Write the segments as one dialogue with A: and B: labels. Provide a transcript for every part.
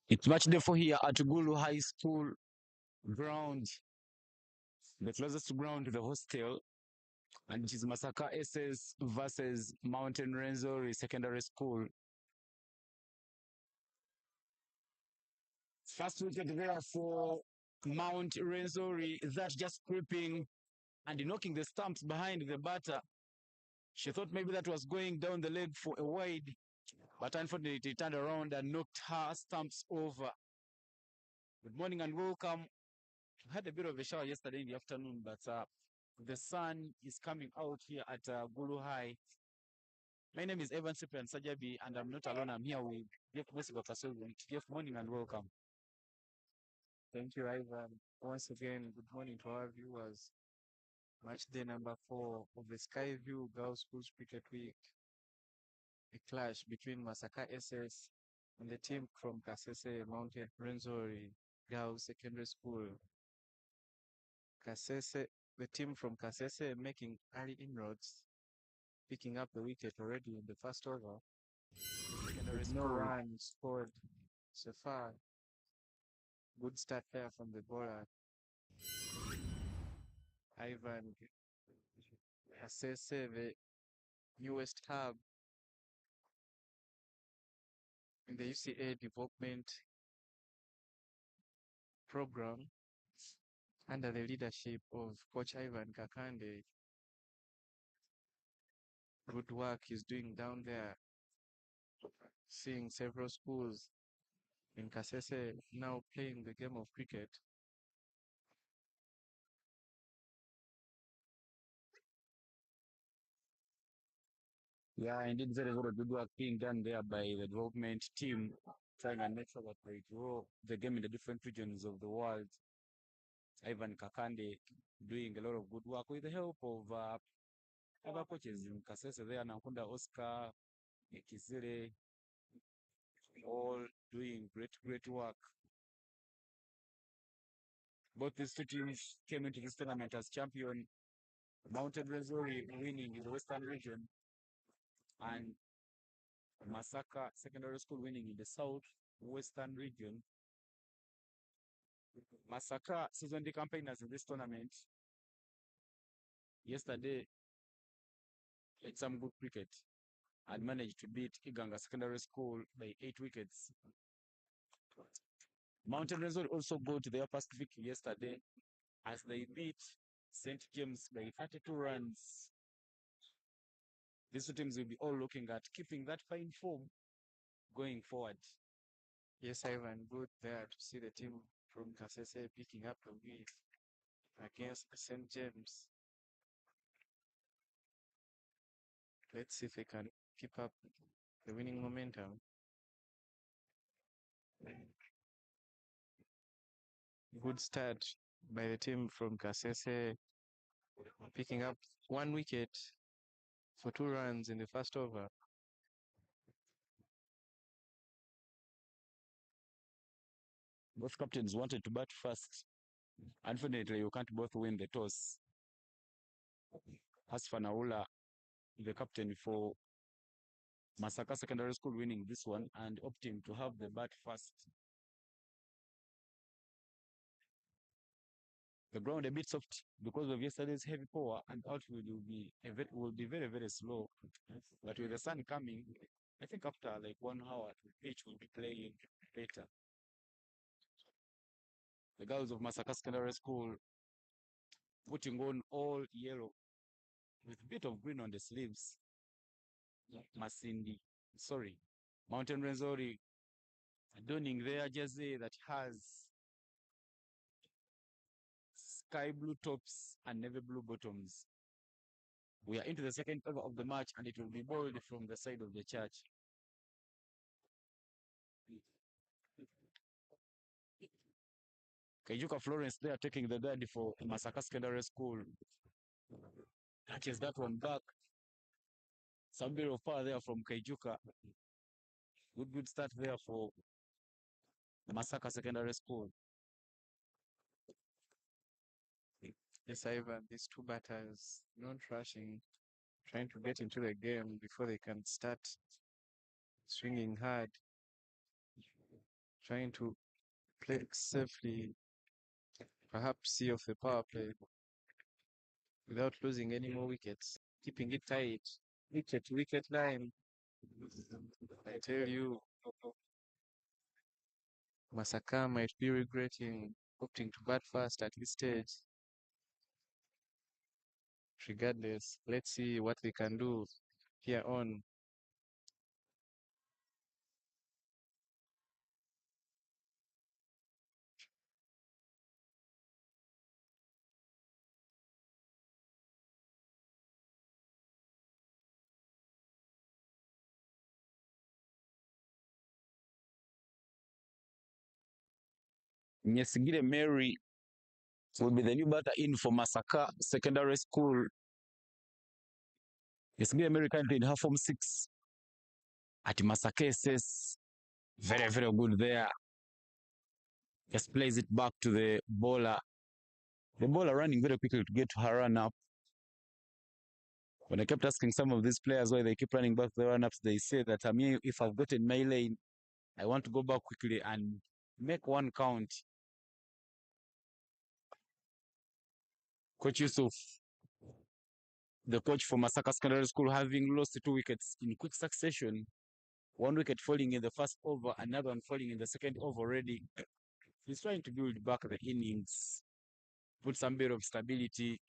A: It's match day for here at Gulu High School ground, the closest ground to the hostel, and it is Masaka SS versus Mountain Rwenzori Secondary School. First wicket there for Mount Rwenzori, that just creeping and knocking the stumps behind the batter. She thought maybe that was going down the leg for a wide, but unfortunately, it turned around and knocked her stumps over. Good morning and welcome. I had a bit of a shower yesterday in the afternoon, but the sun is coming out here at Gulu High. My name is Evan Cyprian Sajabi, and I'm not alone. I'm here with Jeff Mosigo Kasogu. Jeff, morning and welcome.
B: Thank you, Ivan. Once again, good morning to our viewers. Match day number 4 of the Skyview Girls Schools Cricket Week. A clash between Masaka SS and the team from Kasese Mountain Rwenzori Girls Secondary School. Kasese, the team from Kasese making early inroads, picking up the wicket already in the first over. With no runs scored so far. Good start there from the bowler. Ivan Kasese, the newest hub in the UCA development program under the leadership of Coach Ivan Kakande. Good work he's doing down there, seeing several schools in Kasese now playing the game of cricket.
A: Yeah, indeed, very, very good work being done there by the development team, trying and make sure that they grow the game in the different regions of the world. Ivan Kakande doing a lot of good work with the help of other coaches in Kasese there, Nakunda Oscar, Kizire, all doing great, great work. Both these two teams came into this tournament as champion. Mountain Rwenzori winning in the Western region, and Masaka Secondary School winning in the South Western region. Masaka season the campaigners in this tournament. Yesterday, played some good cricket and managed to beat Iganga Secondary School by 8 wickets. Mountain Resort also go to their first victory yesterday as they beat St. James by 32 runs. These two teams will be all looking at keeping that fine form going forward.
B: Yes, Ivan, good there to see the team from Kasese picking up the win against St. James. Let's see if they can keep up the winning momentum. Good start by the team from Kasese, picking up 1 wicket for 2 runs in the first over.
A: Both captains wanted to bat first. Unfortunately, you can't both win the toss. Asfa Naula, the captain for Masaka Secondary School, winning this one and opting to have the bat first. The ground a bit soft because of yesterday's heavy power, and outfield will be very, very slow. But with the sun coming, I think after like 1 hour, the pitch will be playing better. The girls of Masaka Secondary School putting on all yellow with a bit of green on the sleeves. Mountain Rwenzori donning their jersey that has sky blue tops and navy blue bottoms. We are into the second over of the match, and it will be bowled from the side of the church. Kaijuka Florence, they are taking the guard for Masaka Secondary School. Catches that one back. Some bit of power there from Kaijuka. Good start there for Masaka Secondary School.
B: Yes, Ivan, these two batters not rushing, trying to get into the game before they can start swinging hard, trying to play safely, perhaps see off the power play without losing any more wickets, keeping it tight, wicket to wicket line. I tell you, Masaka might be regretting opting to bat first at this stage. Regardless, let's see what they can do here on.
A: Nyesigire Mary will be the new batter in for Masaka Secondary School. Nyesigire Mary currently in her form 6 at Masaka SS. Very, very good there. Just plays it back to the bowler. The bowler running very quickly to get to her run up. When I kept asking some of these players why they keep running back to the run ups, they say that if I've gotten my lane, I want to go back quickly and make one count. Coach Yusuf, the coach for Masaka Secondary School, having lost 2 wickets in quick succession, 1 wicket falling in the first over, another one falling in the second over already. He's trying to build back the innings, put some bit of stability.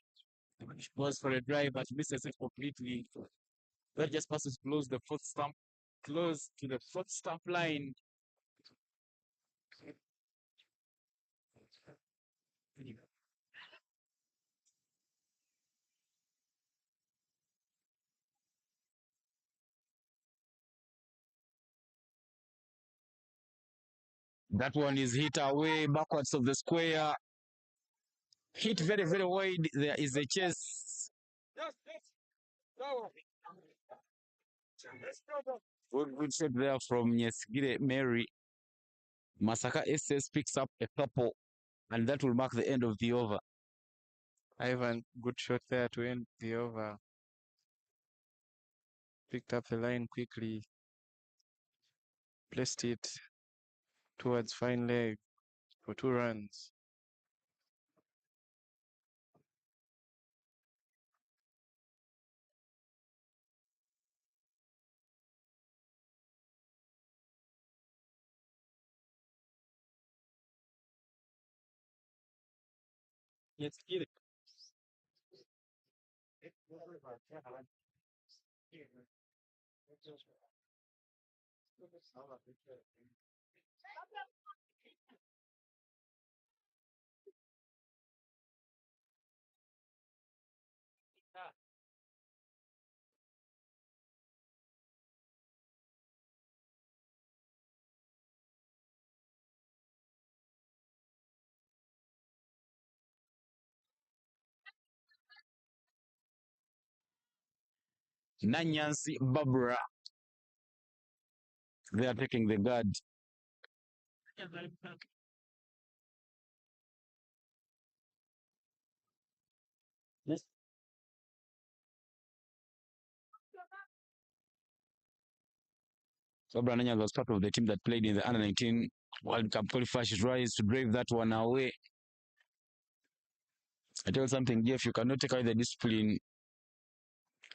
A: Goes for a drive, but misses it completely. That just passes close to the fourth stump line. That one is hit away backwards of the square. Hit very, very wide. There is a chase. Good shot there from Nyesigire Mary. Masaka SS picks up a couple, and that will mark the end of the over.
B: Ivan, good shot there to end the over. Picked up the line quickly, placed it towards fine leg for 2 runs.
A: Yes, get it. Nanyansi Barbara. They are taking the guard. Yes. So Nanyas was part of the team that played in the under 19 World Cup qualifier. She tries to drive that one away. I tell you something, Jeff, you cannot take away the discipline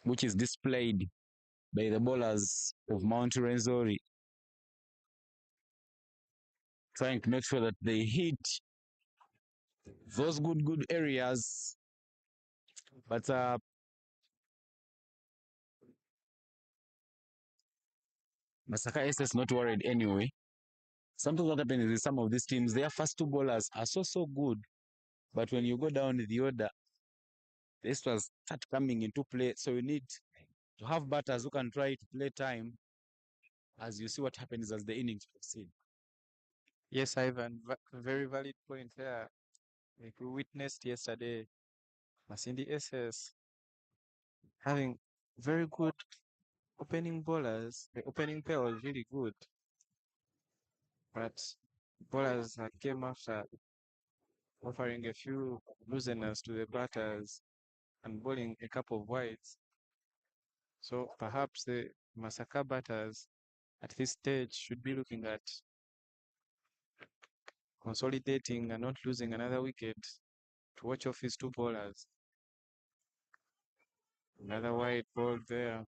A: which is displayed by the bowlers of Mount Rwenzori, trying to make sure that they hit those good areas. But Masaka SS not worried anyway. Something that happens is some of these teams, their first 2 bowlers are so good. But when you go down the order, this was start coming into play. So you need to have batters who can try to play time as you see what happens as the innings proceed.
B: Yes, Ivan, very valid point there. Like we witnessed yesterday, Masindi SS having very good opening bowlers. The opening pair was really good, but bowlers that came after offering a few looseners to the batters and bowling a couple of wides. So perhaps the Masaka batters at this stage should be looking at consolidating and not losing another wicket to watch off his two bowlers. Another wide ball there.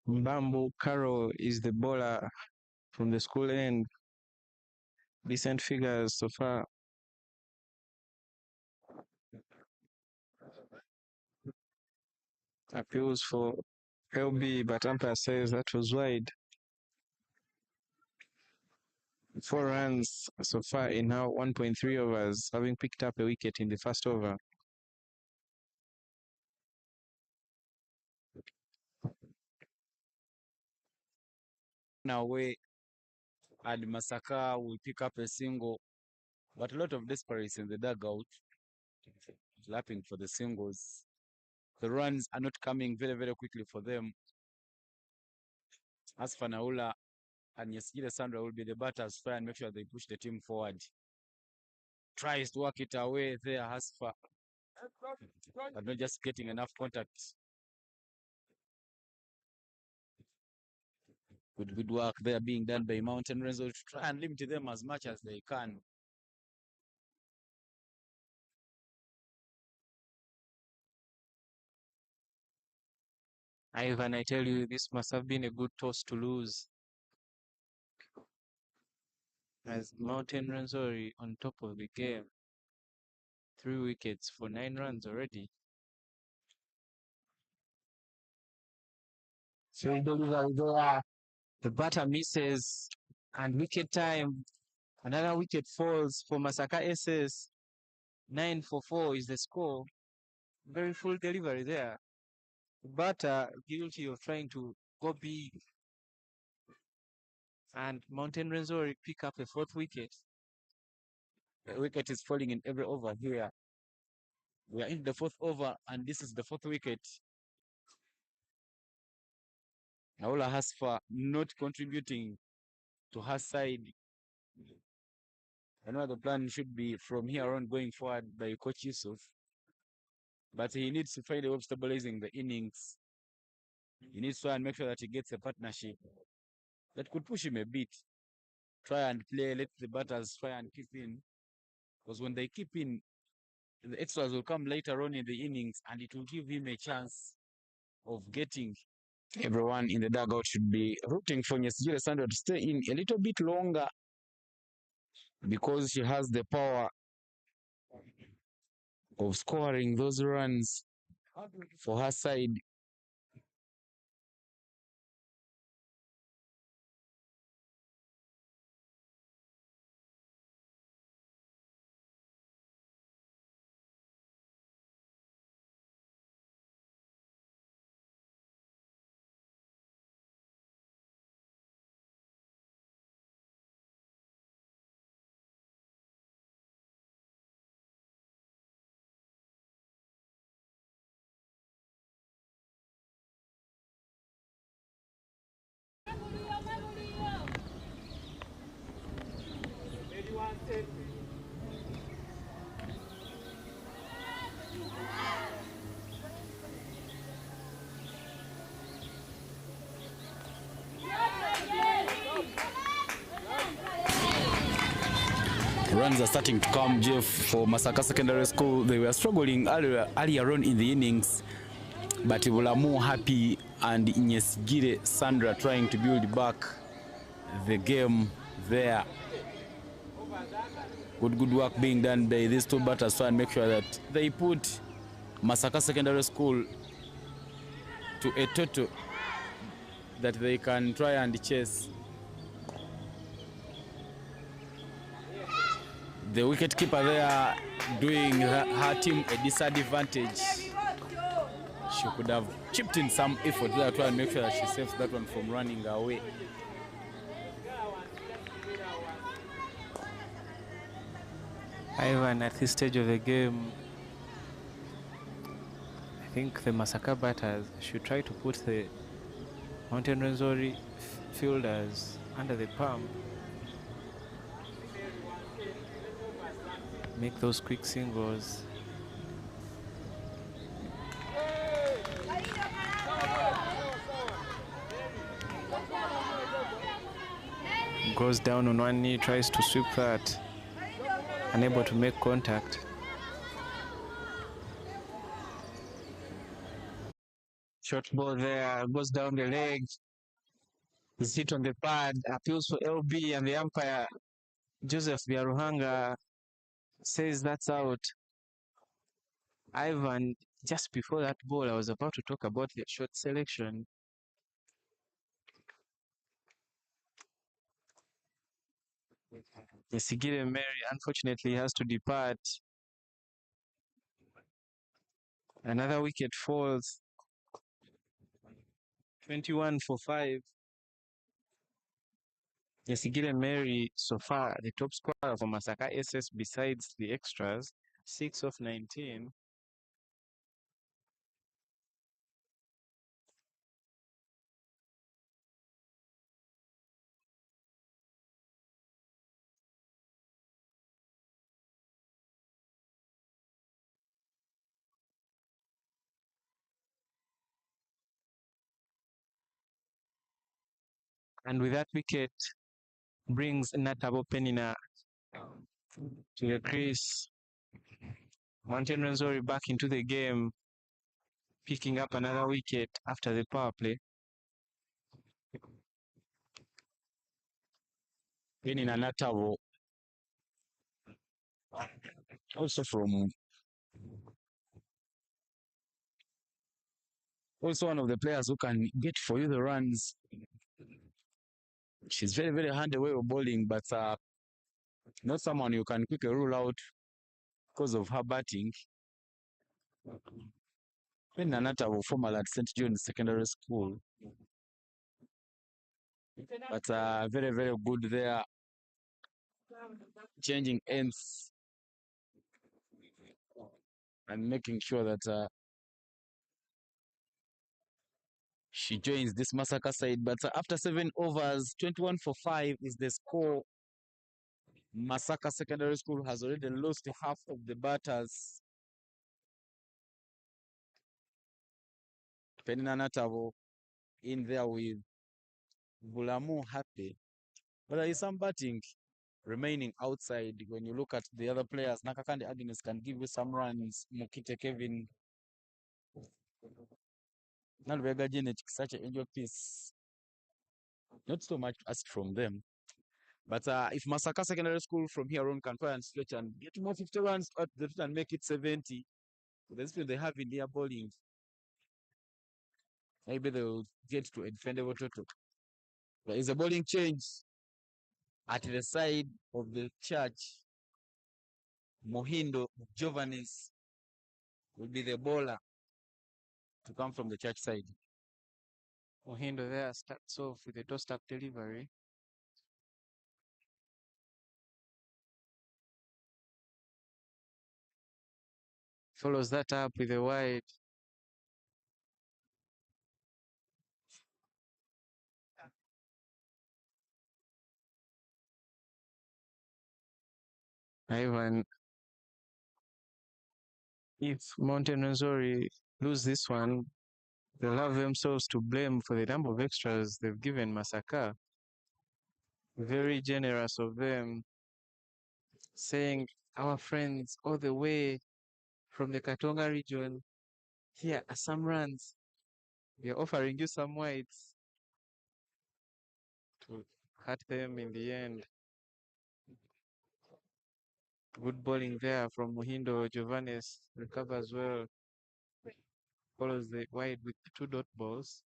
B: Mbambo Carroll is the bowler from the school end. Decent figures so far. Appeals for LB, but umpire says that was wide. 4 runs so far in now 1.3 overs, having picked up a wicket in the first over.
A: Away, and Masaka will pick up a single, but a lot of desperation in the dugout, lapping for the singles. The runs are not coming very, very quickly for them. As for Naula and Yesgile Sandra will be the batters, try and make sure they push the team forward. Tries to work it away there, Hasfa, but not just getting enough contact. Good work there being done by Mountain Rwenzori to try and limit them as much as they can.
B: Ivan, I tell you, this must have been a good toss to lose. As Mountain Rwenzori on top of the game. 3 wickets for 9 runs already. So the batter misses and wicket time. Another wicket falls for Masaka SS. 9 for 4 is the score. Very full delivery there. The batter guilty of trying to go big. And Mountain Rwenzori pick up a 4th wicket.
A: The wicket is falling in every over here. We are in the 4th over, and this is the 4th wicket. Naula Hasfa not contributing to her side. I know the plan should be from here on going forward by Coach Yusuf, but he needs to find a way of stabilizing the innings. He needs to try and make sure that he gets a partnership that could push him a bit. Try and play, let the batters try and keep in. Because when they keep in, the extras will come later on in the innings and it will give him a chance of getting. Everyone in the dugout should be rooting for Nyesjire Sandra to stay in a little bit longer because she has the power of scoring those runs for her side. Runs are starting to come, Jeff, for Masaka Secondary School. They were struggling earlier on in the innings, but Ibulamu happy and Nyesjire Sandra trying to build back the game there. Good work being done by these two batters to make sure that they put Masaka Secondary School to a total that they can try and chase. The wicketkeeper there doing her team a disadvantage. She could have chipped in some effort there to try and make sure that she saves that one from running away.
B: Ivan, at this stage of the game, I think the Masaka batters should try to put the Mountain Rwenzori fielders under the pump, make those quick singles. Goes down on one knee, tries to sweep that, unable to make contact. Short ball there, goes down the leg, is hit on the pad, appeals for LB, and the umpire, Joseph Biaruhanga, says that's out. Ivan, just before that ball, I was about to talk about the shot selection. The Sigire Mary unfortunately has to depart. Another wicket falls. 21 for 5. Yesigile Mary, so far, the top scorer for Masaka SS besides the extras, 6 of 19. And with that wicket, brings Natabo Penina to the crease. Mountain Rwenzori back into the game, picking up another wicket after the power play.
A: Penina Natabo, also one of the players who can get for you the runs. She's very, very handy way of bowling, but not someone you can quickly rule out because of her batting. Penina Natabo, former at St. John's Secondary School, but very, very good there, changing ends and making sure that she joins this Masaka side. But after 7 overs, 21 for 5 is the score. Masaka Secondary School has already lost half of the batters. Penina Natabo in there with Bulamu Happy. But there is some batting remaining outside. When you look at the other players, Nakakande Agnes can give you some runs. Mukite Kevin, Nalvega Janet, such an angel piece. Not so much asked from them. But if Masaka Secondary School from here on can try and stretch and get more 50 runs at the and make it 70, the speed they have in their bowling, maybe they'll get to a defendable total. There is a bowling change at the side of the church. Mohindo Giovannis will be the bowler to come from the church side.
B: Mohindo there starts off with a tossed up delivery. Follows that up with a wide. Ivan, if Mountain Rwenzori lose this one, they'll have themselves to blame for the number of extras they've given Masaka. Very generous of them, saying, our friends all the way from the Katonga region, here are some runs. We are offering you some whites to cut them in the end. Good bowling there from Muhindo. Giovannis recovers well. Follows the wide with 2 dot balls.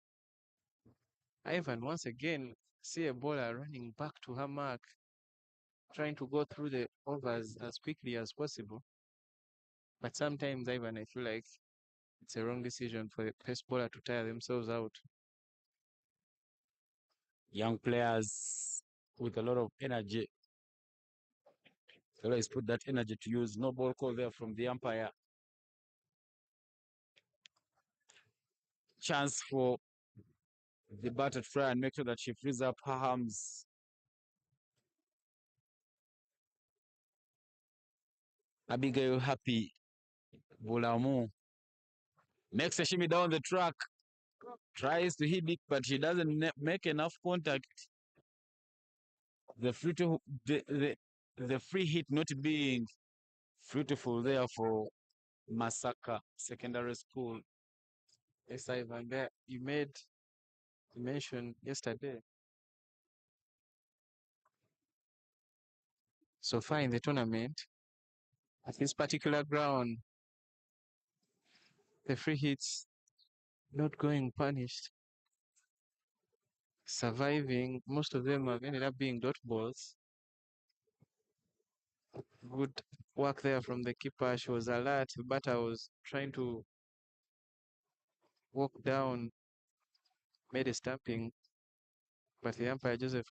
B: Ivan once again see a bowler running back to her mark, trying to go through the overs as quickly as possible. But sometimes, Ivan, I feel like it's a wrong decision for the pace bowler to tire themselves out.
A: Young players with a lot of energy. Always put that energy to use. No ball call there from the umpire. Chance for the batter to try and make sure that she frees up her arms. Abigail Happy Bulamu makes a shimmy down the track, tries to hit it, but she doesn't make enough contact. The free hit not being fruitful there for Masaka Secondary School.
B: Yes, Ivan, there you mentioned yesterday. So far in the tournament, at this particular ground, the free hits not going punished, surviving. Most of them have ended up being dot balls. Good work there from the keeper. She was alert. The batter was trying to walk down, made a stamping, but the umpire Joseph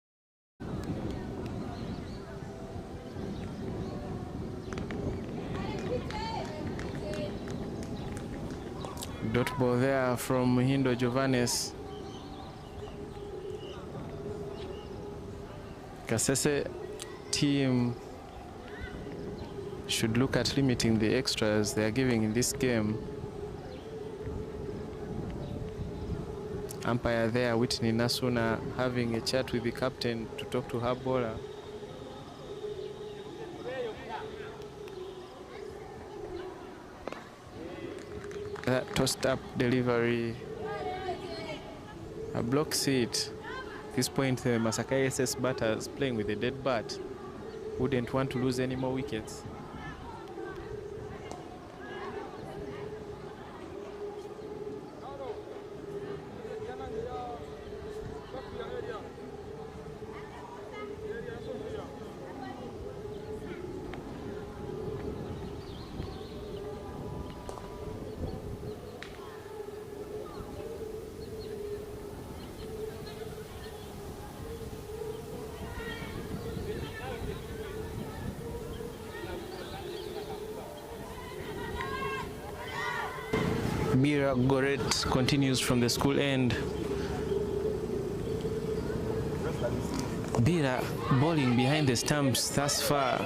B: dot ball there from Hindo Giovannes. Kasese team should look at limiting the extras they are giving in this game. Umpire there, Whitney Nasuna, having a chat with the captain to talk to her bowler. That tossed up delivery, a block seat. At this point, the Masaka SS batters playing with a dead bat wouldn't want to lose any more wickets. Mira Goret continues from the school end. Bira bowling behind the stumps thus far.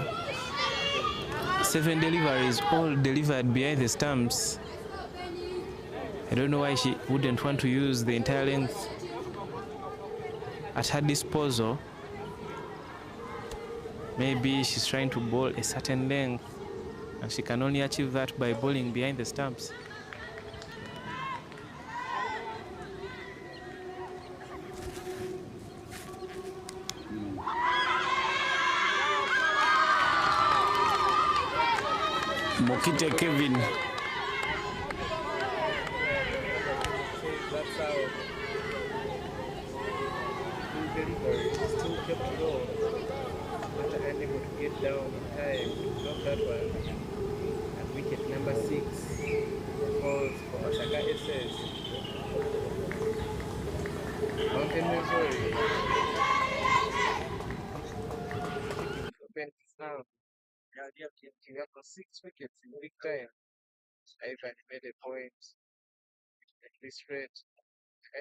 B: 7 deliveries, all delivered behind the stumps. I don't know why she wouldn't want to use the entire length at her disposal. Maybe she's trying to bowl a certain length and she can only achieve that by bowling behind the stumps.
A: Mokite Kevin.
C: That's how delivery still kept low, not unable to get down in time to drop that one. And wicket number 6 falls for Masaka SS. Mountain Rwenzori now. He got 6 wickets in big time. Ivan made a point at this rate.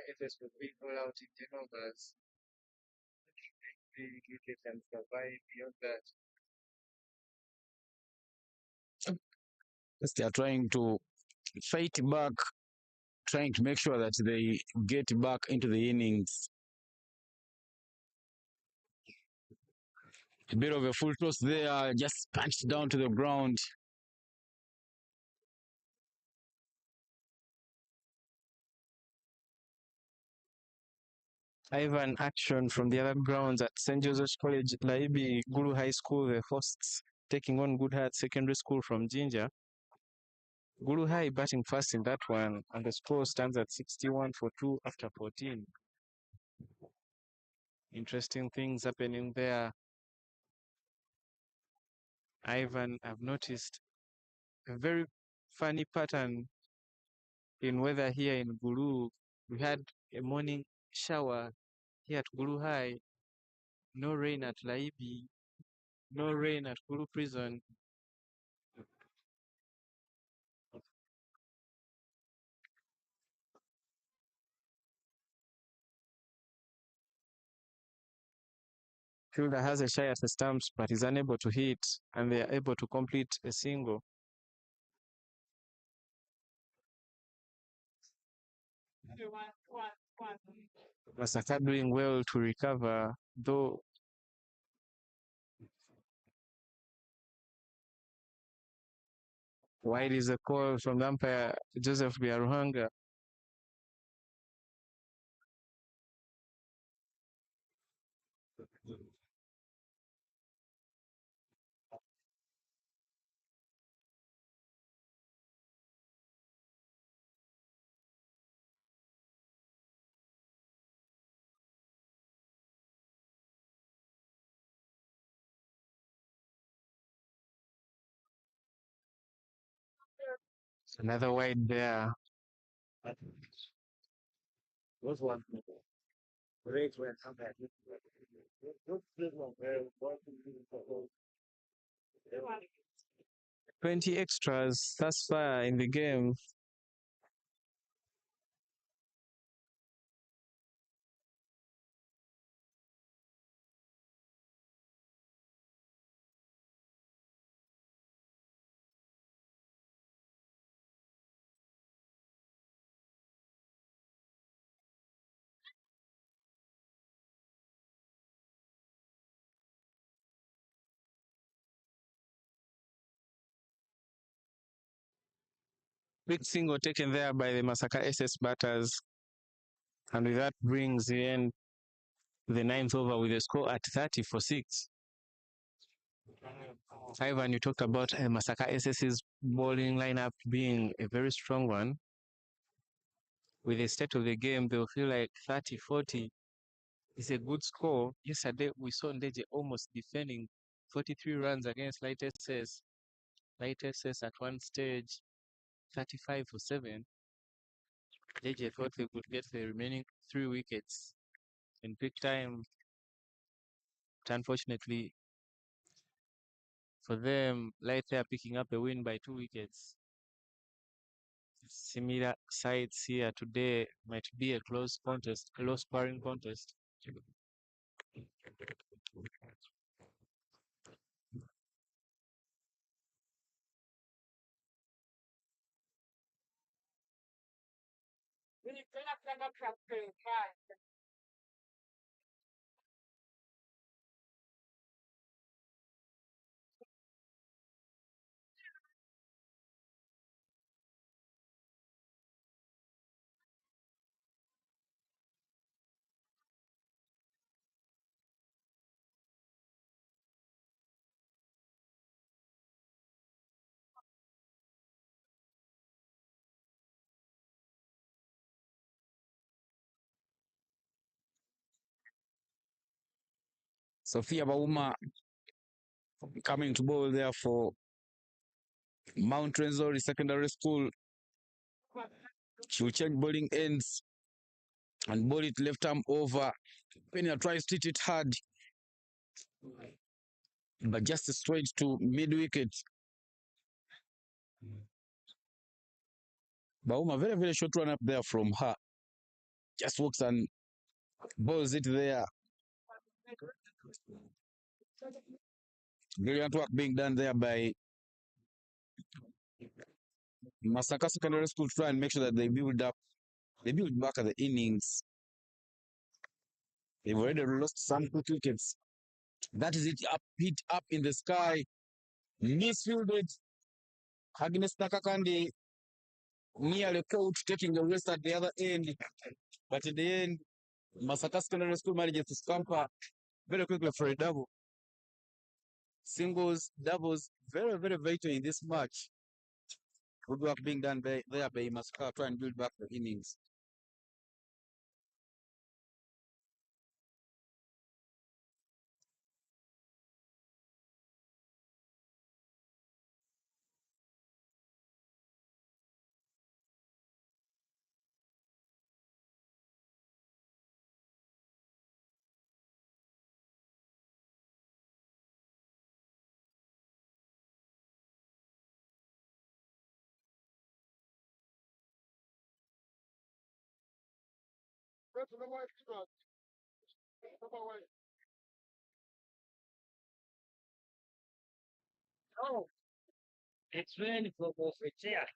C: SS will be all out in 10 overs. Wicket and survive beyond that.
A: They are trying to fight back, trying to make sure that they get back into the innings. A bit of a full toss there, just punched down to the ground.
B: Ivan action from the other grounds at St. Joseph's College, Laibi Guru High School, the hosts taking on Good Heart Secondary School from Jinja. Guru High batting first in that one, and the score stands at 61 for 2 after 14. Interesting things happening there. Ivan, I've noticed a very funny pattern in weather here in Guru. We had a morning shower here at Guru High, no rain at Laibi, No rain at Kuru prison. Fielder has a shy at the stumps but is unable to hit, and they are able to complete a single. Masaka doing well to recover, though wide is a call from the umpire Joseph Biaruhanga. Another wide there. Was one. Great when comeback. 20 extras thus far in the game. Big single taken there by the Masaka SS batters. And with that brings the end the ninth over with a score at 30-6. Ivan, you talked about Masaka SS's bowling lineup being a very strong one. With the state of the game, they'll feel like 30-40 is a good score. Yesterday, we saw Ndeje almost defending 43 runs against Light SS. Light SS at one stage, 35-7. Ndeje thought they could get the remaining 3 wickets in peak time. But unfortunately for them, Light they are picking up a win by 2 wickets. Similar sides here today might be a close contest, a low scoring contest.
A: Sophia Bauma coming to bowl there for Mount Rwenzori Secondary School. She will change bowling ends and bowl it left arm over. Pena tries to hit it hard, but just straight to mid wicket. Bauma, very, very short run up there from her. Just walks and bowls it there. Brilliant work being done there by Masaka Secondary School to try and make sure that they build back at the innings. They've already lost some quick wickets. That is it, up, hit up in the sky. Misfielded. Agnes Nakakandi nearly caught taking the rest at the other end. But in the end, Masaka Secondary School manages to scamper very quickly for a double. Singles, doubles, very, very vital in this match. Good work being done there by Masaka, try and build back the innings.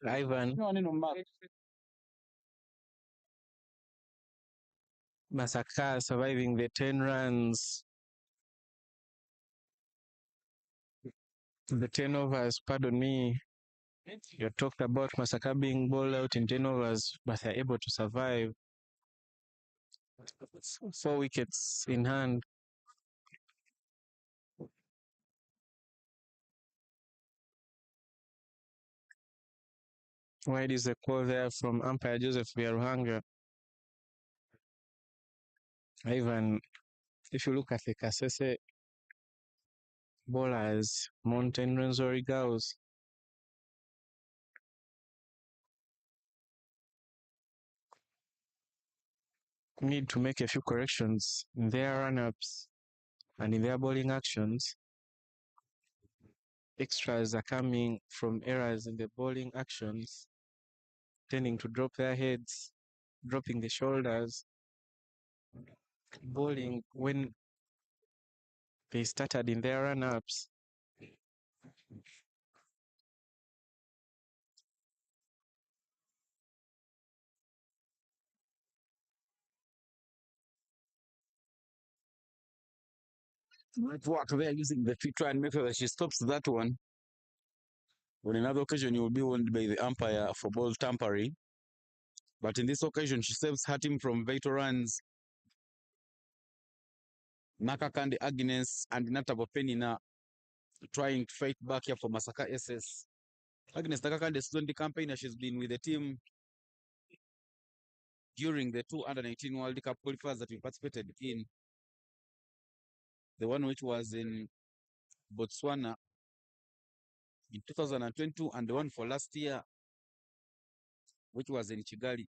B: Ivan, Masaka surviving the 10 runs, the 10 overs, pardon me. You talked about Masaka being bowled out in 10 overs, but they're able to survive. 4 wickets in hand. Wide is the call there from umpire Joseph Biaruhanga. Ivan, if you look at the Kasese bowlers, Mountain Rwenzori girls, need to make a few corrections in their run-ups and in their bowling actions. Extras are coming from errors in the bowling actions, tending to drop their heads, dropping the shoulders, bowling when they started in their run-ups.
A: Might work there using the feet, try and make sure that she stops that one. On another occasion, you will be warned by the umpire for ball tampering. But in this occasion, she saves her team from vital runs. Nakakande Agnes and Natabo Penina trying to fight back here for Masaka SS. Agnes Nakakande is on the campaign. She's been with the team during the 2 under-19 World Cup qualifiers that we participated in. The one which was in Botswana in 2022 and the one for last year, which was in Kigali.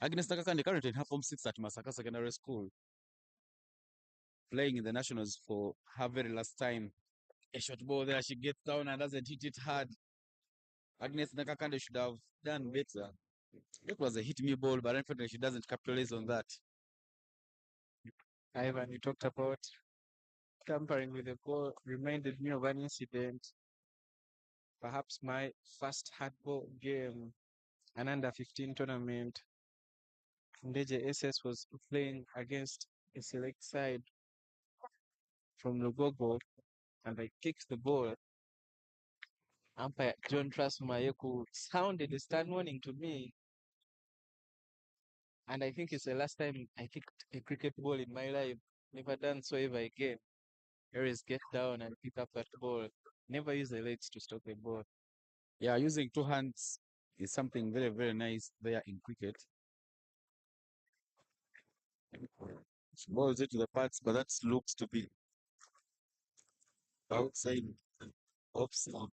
A: Agnes Nakakande currently in her form 6 at Masaka Secondary School, playing in the Nationals for her very last time. A short ball there, she gets down and doesn't hit it hard. Agnes Nakakande should have done better. It was a hit me ball, but unfortunately she doesn't capitalize on that.
B: Ivan, you talked about tampering with the ball, reminded me of an incident. Perhaps my first hardball game, an under 15 tournament. Ndeje SS was playing against a select side from Lugogo, and I kicked the ball. Umpire John Trasumayeku sounded a stern warning to me, and I think it's the last time I kicked a cricket ball in my life. Never done so ever again. Always get down and pick up that ball. Never use the legs to stop a ball.
A: Yeah, using two hands is something very, very nice there in cricket. Balls it to the pads, but that looks to be outside off side.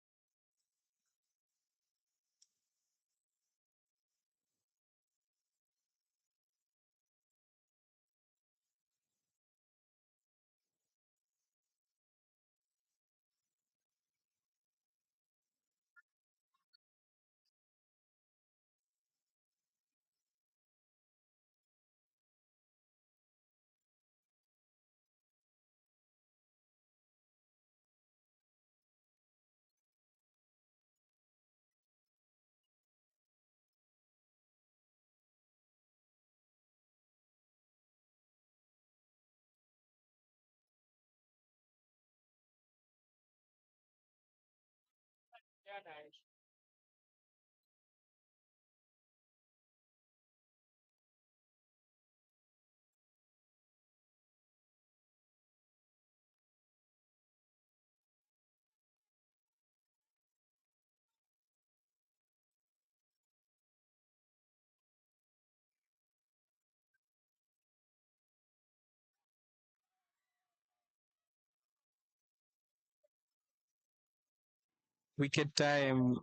B: Wicket time,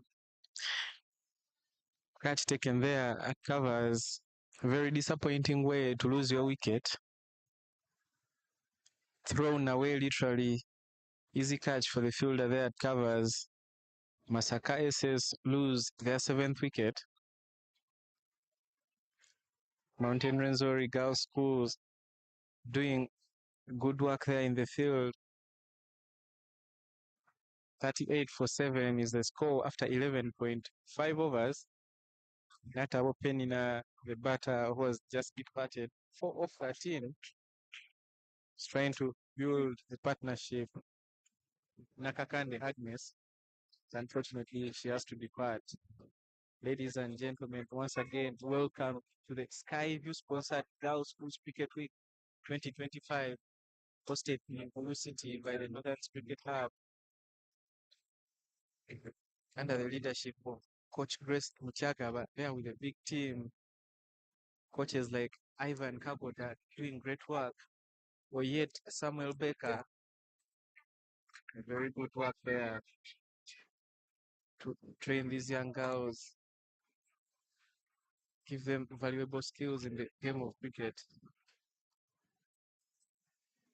B: catch taken there at covers. A very disappointing way to lose your wicket. Thrown away literally. Easy catch for the fielder there at covers. Masaka SS lose their 7th wicket. Mountain Rwenzori Girls Schools doing good work there in the field. 38-7 is the score after 11.5 overs. Nata Penina, the batter who was just departed, 4 of 13, is trying to build the partnership. Nakakande Agnes, unfortunately, she has to depart. Ladies and gentlemen, once again, welcome to the Skyview sponsored Girls Schools Cricket Week 2025, hosted in Ulu City by the Northern Cricket Hub, under the leadership of Coach Grace Muchaga, but there with a big team. Coaches like Ivan Kabota doing great work, or yet Samuel Baker, very good work there to train these young girls, give them valuable skills in the game of cricket.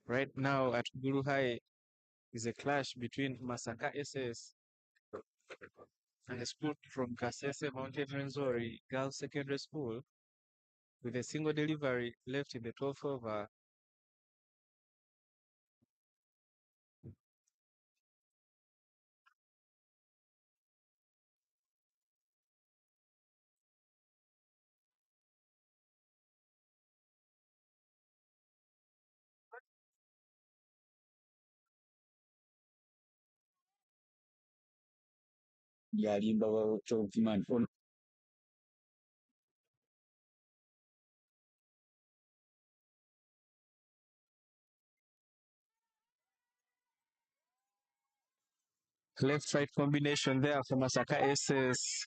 B: Right now at Guru High is a clash between Masaka SS and a school from Kasese Mountain Rwenzori Girls Secondary School, with a single delivery left in the 12th over.
A: yalimba man on
B: Left-right combination there for Masaka SS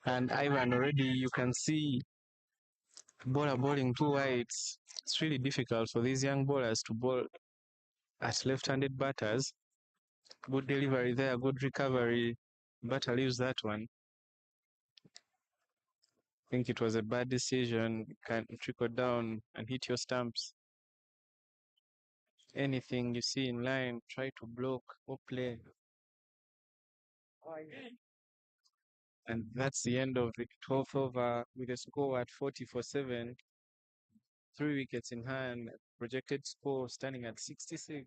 B: and Ivan. Already you can see bowler bowling two wides. It's really difficult for these young bowlers to bowl at left-handed batters. Good delivery there, good recovery. Batter leaves that one. I think it was a bad decision. Can trickle down and hit your stumps. Anything you see in line, try to block or play. And that's the end of the 12th over with a score at 40-7. 3 wickets in hand. Projected score standing at 66.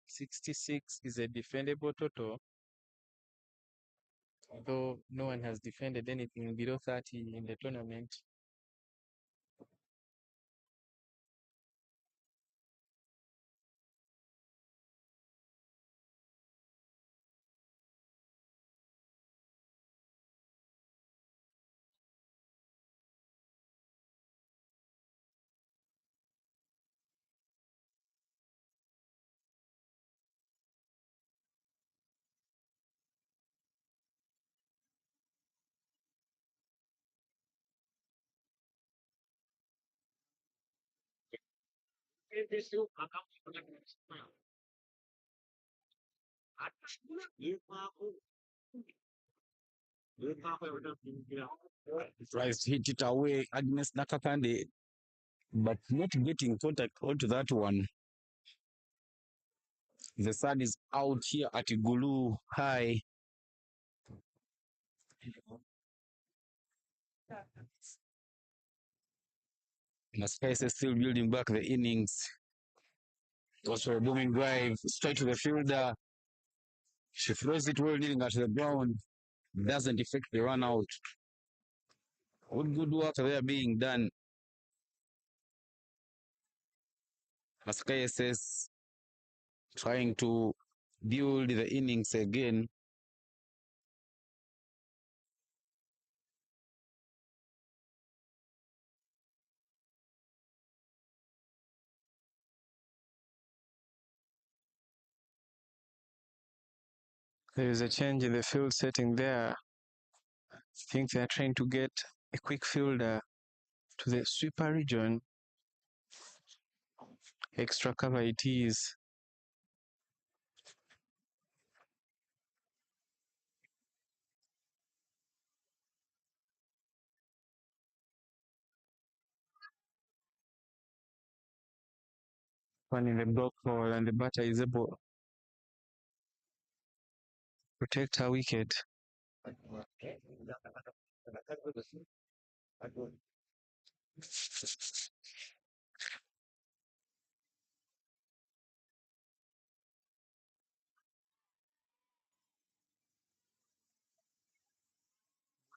B: 66 is a defendable total, though no one has defended anything below 30 in the tournament.
A: tries to hit it away against Nakakande, but not getting contact onto that one. The sun is out here at Gulu High. Masaka is still building back the innings. Also a booming drive straight to the fielder. She throws it well, leading at the ground. Doesn't affect the run out. Good work there being done. Masaka SS trying to build the innings again.
B: There is a change in the field setting there. I think they are trying to get a quick fielder to the sweeper region. Extra cover it is. One in the block hole, and the batter is able to protect her wicket.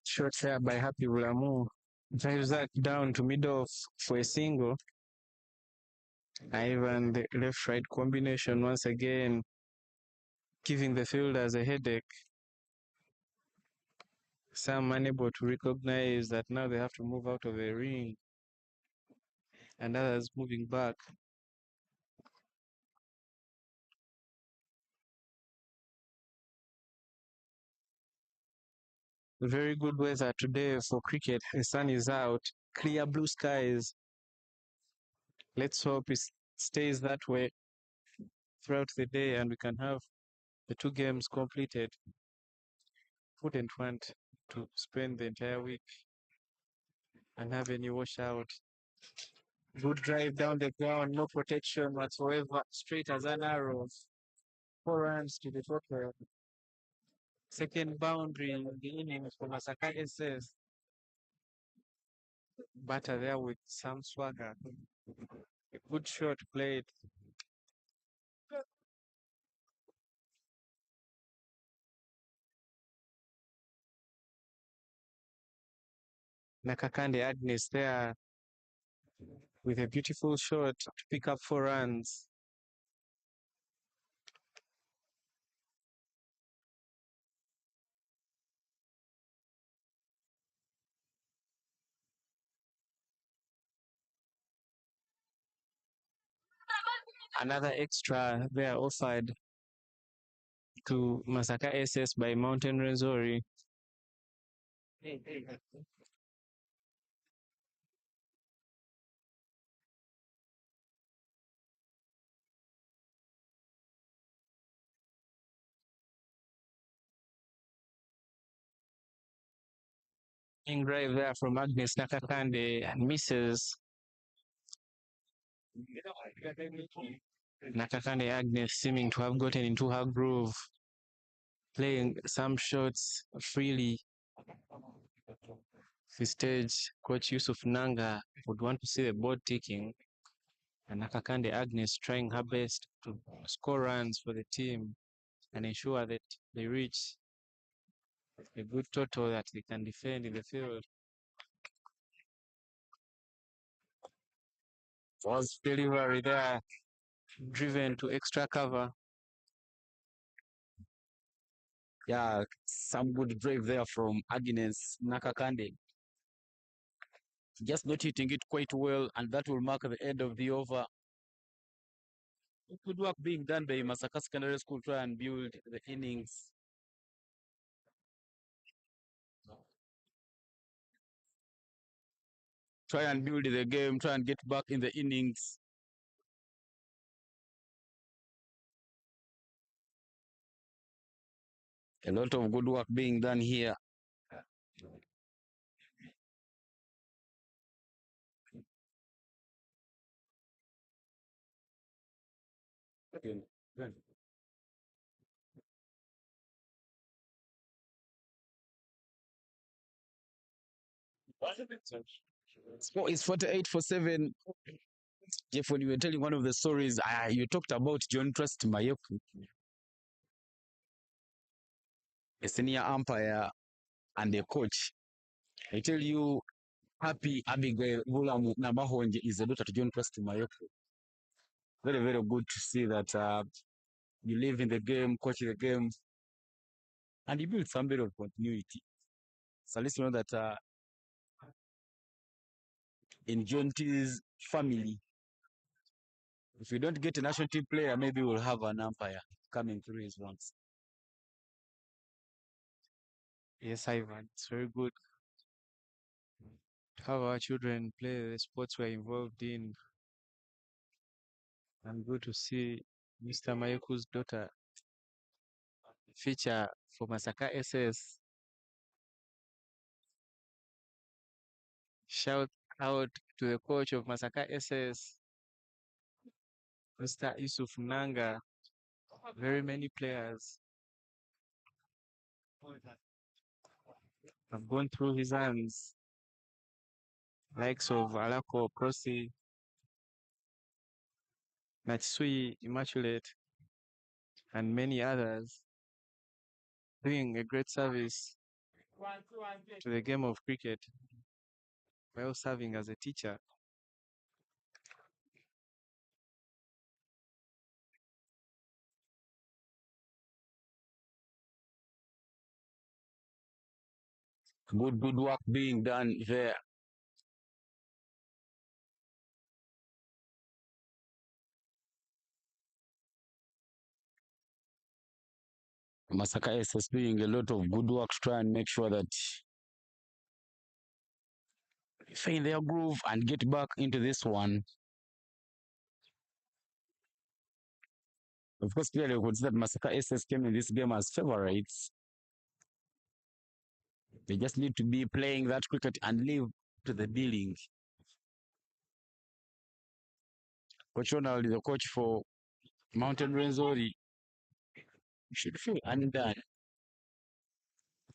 B: Shot there by Happy Bulamu. Drives that down to middle for a single. Ivan, the left-right combination once again, giving the fielders a headache. Some unable to recognize that now they have to move out of the ring, and others moving back. Very good weather today for cricket. The sun is out, clear blue skies. Let's hope it stays that way throughout the day and we can have the two games completed. Wouldn't want to spend the entire week and have any washout. Good drive down the ground, no protection whatsoever, straight as an arrow. 4 runs to the total. Second boundary in the innings for Masaka SS. Batter there with some swagger. A good shot played. Nakakande Agnes there with a beautiful shot to pick up 4 runs. Another extra there offered to Masaka SS by Mountain Rwenzori. Drive there from Agnes Nakakande and misses. Nakakande Agnes seeming to have gotten into her groove, playing some shots freely. The stage, Coach Yusuf Nanga would want to see the board ticking, and Nakakande Agnes trying her best to score runs for the team and ensure that they reach a good total that they can defend in the field. Was delivery there, driven to extra cover.
A: Yeah, some good drive there from Agnes Nakakande. Just not hitting it quite well, and that will mark the end of the over. Good work being done by Masaka Secondary School to try and build the innings. Try and build the game, try and get back in the innings. A lot of good work being done here. It's 48 for 7. Jeff, when you were telling one of the stories, you talked about John Trust Mayoku, a senior umpire and a coach. I tell you, Happy Abigail Bulamu Namahonje is the daughter to John Trust Mayoku. Very, very good to see that you live in the game, coach the game, and you build some bit of continuity. So let's know that in John T's family, if we don't get a national team player, maybe we'll have an umpire coming through his ranks.
B: Yes, Ivan, it's very good to have our children play the sports we're involved in. I'm good to see Mr. Mayeku's daughter feature for Masaka SS. Shout out to the coach of Masaka SS, Mr. Yusuf Nanga. Very many players have gone through his hands. likes of Alako, Prosi, Natsui, Immaculate, and many others, doing a great service to the game of cricket while serving as a teacher.
A: Good work being done there. Masaka is doing a lot of good work to try and make sure that they find their groove and get back into this one. Of course, clearly we could see that Masaka SS came in this game as favorites. They just need to be playing that cricket and live to the billing. Coach Ronald, the coach for Mountain Rwenzori, should feel undone.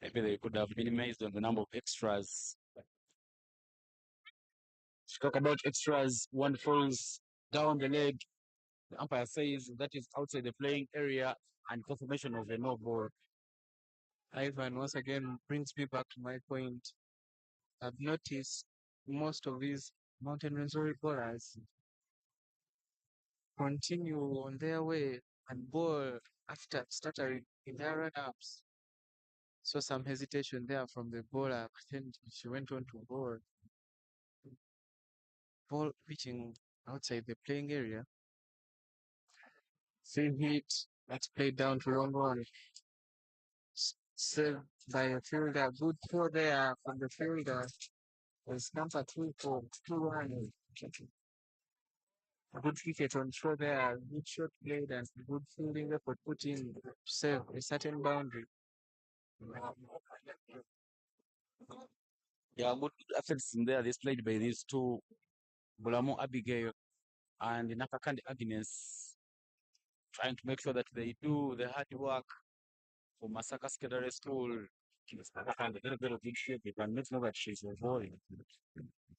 A: Maybe they could have minimized on the number of extras. To talk about extras, one falls down the leg. The umpire says that is outside the playing area and confirmation of a no ball.
B: Ivan once again brings me back to my point. I've noticed most of these Mountain Rwenzori bowlers continue on their way and bowl after stuttering in their run-ups. Saw some hesitation there from the bowler, but then she went on to ball pitching outside the playing area. Same hit, that's played down to wrong one. Saved by a fielder. Good throw there from the fielder. It's number 2 for 2-1. Good wicket on throw there. Good shot played and good fielding effort put in to save a certain boundary.
A: Yeah, good efforts in there displayed by these two, Bulamo Abigail and Nakakandi Agnes, trying to make sure that they do the hard work for Masaka Secondary School. And a little bit of good shape. You can make sure that she's avoiding.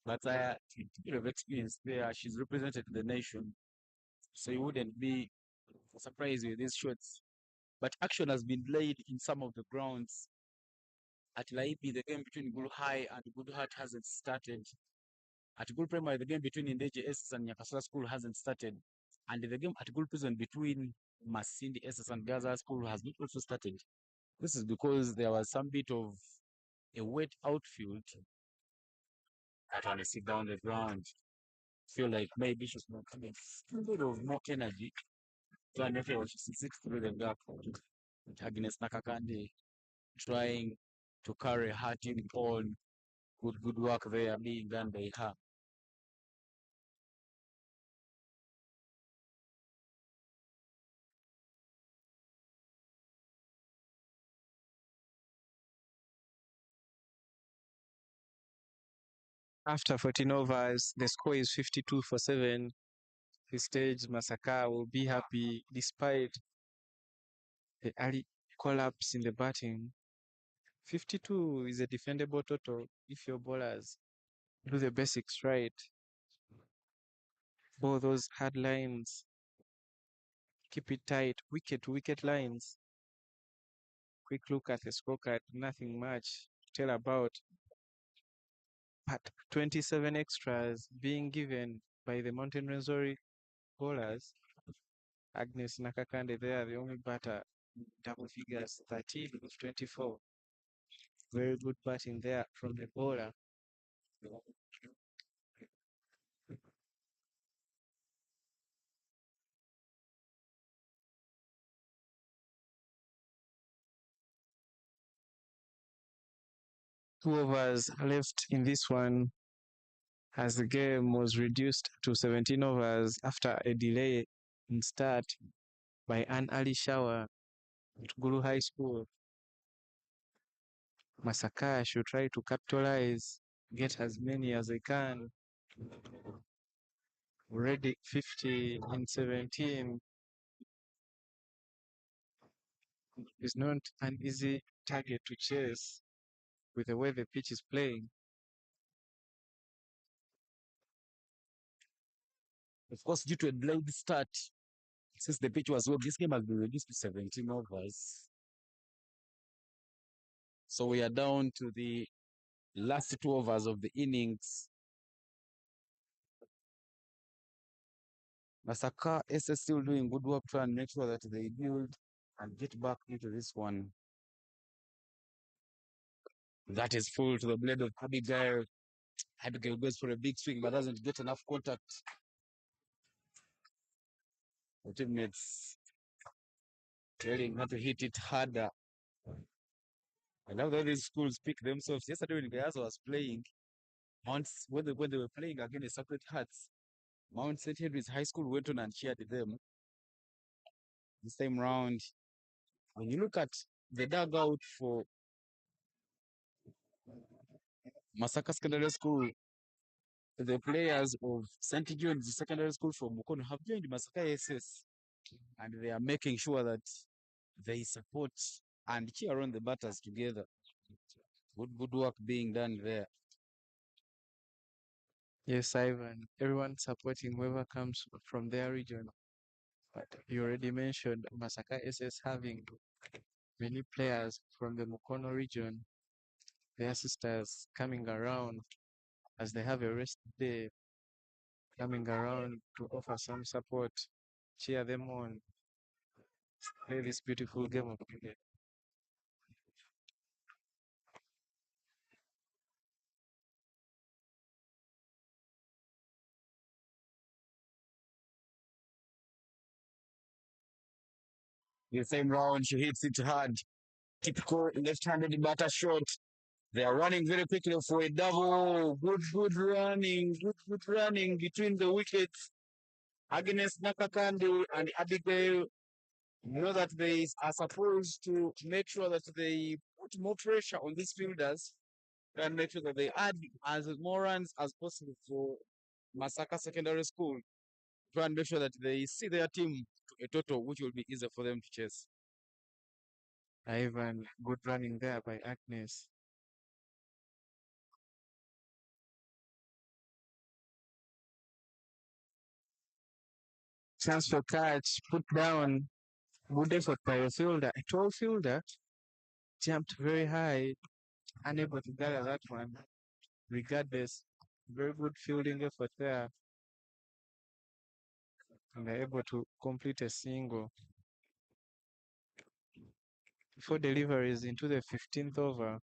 A: But a bit of experience there. She's represented the nation. So you wouldn't be surprised with these shots. But action has been played in some of the grounds. At Laipi, the game between Gulu High and Good Heart hasn't started. At Gul Primary, the game between Indeje SS and Nyakasura School hasn't started. And the game at Gul Prison between Masindi SS and Gaza School has not also started. This is because there was some bit of a wet outfield. I want to sit down the ground. Feel like maybe she's not coming. A bit of more energy. So I never was 6 through the gap. Agnes Nakakande trying to carry her team on. Good work there being done by her.
B: After 14 overs, the score is 52 for 7. This stage, Masaka will be happy despite the early collapse in the batting. 52 is a defendable total if your bowlers do the basics right. Both those hard lines, keep it tight, wicket to wicket lines. Quick look at the scorecard, nothing much to tell about. But 27 extras being given by the Mountain Rwenzori bowlers. Agnes Nakakande there, the only batter, double figures, 13 of 24. Very good batting there from the bowler. 2 overs left in this one as the game was reduced to 17 overs after a delay in start by an early shower at Gulu High School. Masaka should try to capitalize, get as many as they can. Already 50 in 17 is not an easy target to chase with the way the pitch is playing.
A: Of course, due to a delayed start, since the pitch was wet, this game has been reduced to 17 overs. So we are down to the last 2 overs of the innings. Masaka SS still doing good work trying to make sure that they build and get back into this one. That is full to the blade of Abigail. Abigail goes for a big swing but doesn't get enough contact. The teammates telling her to hit it harder. I love that these schools pick themselves. Yesterday when Gayaza was playing, when they were playing against Sacred Hearts, Mount St. Henry's High School went on and cheered them. This time round, when you look at the dugout for Masaka Secondary School, the players of St. John's Secondary School from Mukono have joined Masaka SS, and they are making sure that they support and cheer on the batters together. Good work being done there.
B: Yes, Ivan. Everyone supporting whoever comes from their region. But you already mentioned Masaka SS having many players from the Mukono region, their sisters coming around as they have a rest day, coming around to offer some support, cheer them on, play this beautiful game of cricket.
A: The same round, she hits it hard. Typical left-handed batter shot. They are running very quickly for a double. Good running. Good running between the wickets. Agnes Nakakande and Abigail know that they are supposed to make sure that they put more pressure on these fielders and make sure that they add as more runs as possible for Masaka Secondary School. Try and make sure that they see their team to a total which will be easier for them to chase.
B: Ivan, good running there by Agnes. Chance for catch, put down. Good effort by a fielder. A tall fielder jumped very high, unable to gather that one. Regardless, very good fielding effort there. And they're able to complete a single. Before deliveries into the 15th over,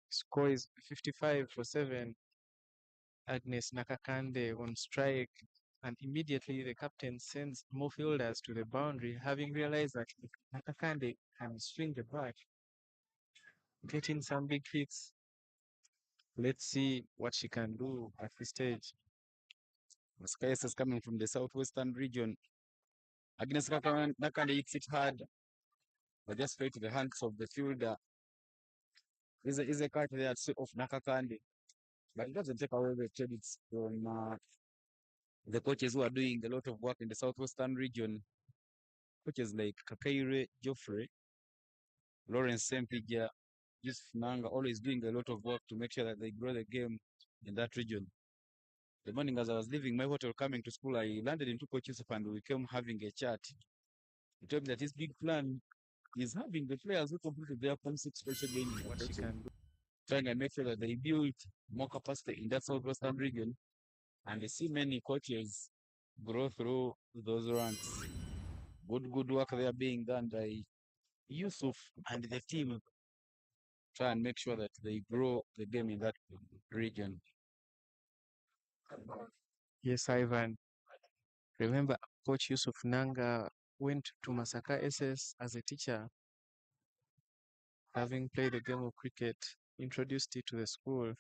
B: score is 55 for 7. Agnes Nakakande on strike, and immediately the captain sends more fielders to the boundary, having realized that Nakakande can swing the bat, getting some big hits. Let's see what she can do at this stage.
A: Masaka is coming from the southwestern region. Agnes Nakakande hits it hard, but just straight to the hands of the fielder. Is a cut there of Nakakande, but it doesn't take away the credits from the coaches who are doing a lot of work in the southwestern region. Coaches like Kakaire Joffrey, Lawrence Sempija, Yusuf Nanga, always doing a lot of work to make sure that they grow the game in that region. The morning as I was leaving my hotel coming to school, I landed into Coach Yusuf and we came having a chat. He told me that his big plan is having the players who completed their Form 6 special game
B: What she can do.
A: trying to make sure that they build more capacity in that southwestern region, and they see many coaches grow through those ranks. Good work there being done by Yusuf and the team. Try and make sure that they grow the game in that region.
B: Yes, Ivan. Remember, Coach Yusuf Nanga went to Masaka SS as a teacher, having played the game of cricket, introduced it to the school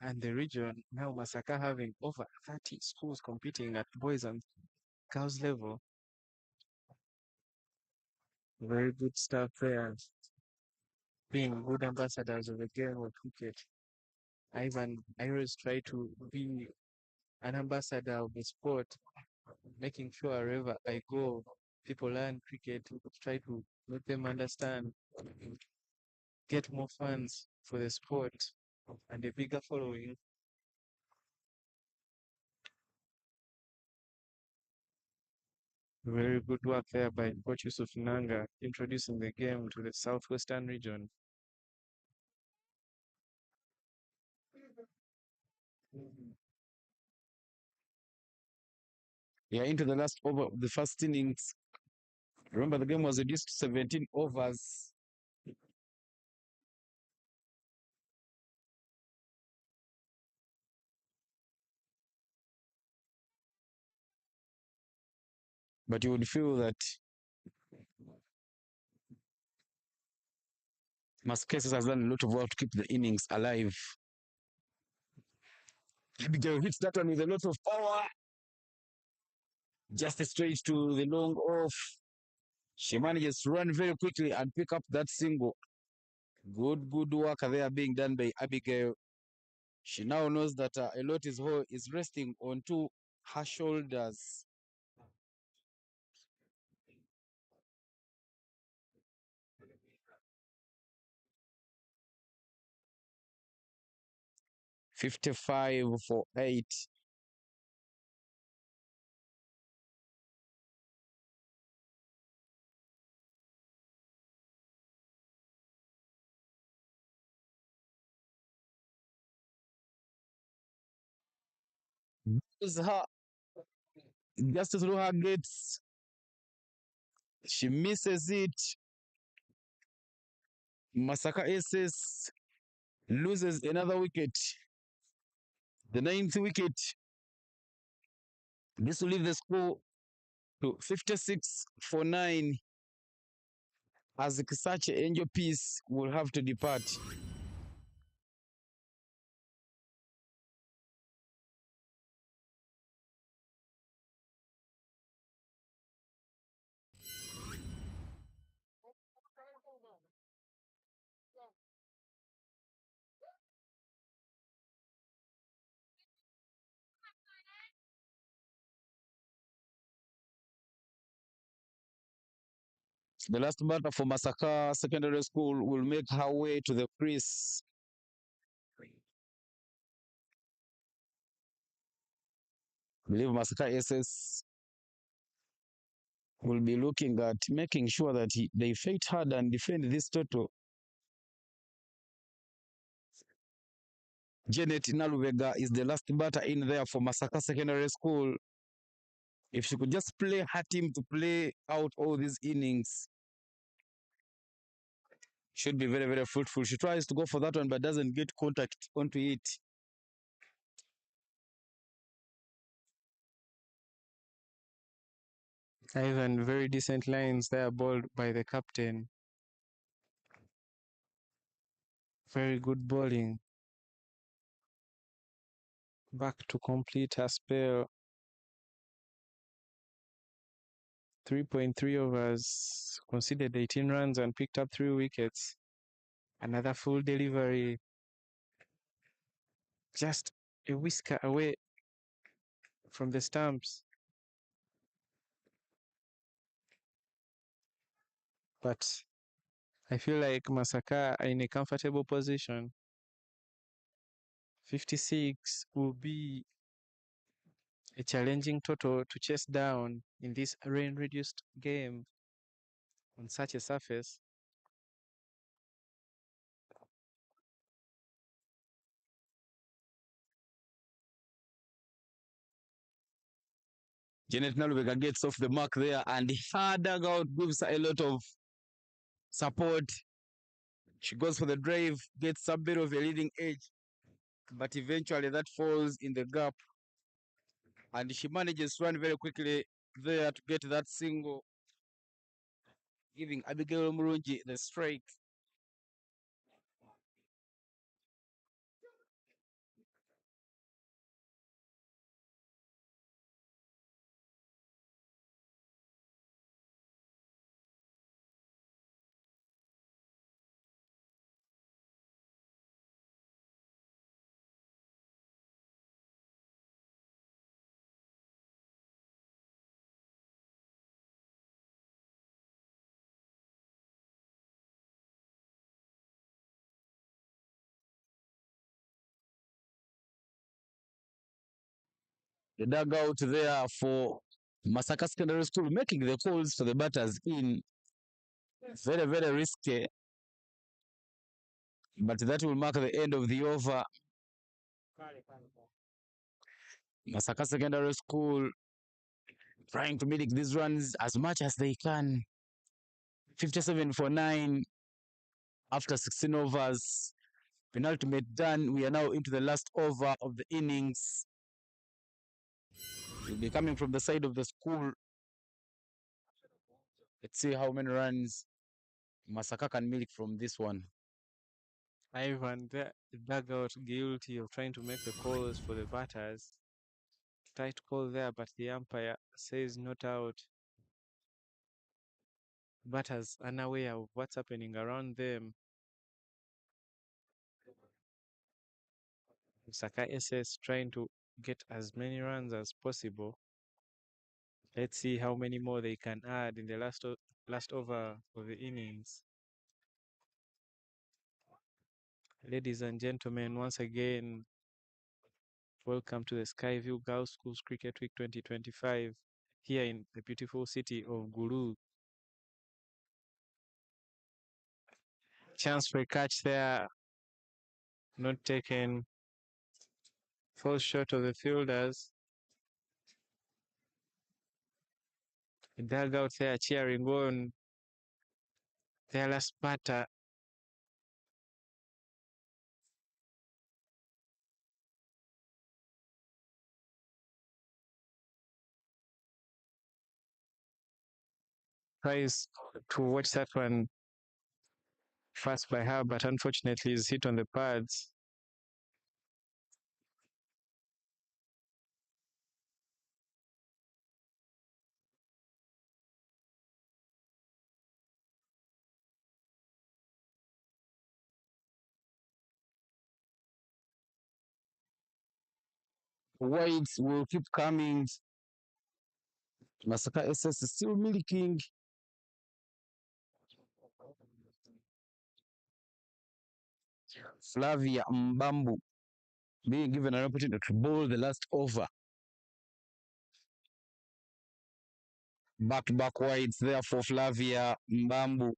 B: and the region. Now Masaka having over 30 schools competing at boys and girls level. Very good stuff there. Being good ambassadors of the game of cricket. Ivan, I always try to be an ambassador of the sport, making sure wherever I go, people learn cricket, try to make them understand, get more fans for the sport and a bigger following. Very good work there by Coach Yusuf Nanga, introducing the game to the Southwestern region.
A: Yeah, into the last over of the first innings. Remember, the game was reduced to 17 overs. But you would feel that Masaka has done a lot of work to keep the innings alive. Abigail hits that one with a lot of power. Just straight to the long off. She manages to run very quickly and pick up that single. Good work there being done by Abigail. She now knows that a lot is resting onto her shoulders. $55 for 8. Is her just through her gates. She misses it. Masaka SS loses another wicket. The 9th wicket. This will leave the score to 56 for 9 as such angel piece will have to depart. The last batter for Masaka Secondary School will make her way to the crease. I believe Masaka SS will be looking at making sure that they fight hard and defend this total. Janet Naluvega is the last batter in there for Masaka Secondary School. If she could just play her team to play out all these innings, should be very fruitful. She tries to go for that one, but doesn't get contact onto it.
B: Ivan, very decent lines there, bowled by the captain. Very good bowling. Back to complete her spell. 3.3 overs, conceded 18 runs and picked up 3 wickets. Another full delivery. Just a whisker away from the stumps. But I feel like Masaka are in a comfortable position. 56 will be a challenging total to chase down in this rain-reduced game on such a surface.
A: Janet Naluvega gets off the mark there, and her dugout gives her a lot of support. She goes for the drive, gets a bit of a leading edge, but eventually that falls in the gap, and she manages to run very quickly there to get that single, giving Abigail Murungi the strike. The dugout there for Masaka Secondary School making the calls for the batters in. Very, very risky. But that will mark the end of the over. Masaka Secondary School trying to milk these runs as much as they can. 57 for 9 after 16 overs. Penultimate done. We are now into the last over of the innings. Will be coming from the side of the school. Let's see how many runs Masaka can milk from this one.
B: Ivan, the dugout guilty of trying to make the calls for the batters. Tight call there, but the umpire says not out. Batters unaware of what's happening around them. Masaka SS trying to get as many runs as possible. Let's see how many more they can add in the last over of the innings. Ladies and gentlemen, once again, welcome to the Skyview Girls Schools Cricket Week 2025 here in the beautiful city of Gulu. Chance for a catch there, not taken. Falls short of the fielders. The dugout there cheering on their last batter. Tries to watch that one fast by her, but unfortunately is hit on the pads.
A: Wides will keep coming. Masaka SS is still milking. Flavia Mbambu being given an opportunity to bowl the last over. Back-to-back wides there for Flavia Mbambu.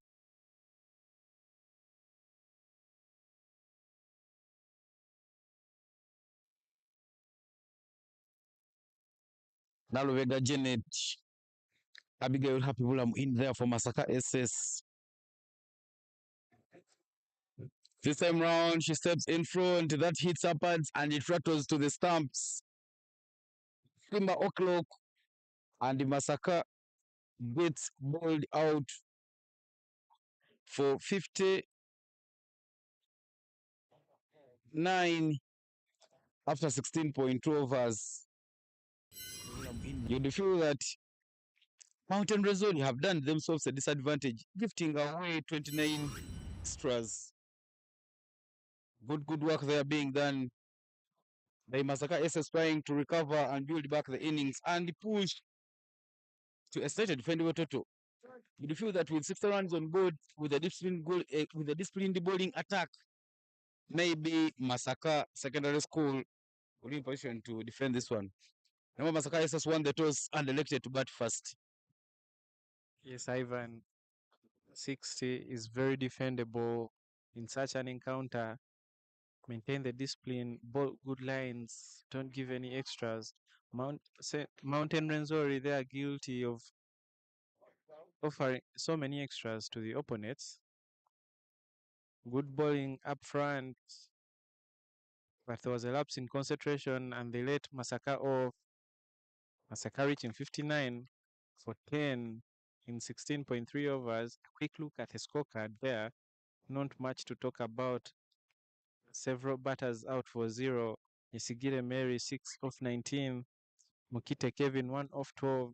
A: Naluvega Janet, Abigail Happy Bulam in there for Masaka SS. This time round, she steps in front. That hits upwards and it rattles to the stumps. Simba O'Clock and Masaka gets bowled out for 59 after 16.2 overs. You'd feel that Mountain Rwenzori have done themselves a disadvantage, gifting away 29 extras. Good work there being done by Masaka SS trying to recover and build back the innings and push to a stated defendable total. You feel that with 60 runs on board with a disciplined bowling attack, maybe Masaka Secondary School will be in position to defend this one. Remember, Masaka SS won the toss and elected to bat first.
B: Yes, Ivan, 60 is very defendable in such an encounter. Maintain the discipline, bowl good lines, don't give any extras. Mountain Rwenzori, they are guilty of offering so many extras to the opponents. Good bowling up front, but there was a lapse in concentration and they let Masaka off. Masaka reaching 59 for 10 in 16.3 overs. A quick look at the scorecard there. Not much to talk about. Several batters out for 0. Isigire Mary 6 off 19. Mukite Kevin 1 off 12.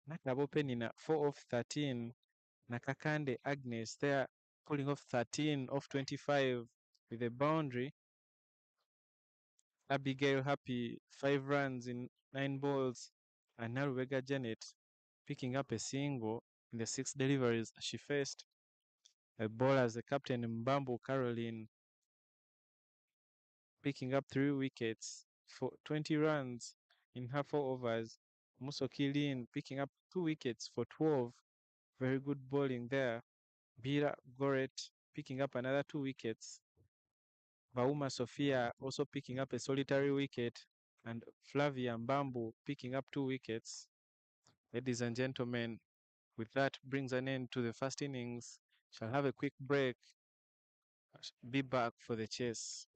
B: Nakabo Penina 4 off 13. Nakakande Agnes there pulling off 13 off 25 with a boundary. Abigail Happy 5 runs in 9 balls. And Narwega Janet picking up a single in the 6 deliveries she faced. A ball as the captain Mbambu Caroline picking up 3 wickets for 20 runs in her 4 overs. Muso Kilin picking up 2 wickets for 12. Very good bowling there. Bira Goret picking up another 2 wickets. Bauma Sofia also picking up a solitary wicket. And Flavia Mbambu picking up 2 wickets. Ladies and gentlemen, with that brings an end to the first innings. Shall have a quick break. Be back for the chase.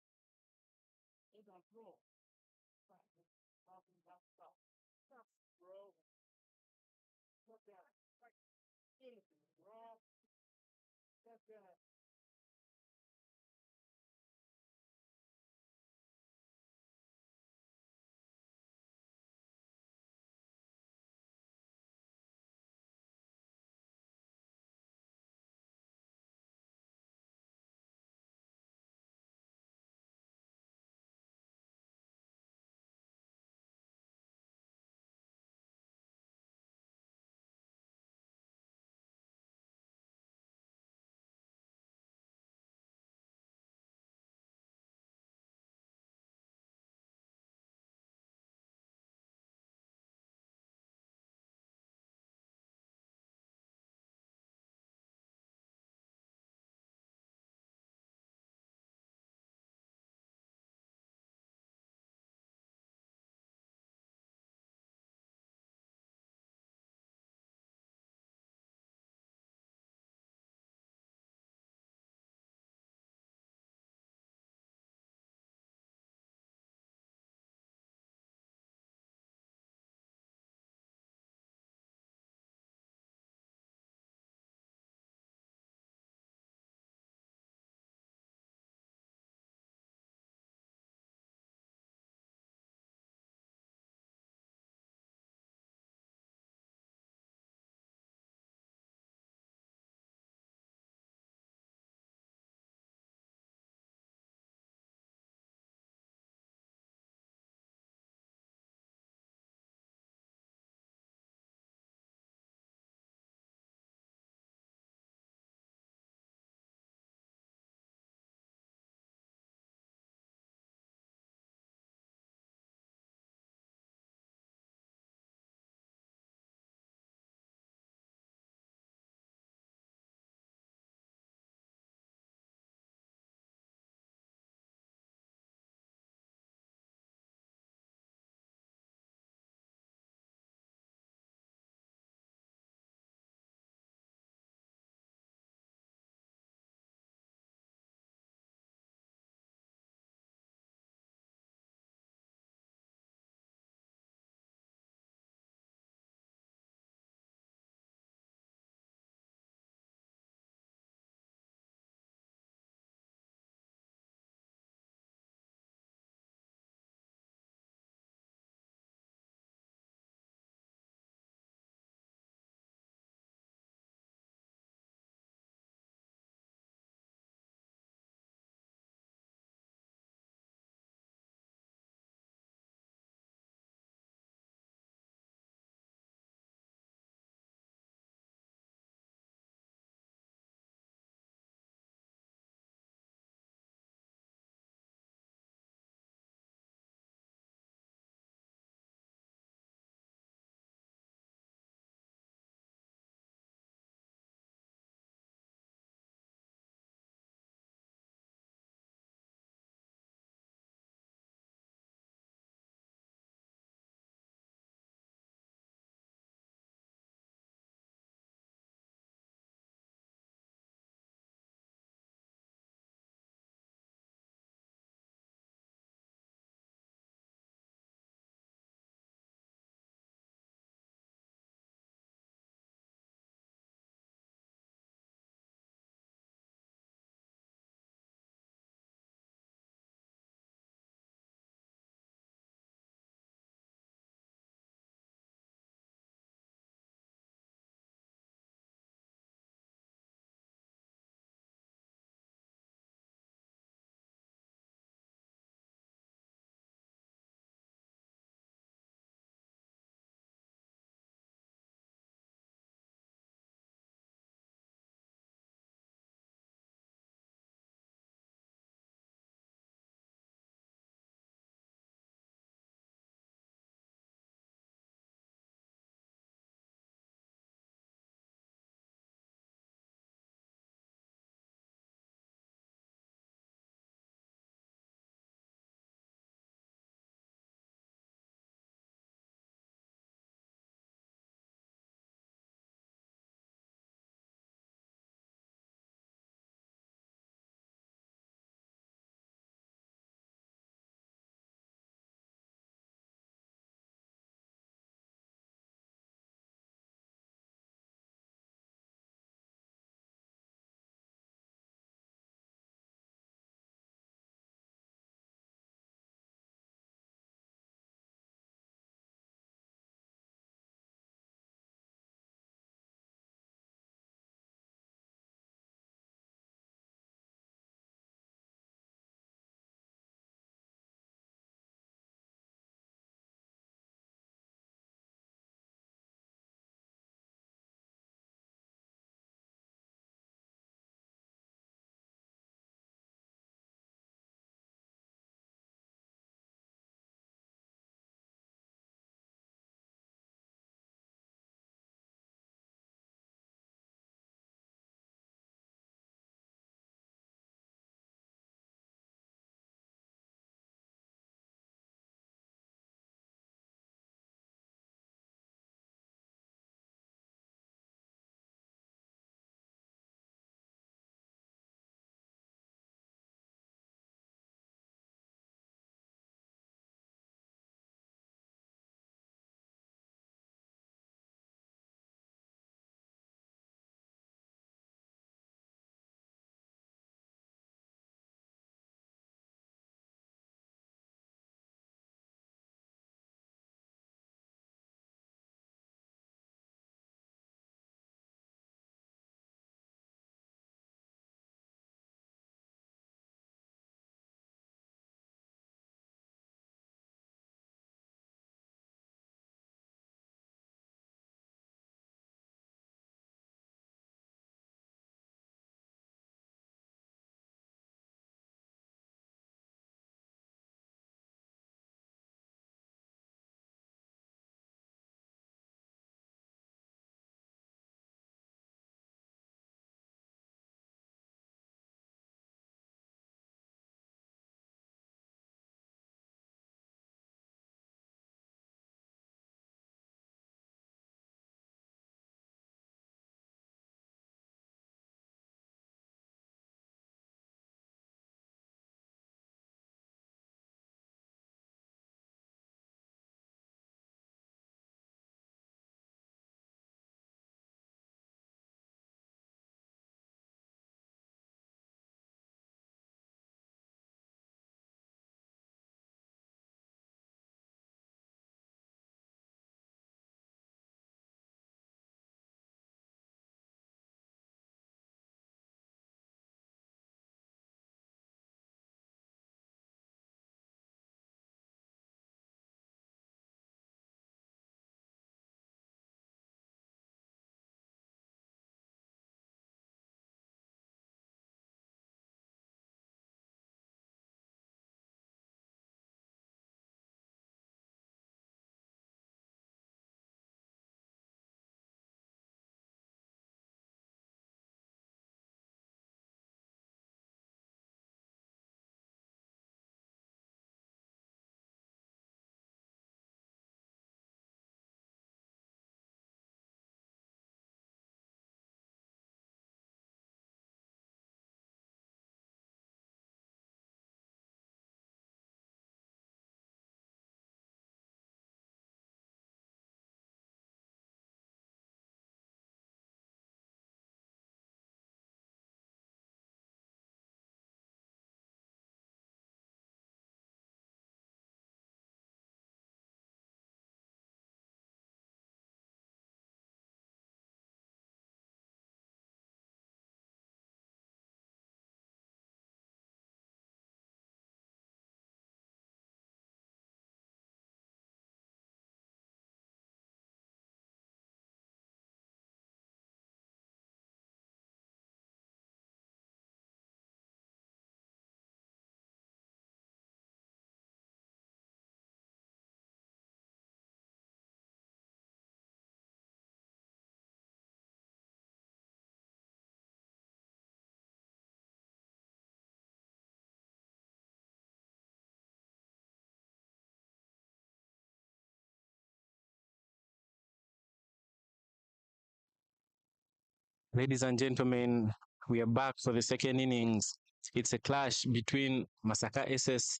B: Ladies and gentlemen, we are back for the second innings. It's a clash between Masaka SS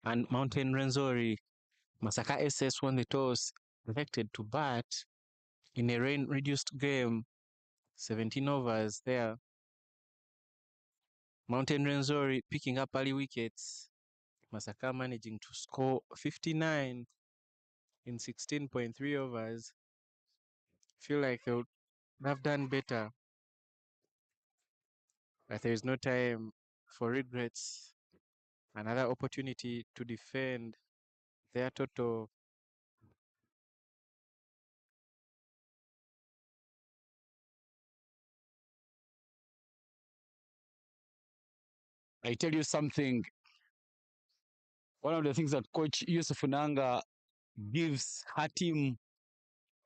B: and Mountain Rwenzori. Masaka SS won the toss, elected to bat in a rain-reduced game, 17 overs there. Mountain Rwenzori picking up early wickets. Masaka managing to score 59 in 16.3 overs. Feel like they would have done better, but there is no time for regrets. Another opportunity to defend their total.
A: I tell you something. One of the things that Coach Yusuf Nanga gives her team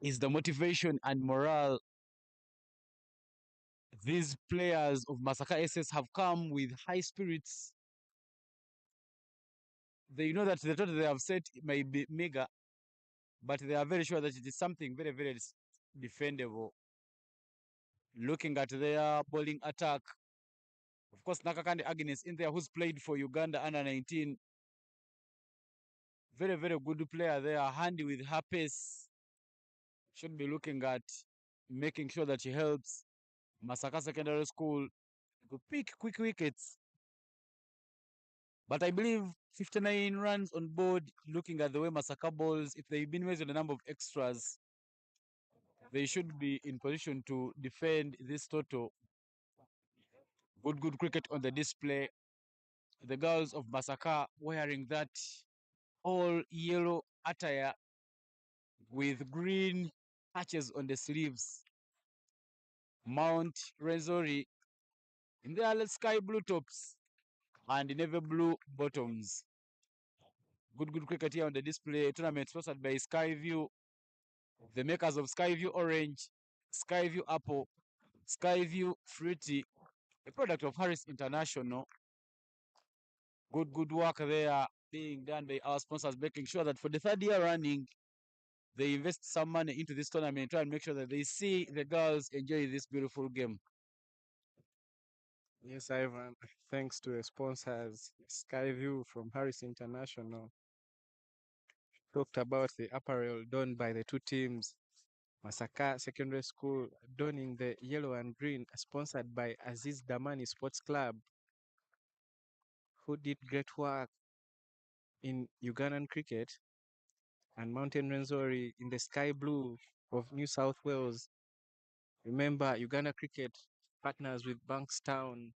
A: is the motivation and morale. These players of Masaka SS have come with high spirits. They know that the total they have set may be meager, but they are very sure that it is something very, very defendable. Looking at their bowling attack, of course, Nakakande Agnes in there, who's played for Uganda under 19. Very, very good player there, handy with her pace. Should be looking at making sure that she helps Masaka Secondary School to pick quick wickets. But I believe 59 runs on board, looking at the way Masaka bowls, if they minimize the number of extras, they should be in position to defend this total. Good cricket on the display. The girls of Masaka wearing that all yellow attire with green patches on the sleeves. Mount Rwenzori in their sky blue tops and navy blue bottoms. Good cricket here on the display. Tournament sponsored by Skyview, the makers of Skyview Orange, Skyview Apple, Skyview Fruity, a product of Harris International. Good work there being done by our sponsors, making sure that for the third year running, they invest some money into this tournament, try and make sure that they see the girls enjoy this beautiful game.
B: Yes, Ivan. Thanks to the sponsors, Skyview from Harris International. Talked about the apparel donned by the two teams. Masaka Secondary School donning the yellow and green, sponsored by Aziz Damani Sports Club, who did great work in Ugandan cricket, and Mountain Rwenzori in the sky blue of New South Wales. Remember, Uganda cricket partners with Bankstown.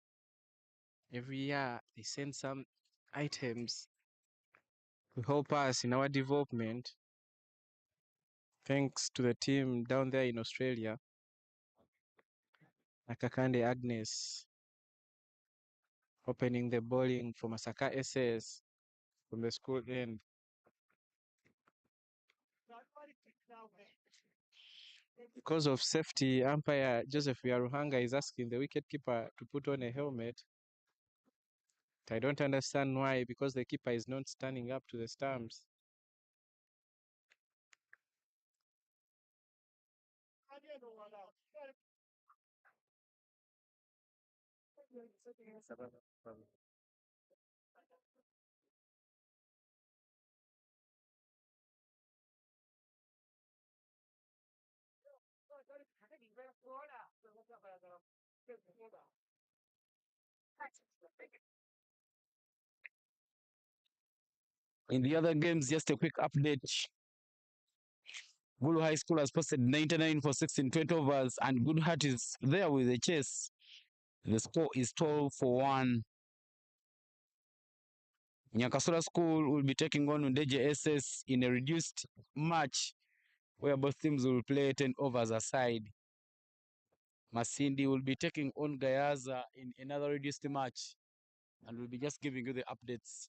B: Every year, they send some items to help us in our development. Thanks to the team down there in Australia, Nakakande Agnes opening the bowling for Masaka SS from the school end. Because of safety, umpire Joseph Yaruhanga is asking the wicketkeeper to put on a helmet. I don't understand why, because the keeper is not standing up to the stumps.
A: In the other games, just a quick update. Gulu High School has posted 99 for 16, 20 overs, and Good Heart is there with the chase. The score is 12 for 1. Nyakasura School will be taking on Ndeje SS in a reduced match where both teams will play 10 overs aside. Masindi will be taking on Gayaza in another reduced match, and we'll be just giving you the updates.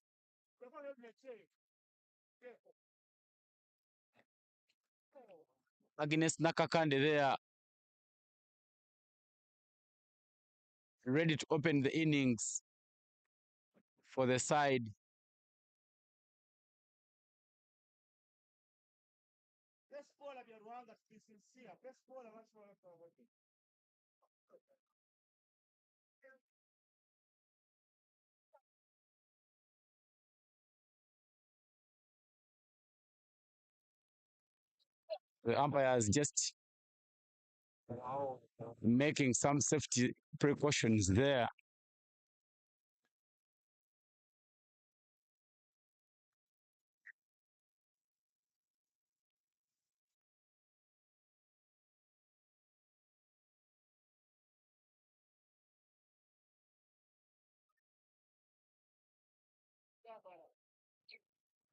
A: Against Nakakande there, ready to open the innings for the side. The umpire is just making some safety precautions there.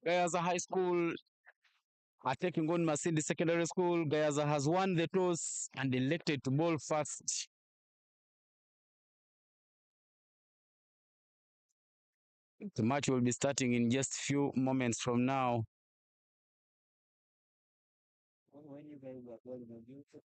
A: Gayaza High School are taking on Masindi Secondary School. Gayaza has won the toss and elected to bowl first. The match will be starting in just a few moments from now.
B: When you guys were going on YouTube,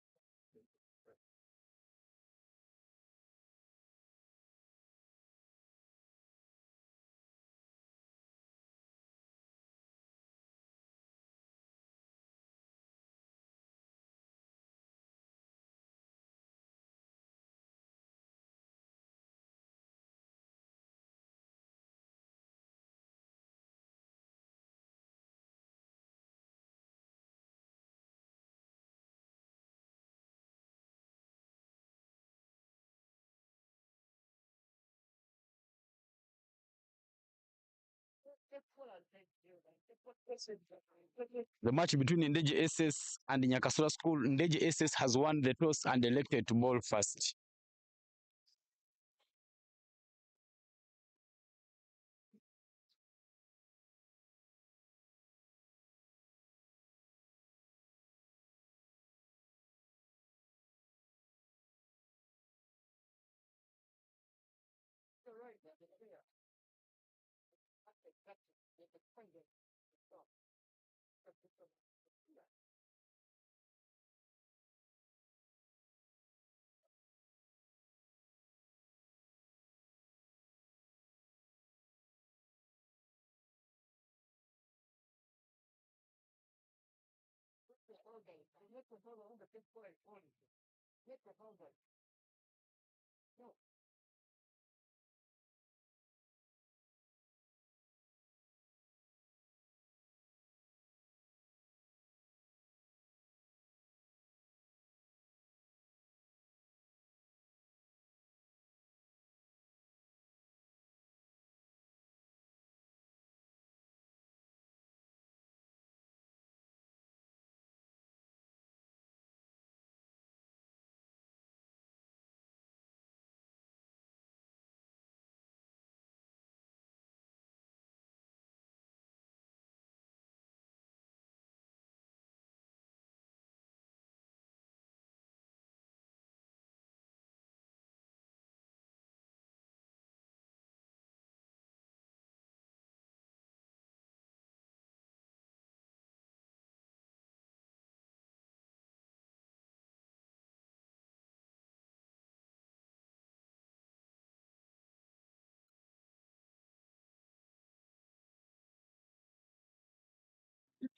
A: The match between Ndeje SS and Nyakasura School. Ndeje SS has won the toss and elected to bowl first.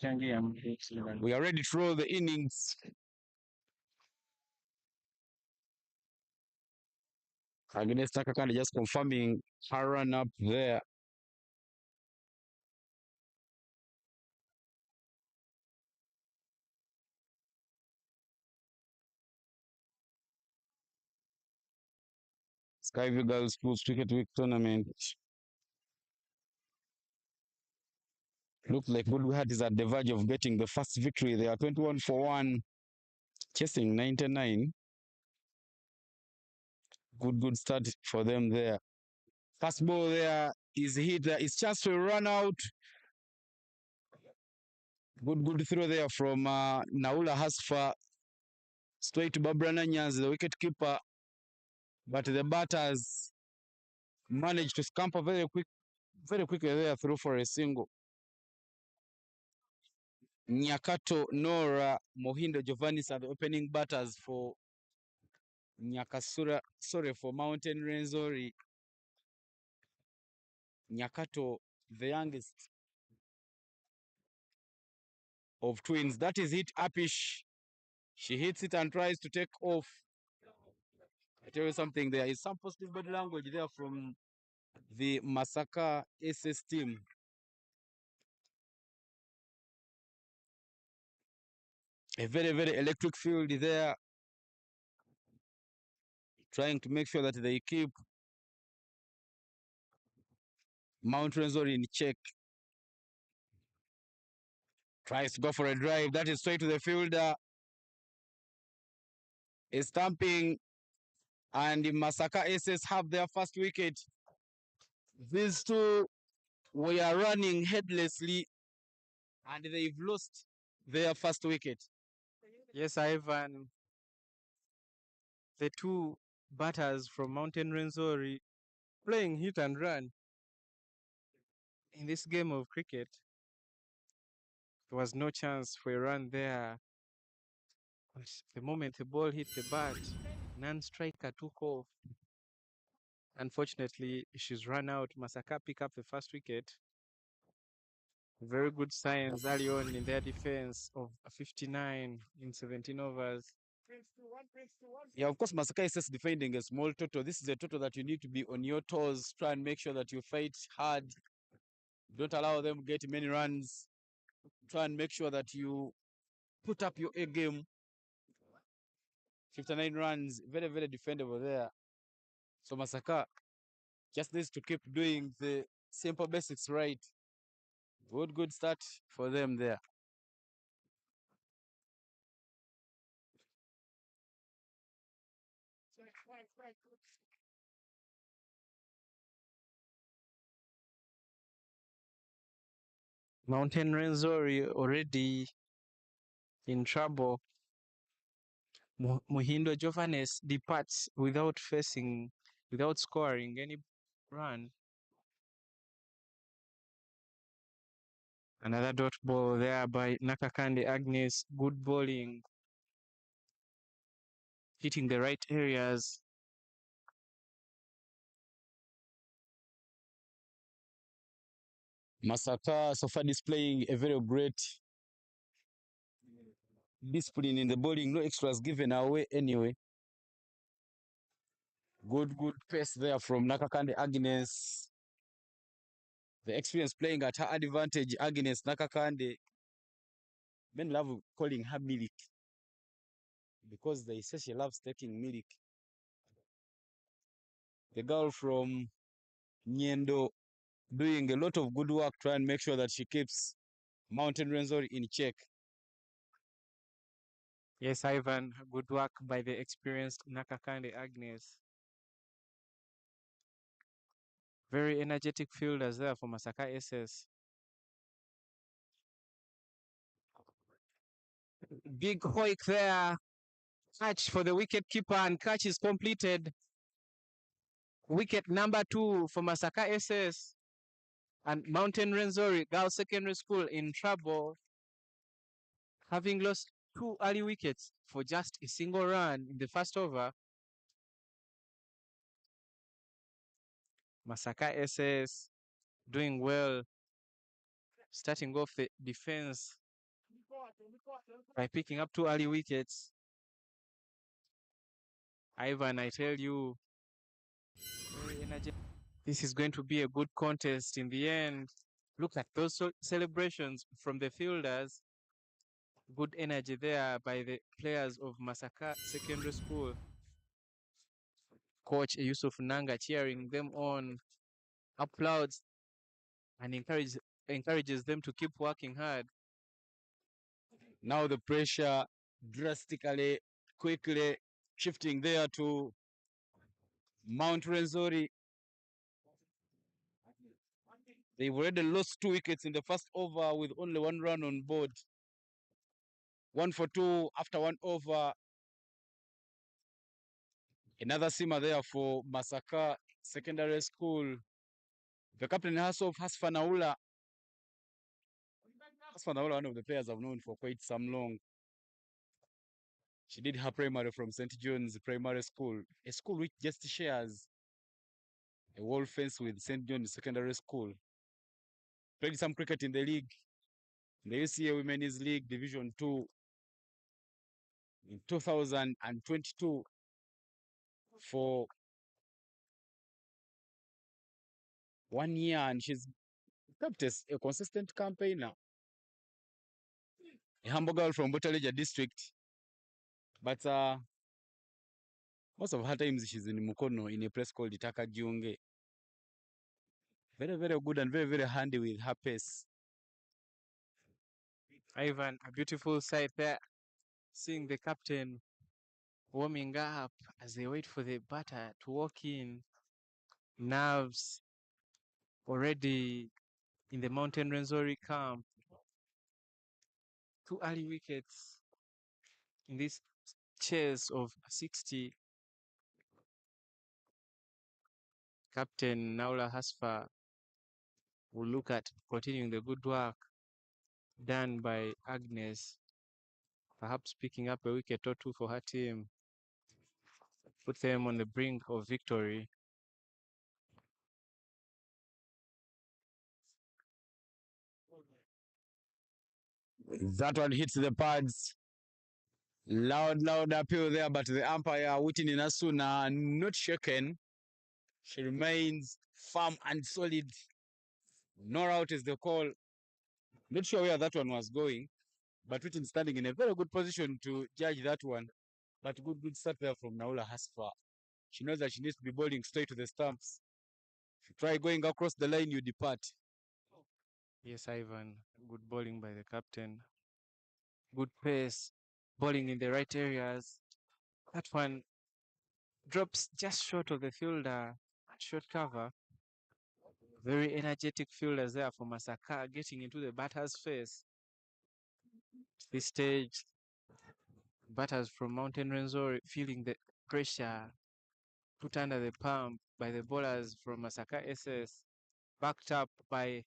A: We are ready to roll the innings. Agnes Takakandi just confirming her run up there. Skyview Girls Schools Cricket Week Tournament. Looks like Goodwood is at the verge of getting the first victory. They are 21 for 1, chasing 99. Good start for them there. First ball there is hit. There is chance to run out. Good throw there from Naula Hasfa. Straight to Barbara Nanyas, the wicket keeper. But the batters managed to scamper very quickly there through for a single. Nyakato, Nora, Mohindo, Giovannis are the opening batters for for Mountain Rwenzori. Nyakato, the youngest of twins. That is it, Apish. She hits it and tries to take off. I tell you something, there is some positive body language there from the Masaka SS team. A very, very electric field there. Trying to make sure that they keep Mount Rwenzori in check. Tries to go for a drive. That is straight to the fielder. Is stamping. And the Masaka Aces have their first wicket. These two were running headlessly. And they've lost their first wicket.
B: Yes, Ivan. The two batters from Mountain Rwenzori playing hit and run. In this game of cricket, there was no chance for a run there. But the moment the ball hit the bat, non-striker took off. Unfortunately, she's run out. Masaka pick up the first wicket. Very good signs early on in their defense of 59 in 17 overs.
A: Yeah, of course, Masaka is just defending a small total. This is a total that you need to be on your toes. Try and make sure that you fight hard. Don't allow them to get many runs. Try and make sure that you put up your A game. 59 runs, very, very defendable there. So Masaka just needs to keep doing the simple basics right. Good start for them there.
B: Mountain Rwenzori already in trouble. Muhindo Jovanes departs without scoring any run. Another dot ball there by Nakakande Agnes. Good bowling. Hitting the right areas.
A: Masaka so far displaying a very great discipline in the bowling. No extras given away anyway. Good pace there from Nakakande Agnes. The experience playing at her advantage, Agnes Nakakande. Men love calling her Milik because they say she loves taking Milik. The girl from Nyendo doing a lot of good work, try and make sure that she keeps Mountain Rwenzori in check.
B: Yes, Ivan, good work by the experienced Nakakande Agnes. Very energetic fielders there for Masaka SS. Big hoik there. Catch for the wicket keeper, and catch is completed. Wicket number 2 for Masaka SS. And Mountain Rwenzori Girls Secondary School in trouble, having lost 2 early wickets for just a single run in the first over. Masaka SS doing well, starting off the defense by picking up 2 early wickets. Ivan, I tell you, very energetic. This is going to be a good contest in the end. Look at those celebrations from the fielders. Good energy there by the players of Masaka Secondary School. Coach Yusuf Nanga cheering them on, applauds, and encourages them to keep working hard.
A: Now the pressure drastically, quickly shifting there to Mount Rwenzori. They've already lost 2 wickets in the first over with only 1 run on board. 1 for 2 after 1 over. Another seamer there for Masaka Secondary School. The captain herself, Hasfanaula. Hasfanaula, one of the players I've known for quite some long. She did her primary from St. John's Primary School, a school which just shares a wall fence with St. John's Secondary School. Played some cricket in the league, in the UCA Women's League Division 2 in 2022 for 1 year, and she's kept a consistent campaigner. a humble girl from Butaleja district. But most of her times she's in Mukono in a place called Itaka Junge. Very, very good and very, very handy with her pace.
B: Ivan, a beautiful sight there. Seeing the captain warming up as they wait for the batter to walk in. Nerves already in the Mountain Rwenzori camp. 2 early wickets in this chase of 60. Captain Naula Hasfa will look at continuing the good work done by Agnes, perhaps picking up a wicket or two for her team, put them on the brink of victory.
A: That one hits the pads. Loud appeal there, but the umpire, Whitney Nasuna, not shaken. She remains firm and solid. No out is the call. Not sure where that one was going, but Whitney standing in a very good position to judge that one. But good start there from Naula Hasfa. She knows that she needs to be bowling straight to the stumps. If you try going across the line, you depart.
B: Yes, Ivan, good bowling by the captain. Good pace, bowling in the right areas. That one drops just short of the fielder, short cover. Very energetic fielders there for Masaka, getting into the batter's face. At this stage, batters from Mountain Rwenzori feeling the pressure put under the pump by the bowlers from Masaka SS, backed up by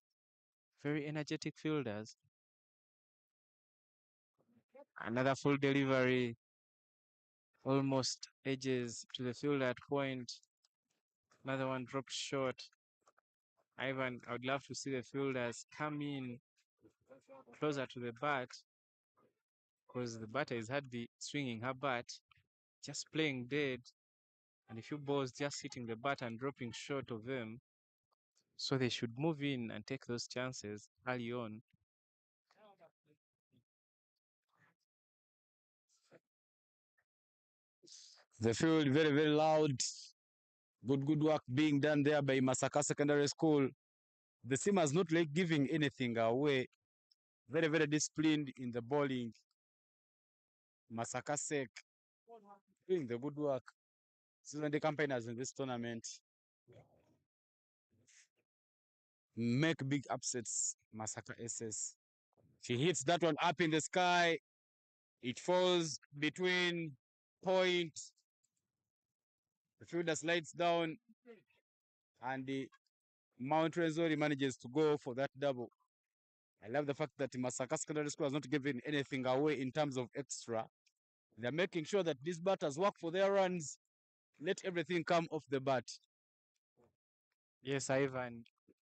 B: very energetic fielders. Another full delivery, almost edges to the fielder at point. Another one dropped short. Ivan, I would love to see the fielders come in closer to the bat because the batter is hardly swinging her bat, just playing dead, and a few balls just hitting the bat and dropping short of them. So they should move in and take those chances early on.
A: The field very, very loud. Good work being done there by Masaka Secondary School. The team has not like giving anything away. Very, very disciplined in the bowling. Masaka Sek doing the good work. Season the campaigners in this tournament. Make big upsets, Masaka SS. She hits that one up in the sky. It falls between point. The fielder slides down and the Mount Rwenzori manages to go for that double. I love the fact that Masaka Secondary School has not given anything away in terms of extra. They're making sure that these batters work for their runs. Let everything come off the bat.
B: Yes, Ivan,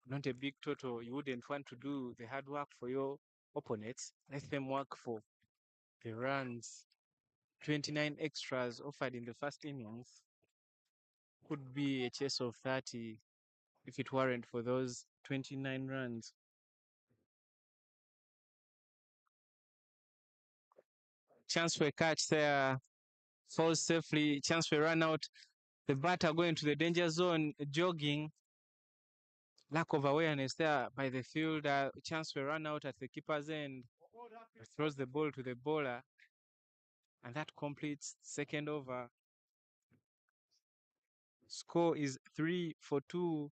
B: not a big total. You wouldn't want to do the hard work for your opponents. Let them work for the runs. 29 extras offered in the first innings could be a chase of 30 if it weren't for those 29 runs. Chance for a catch there, falls safely, chance for a run out. The batter going to the danger zone, jogging. Lack of awareness there by the fielder. Chance for a run out at the keeper's end. Throws the ball to the bowler. And that completes second over. Score is 3-2.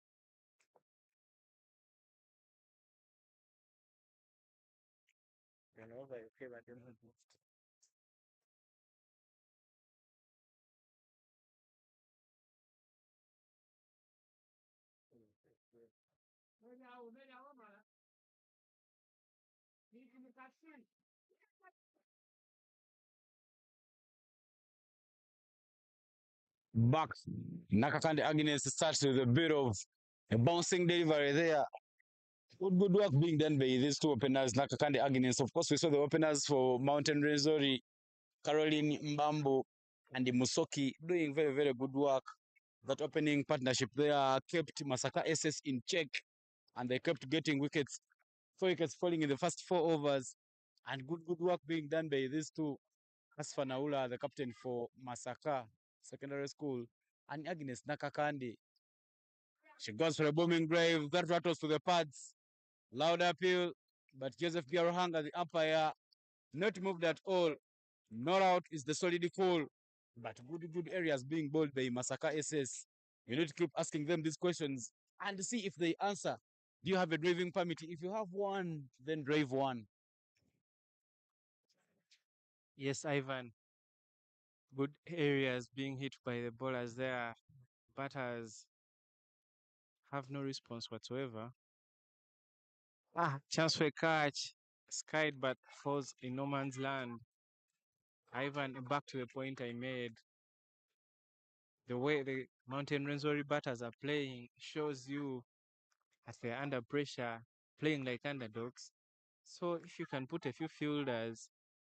A: Back. Nakakande Agnes starts with a bit of a bouncing delivery there. Good work being done by these two openers, Nakakande Agnes. Of course, we saw the openers for Mountain Rwenzori, Caroline Mbambo, and Musoki doing very, very good work. That opening partnership there kept Masaka SS in check, and they kept getting wickets. 4 wickets falling in the first 4 overs, And good work being done by these two. Asfa Naula, the captain for Masaka Secondary School, and Agnes Nakakandi. She goes for a booming drive. That rattles to the pads. Loud appeal, but Joseph Biarohanga, the umpire, not moved at all. Not out is the solid fall. But good areas being bowled by Masaka SS. You need to keep asking them these questions and see if they answer. Do you have a driving permit? If you have one, then drive one.
B: Yes, Ivan. Good areas being hit by the bowlers there. Batters have no response whatsoever. Chance for a catch. Skied but falls in no man's land. Ivan, back to the point I made. The way the Mountain Rwenzori batters are playing shows you as they're under pressure, playing like underdogs. So if you can put a few fielders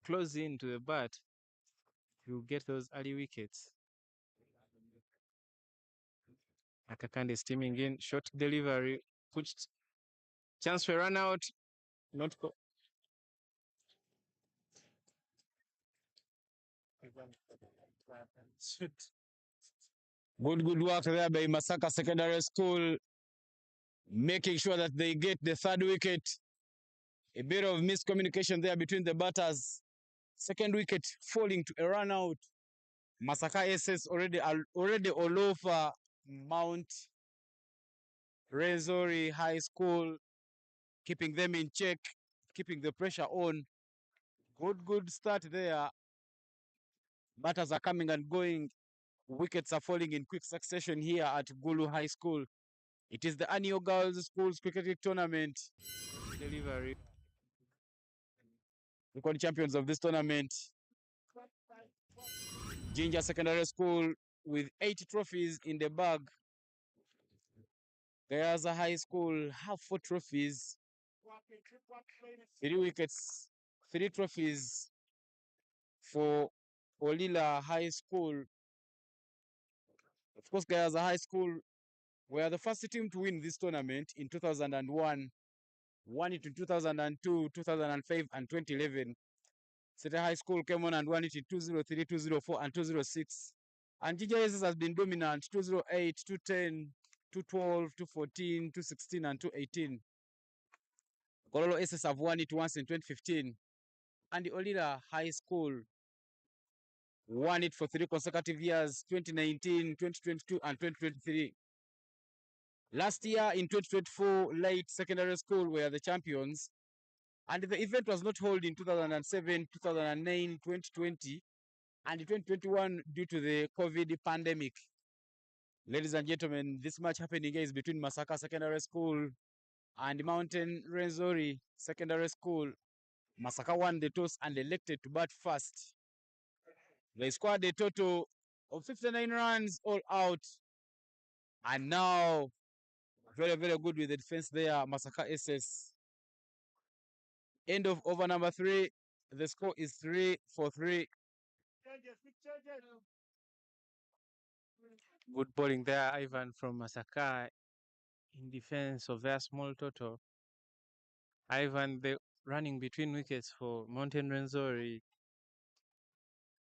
B: close in to the bat, you get those early wickets. Akakande steaming in, short delivery, pushed, chance for a run out, not go.
A: Good work there by Masaka Secondary School, making sure that they get the third wicket. A bit of miscommunication there between the batters. Second wicket falling to a run out. Masaka SS already all over Mount Rwenzori High School, keeping them in check, keeping the pressure on. Good start there. Batters are coming and going. Wickets are falling in quick succession here at Gulu High School. It is the annual Girls Schools Cricket Tournament.
B: Delivery.
A: Record champions of this tournament. Ginger Secondary School with 8 trophies in the bag. Gayaza High School have 4 trophies. 3 wickets, 3 trophies for Olila High School. Of course, Gayaza High School were the first team to win this tournament in 2001, won it in 2002, 2005, and 2011. City High School came on and won it in 203, 204, and 206. And GJS has been dominant 208, 210, 212, 214, 216, and 218. Gololo SS have won it once in 2015. And the Olila High School won it for 3 consecutive years 2019, 2022, and 2023. Last year in 2024, Light Secondary School were the champions. And the event was not held in 2007, 2009, 2020, and 2021 due to the COVID pandemic. Ladies and gentlemen, this match happening here is between Masaka Secondary School and Mountain Rwenzori Secondary School. Masaka won the toss and elected to bat first. They scored a total of 59 runs all out. And now, very good with the defense there, Masaka SS. End of over number 3. The score is 3-3.
B: Good bowling there, Ivan from Masaka in defense of their small total. Ivan, the running between wickets for Mountain Rwenzori,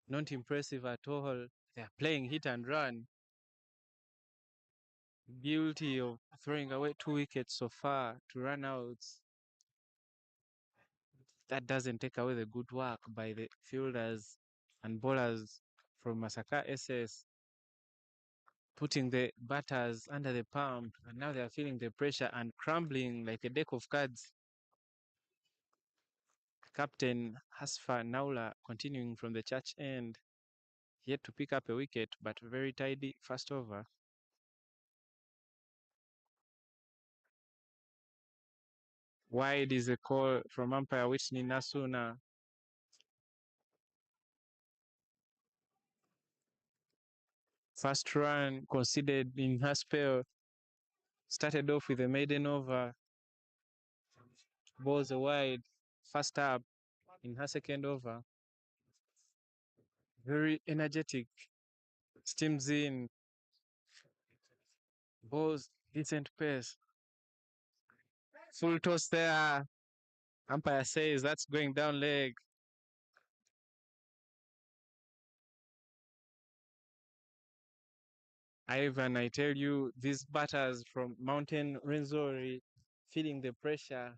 B: not impressive at all. They're playing hit and run. Guilty of throwing away 2 wickets so far to run outs. That doesn't take away the good work by the fielders and bowlers from Masaka SS, putting the batters under the pump, and now they are feeling the pressure and crumbling like a deck of cards. Captain Hasfa Naula continuing from the church end, yet to pick up a wicket, but very tidy first over. Wide is a call from umpire Whitney Nasuna. First run conceded in her spell. Started off with a maiden over. Balls a wide. First up in her second over. Very energetic. Steams in. Balls decent pace. Full toss there. Umpire says that's going down leg. Ivan, I tell you, these batters from Mountain Rwenzori feeling the pressure,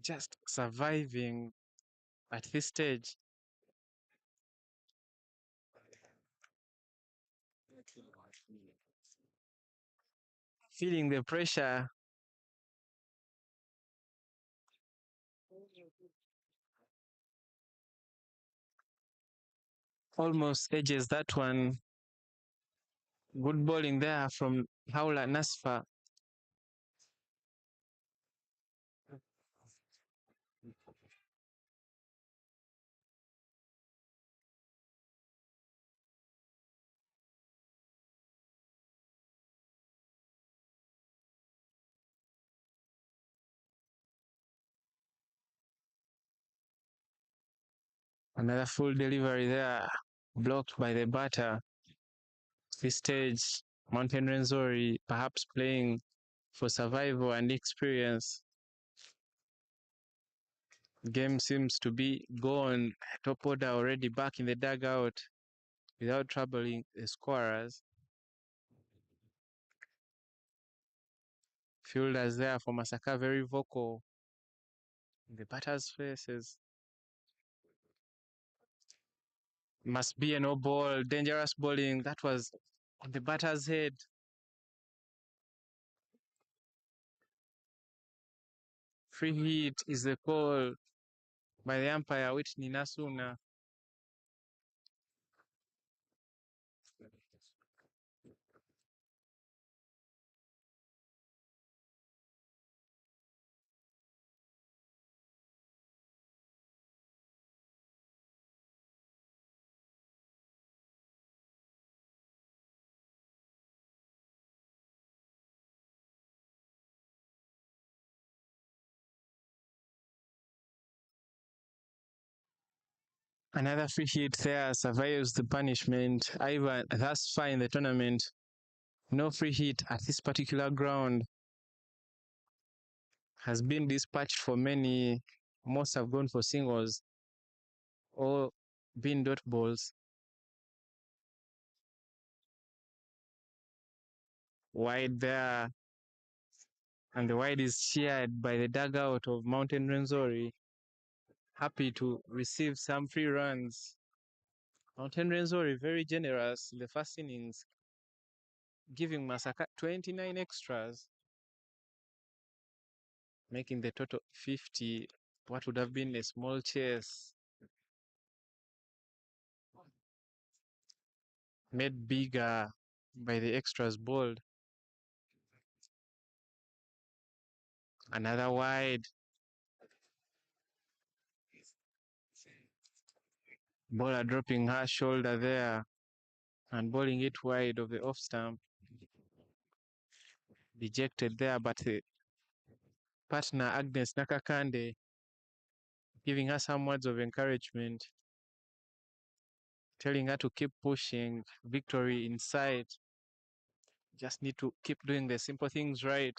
B: just surviving at this stage. Feeling the pressure. Almost edges that one. Good bowling there from Haula Nasfa. Another full delivery there, blocked by the batter. This stage, Mountain Rwenzori perhaps playing for survival and experience. Game seems to be gone. Top order already back in the dugout without troubling the scorers. Fielders there for Masaka very vocal in the batters' faces. Must be a no ball, dangerous bowling. That was on the batter's head. Free hit is the call by the umpire, Whitney Nasuna. Another free hit there survives the punishment. Ivan, thus far in the tournament, no free hit at this particular ground. Has been dispatched for many. Most have gone for singles or been dot balls. Wide there, and the wide is shared by the dugout of Mountain Rwenzori. Happy to receive some free runs. Mountain Rwenzori very generous in the first innings, giving Masaka 29 extras, making the total 50, what would have been a small chase. Made bigger by the extras bowled. Another wide. Bowler dropping her shoulder there and bowling it wide of the off stump. Dejected there, but the partner Agnes Nakakande giving her some words of encouragement, telling her to keep pushing, victory in sight. Just need to keep doing the simple things right.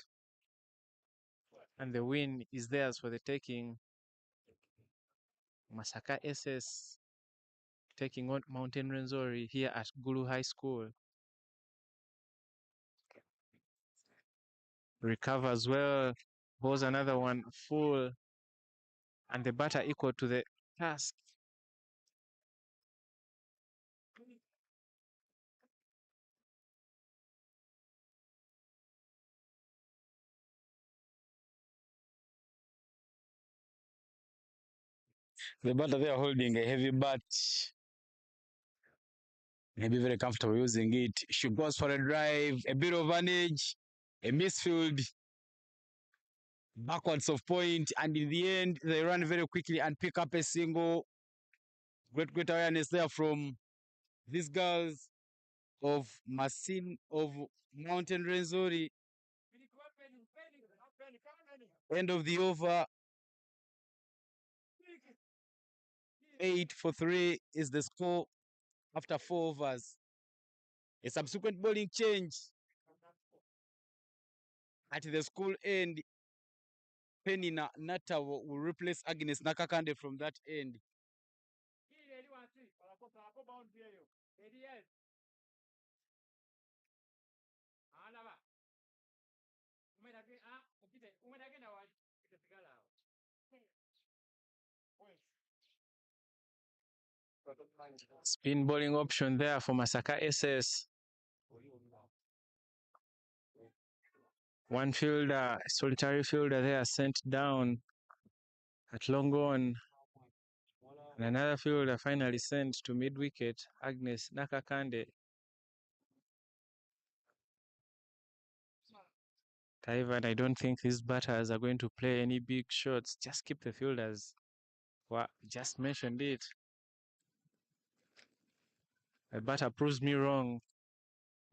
B: And the win is theirs for the taking. Masaka SS taking on Mountain Rwenzori here at Gulu High School. Recovers well, bowls another one full, and the batter equal to the task.
A: The batter they are holding a heavy bat. Maybe very comfortable using it. She goes for a drive, a bit of an edge, a misfield, backwards of point, and in the end, they run very quickly and pick up a single. Great awareness there from these girls of Mountain Rwenzori. End of the over. 8-3 is the score after 4 overs. A subsequent bowling change At the school end, Penina Nata will replace Agnes Nakakande from that end.
B: Spin bowling option there for Masaka SS. One fielder, solitary fielder there sent down at long on. And another fielder finally sent to mid wicket, Agnes Nakakande. Taiwan, I don't think these batters are going to play any big shots. Just keep the fielders. Well, just mentioned it. The batter proves me wrong.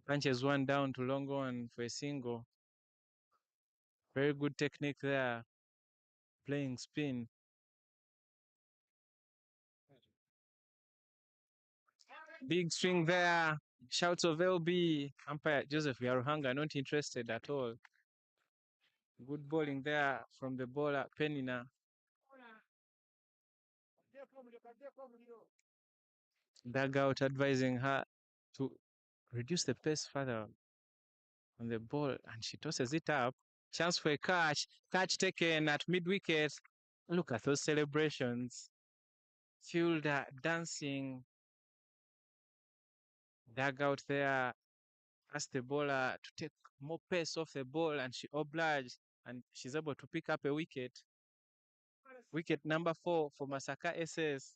B: Punches one down to long on for a single. Very good technique there. Playing spin. Big swing there. Shouts of LB. Umpire Joseph Yaruhanga not interested at all. Good bowling there from the bowler Penina. Dugout advising her to reduce the pace further on the ball, and she tosses it up. Chance for a catch. Catch taken at mid wicket. Look at those celebrations. Fielder dancing. Dugout there. Asked the bowler to take more pace off the ball, and she obliged, and she's able to pick up a wicket. Wicket number 4 for Masaka SS.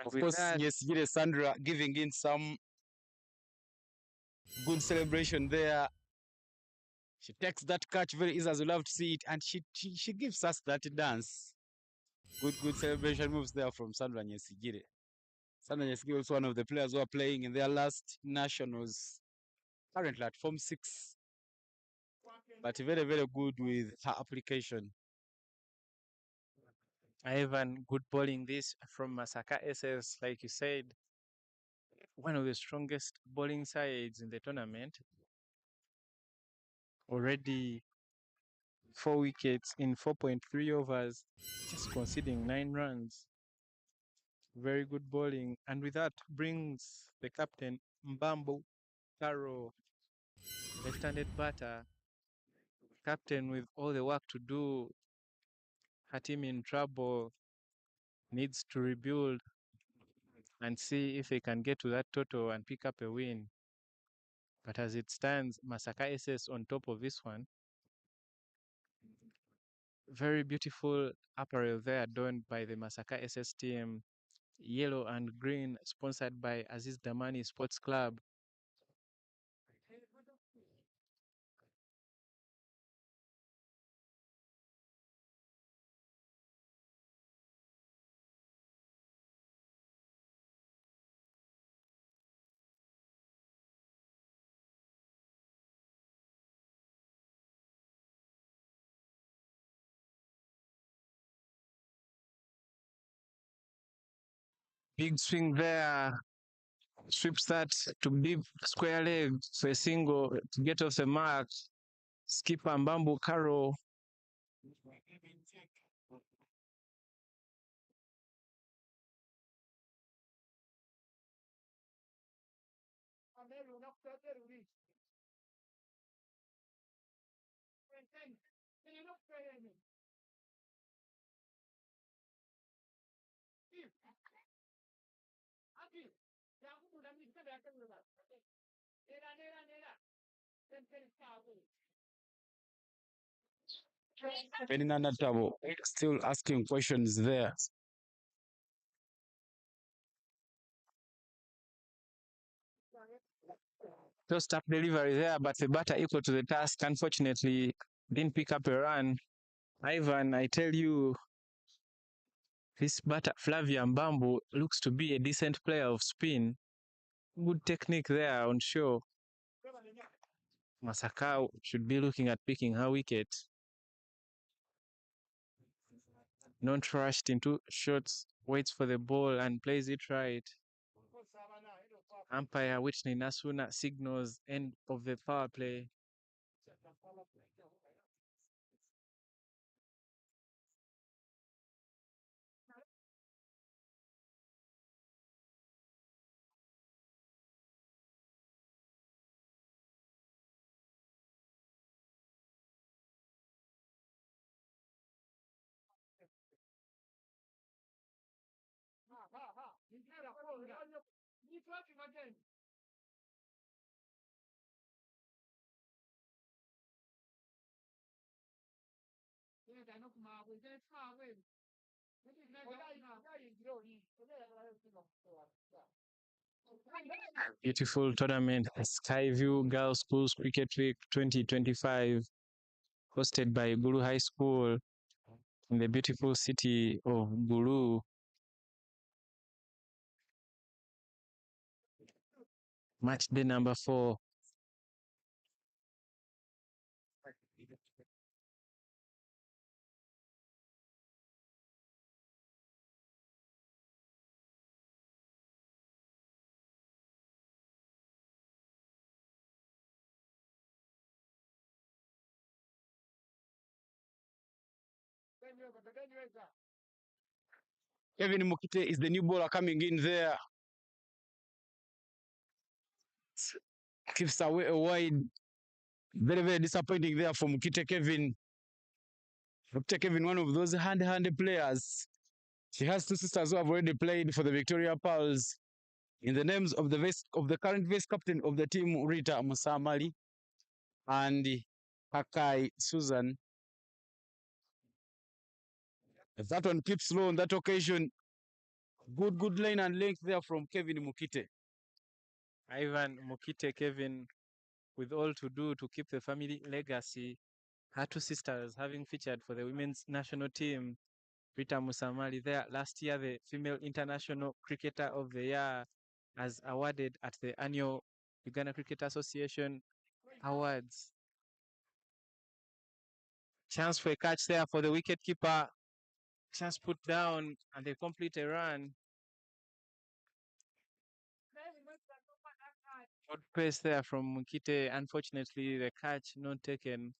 A: Of course, yes, Sandra giving in some good celebration there. She takes that catch very easy, as you love to see it, and she gives us that dance. Good celebration moves there from Sandra Nyesigire. Sandra Nyesigire also one of the players who are playing in their last nationals, currently at Form 6. But very, very good with her application.
B: Ivan, good bowling this from Masaka SS, like you said. One of the strongest bowling sides in the tournament. Already 4 wickets in 4.3 overs, just conceding 9 runs. Very good bowling. And with that brings the captain, Mbambo Caro, left-handed batter. Captain with all the work to do. Her team in trouble. Needs to rebuild and see if they can get to that total and pick up a win. But as it stands, Masaka SS on top of this one. Very beautiful apparel there donned by the Masaka SS team. Yellow and green, sponsored by Aziz Damani Sports Club. Big swing there. Sweeps that to deep square leg for a single to get off the mark. Skipper Mbambo Caro.
A: Penina Natabo still asking questions there.
B: Close up delivery there, but the batter equal to the task. Unfortunately, didn't pick up a run. Ivan, I tell you, this batter, Flavia Mbambo, looks to be a decent player of spin. Good technique there on show. Masaka should be looking at picking her wicket. Not rushed into shots, waits for the ball and plays it right. Umpire Whitney Nasuna signals end of the power play. Beautiful tournament, Skyview Girls Schools Cricket League 2025, hosted by Gulu High School in the beautiful city of Gulu. Match day number 4.
A: Kevin Mukite is the new bowler coming in there. Keeps away wide. Very, very disappointing there for Mukite Kevin. Mukite Kevin, one of those handy players. She has two sisters who have already played for the Victoria Pearls. In the names of the current vice captain of the team, Rita Musamali and Hakai Susan. If that one keeps low on that occasion, good line and length there from Kevin Mukite.
B: Ivan Mukite Kevin, with all to do to keep the family legacy. Her two sisters having featured for the women's national team. Rita Musamali there last year, the Female International Cricketer of the Year, as awarded at the annual Uganda Cricket Association Awards. Chance for a catch there for the wicketkeeper. Chance put down and they complete a run. Good pace there from Mukite. Unfortunately, the catch not taken.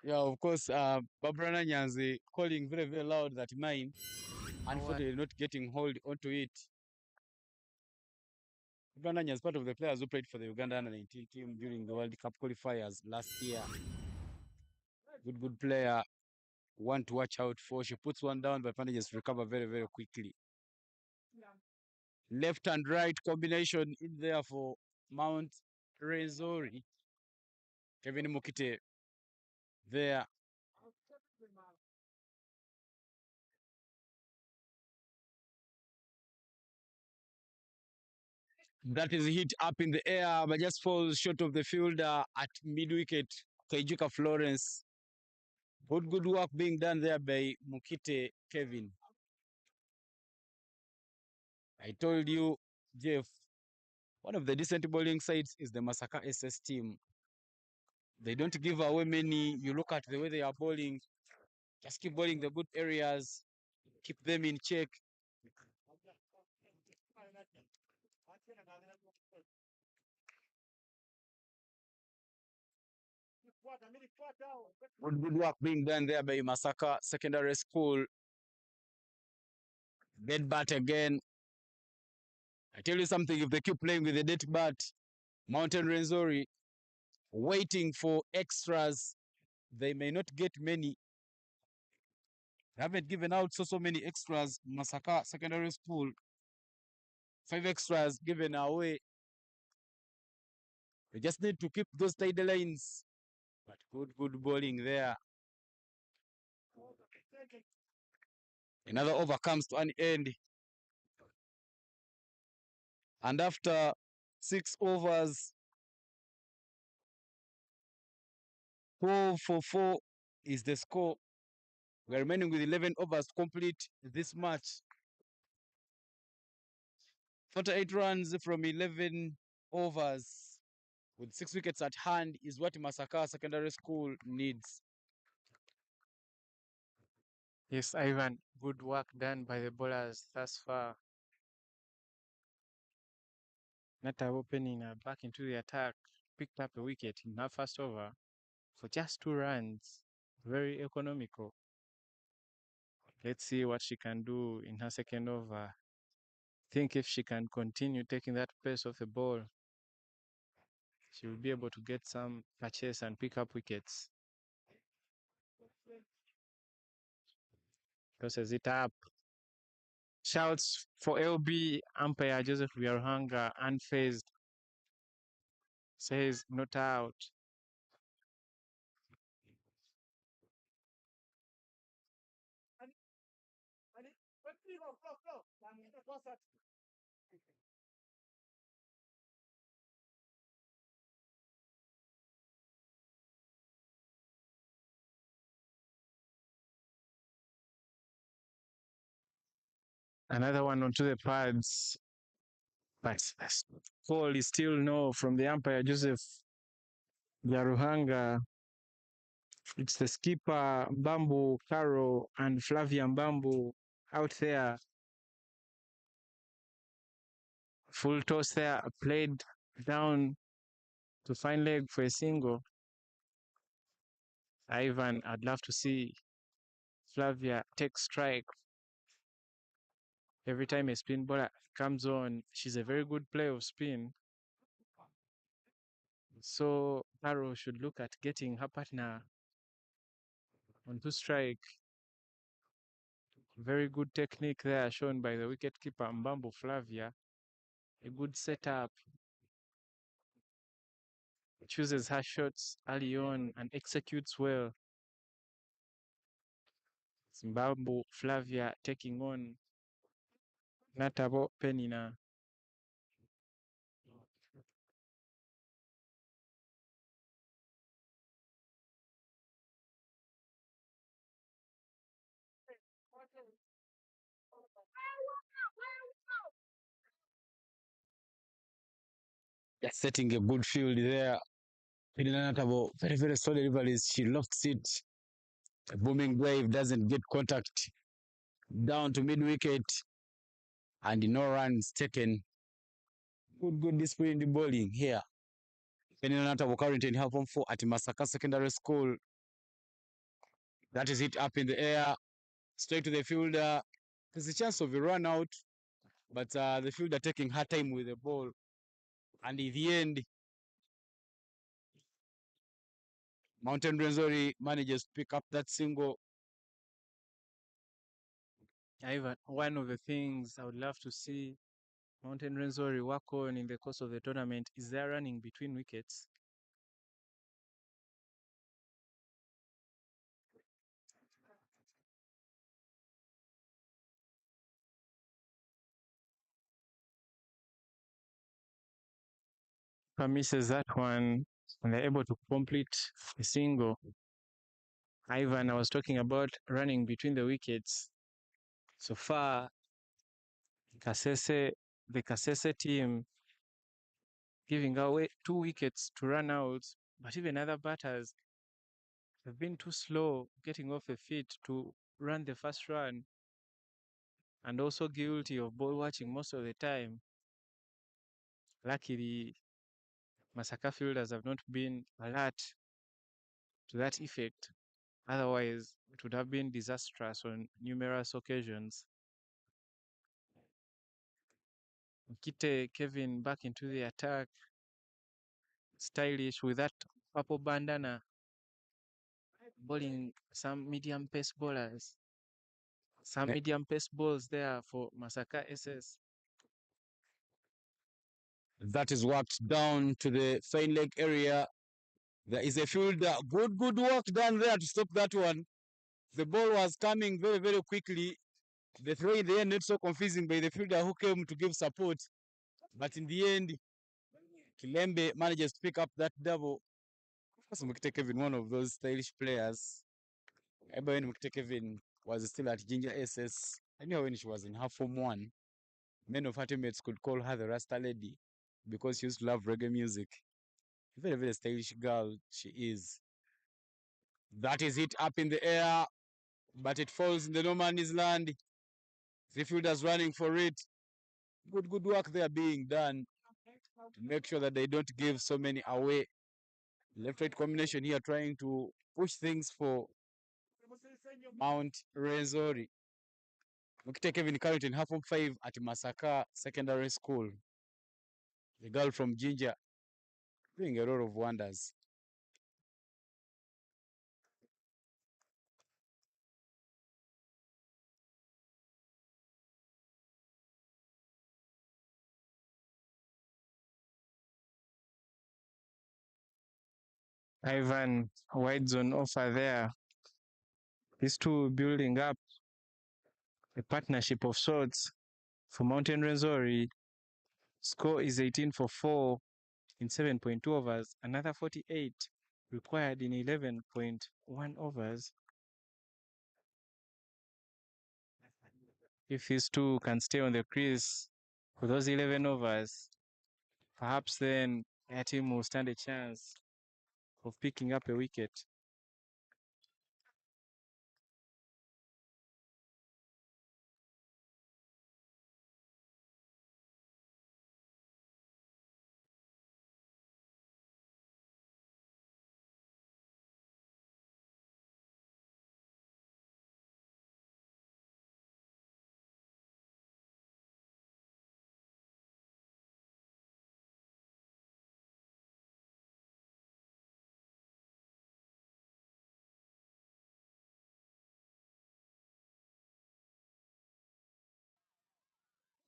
A: Yeah, of course, Barbara Nyanzi calling very, very loud that mine. Unfortunately, not getting hold onto it. Barbara Nyanzi is part of the players who played for the Uganda under-19 team during the World Cup qualifiers last year. Good player. One to watch out for. She puts one down, but manages recover very, very quickly. Left and right combination in there for Mount Rwenzori. Kevin Mukite there. That is hit up in the air, but just falls short of the fielder at mid-wicket. Kaijuka Florence. Good work being done there by Mukite Kevin. I told you, Jeff, one of the decent bowling sides is the Masaka SS team. They don't give away many. You look at the way they are bowling. Just keep bowling the good areas. Keep them in check. Good work being done there by Masaka Secondary School. Dead bat again. I tell you something, if they keep playing with the dead bat, Mountain Rwenzori waiting for extras, they may not get many. They haven't given out so many extras. Masaka Secondary School, 5 extras given away. They just need to keep those tidy lines. But good bowling there. Another over comes to an end. And after 6 overs, 4-4 is the score. We're remaining with 11 overs to complete this match. 48 runs from 11 overs with 6 wickets at hand is what Masaka Secondary School needs.
B: Yes, Ivan, good work done by the bowlers thus far. Nata opening back into the attack, picked up a wicket in her first over for just 2 runs. Very economical. Let's see what she can do in her second over. Think if she can continue taking that pace of the ball, she will be able to get some catches and pick up wickets. Tosses it up. Shouts for LB umpire Joseph Biaruhanga unfazed. Says not out. Another one onto the pads. But call is still no from the umpire Joseph Biaruhanga. It's the skipper Bambu Caro and Flavia Bambu out there. Full toss there, played down to find leg for a single. Ivan, I'd love to see Flavia take strike. Every time a spin bowler comes on, she's a very good player of spin. So Caro should look at getting her partner onto strike. Very good technique there shown by the wicketkeeper Mbambo Flavia. A good setup. Chooses her shots early on and executes well. Mbambo Flavia taking on Natabo Penina.
A: Just setting a good field there. Natabo, very, very solid deliveries. She lofts it. A booming wave doesn't get contact. Down to mid wicket. And no runs taken. Good display in the bowling here. Natabo currently in half form 4 at Masaka Secondary School. That is it up in the air. Straight to the fielder. There's a chance of a run out. But the fielder taking her time with the ball. And in the end, Mountain Rwenzori manages to pick up that single.
B: Ivan, one of the things I would love to see Mountain Rwenzori work on in the course of the tournament is their running between wickets. Misses that one and they're able to complete a single. Ivan, I was talking about running between the wickets. So far, the Kasese team giving away 2 wickets to run out, but even other batters have been too slow getting off the feet to run the first run and also guilty of ball watching most of the time. Luckily, Masaka fielders have not been alert to that effect. Otherwise, it would have been disastrous on numerous occasions. Kite Kevin back into the attack. Stylish with that purple bandana. Bowling some medium pace bowlers. Some medium pace balls there for Masaka SS.
A: That is worked down to the fine leg area. There is a fielder. Good work done there to stop that one. The ball was coming very, very quickly. The throw in the end not so confusing by the fielder who came to give support. But in the end, Kilembe manages to pick up that double. Mukite Kevin, one of those stylish players. I remember when Mukite Kevin was still at Ginger SS. I knew when she was in her form 1. Many of her teammates could call her the Rasta Lady because she used to love reggae music. Very, very stylish girl she is. That is it up in the air, but it falls in the no man's land. The fielders running for it. Good work there being done. to make sure that they don't give so many away. Left-right combination here trying to push things for Mount Rwenzori. Ukite Kevin Carrington, half of 5 at Masaka Secondary School. The girl from Ginger doing a lot of wonders.
B: Ivan, wide zone offer there. These two building up a partnership of sorts for Mountain Rwenzori. Score is 18 for 4 in 7.2 overs. Another 48 required in 11.1 overs. If these two can stay on the crease for those 11 overs, perhaps then their team will stand a chance of picking up a wicket.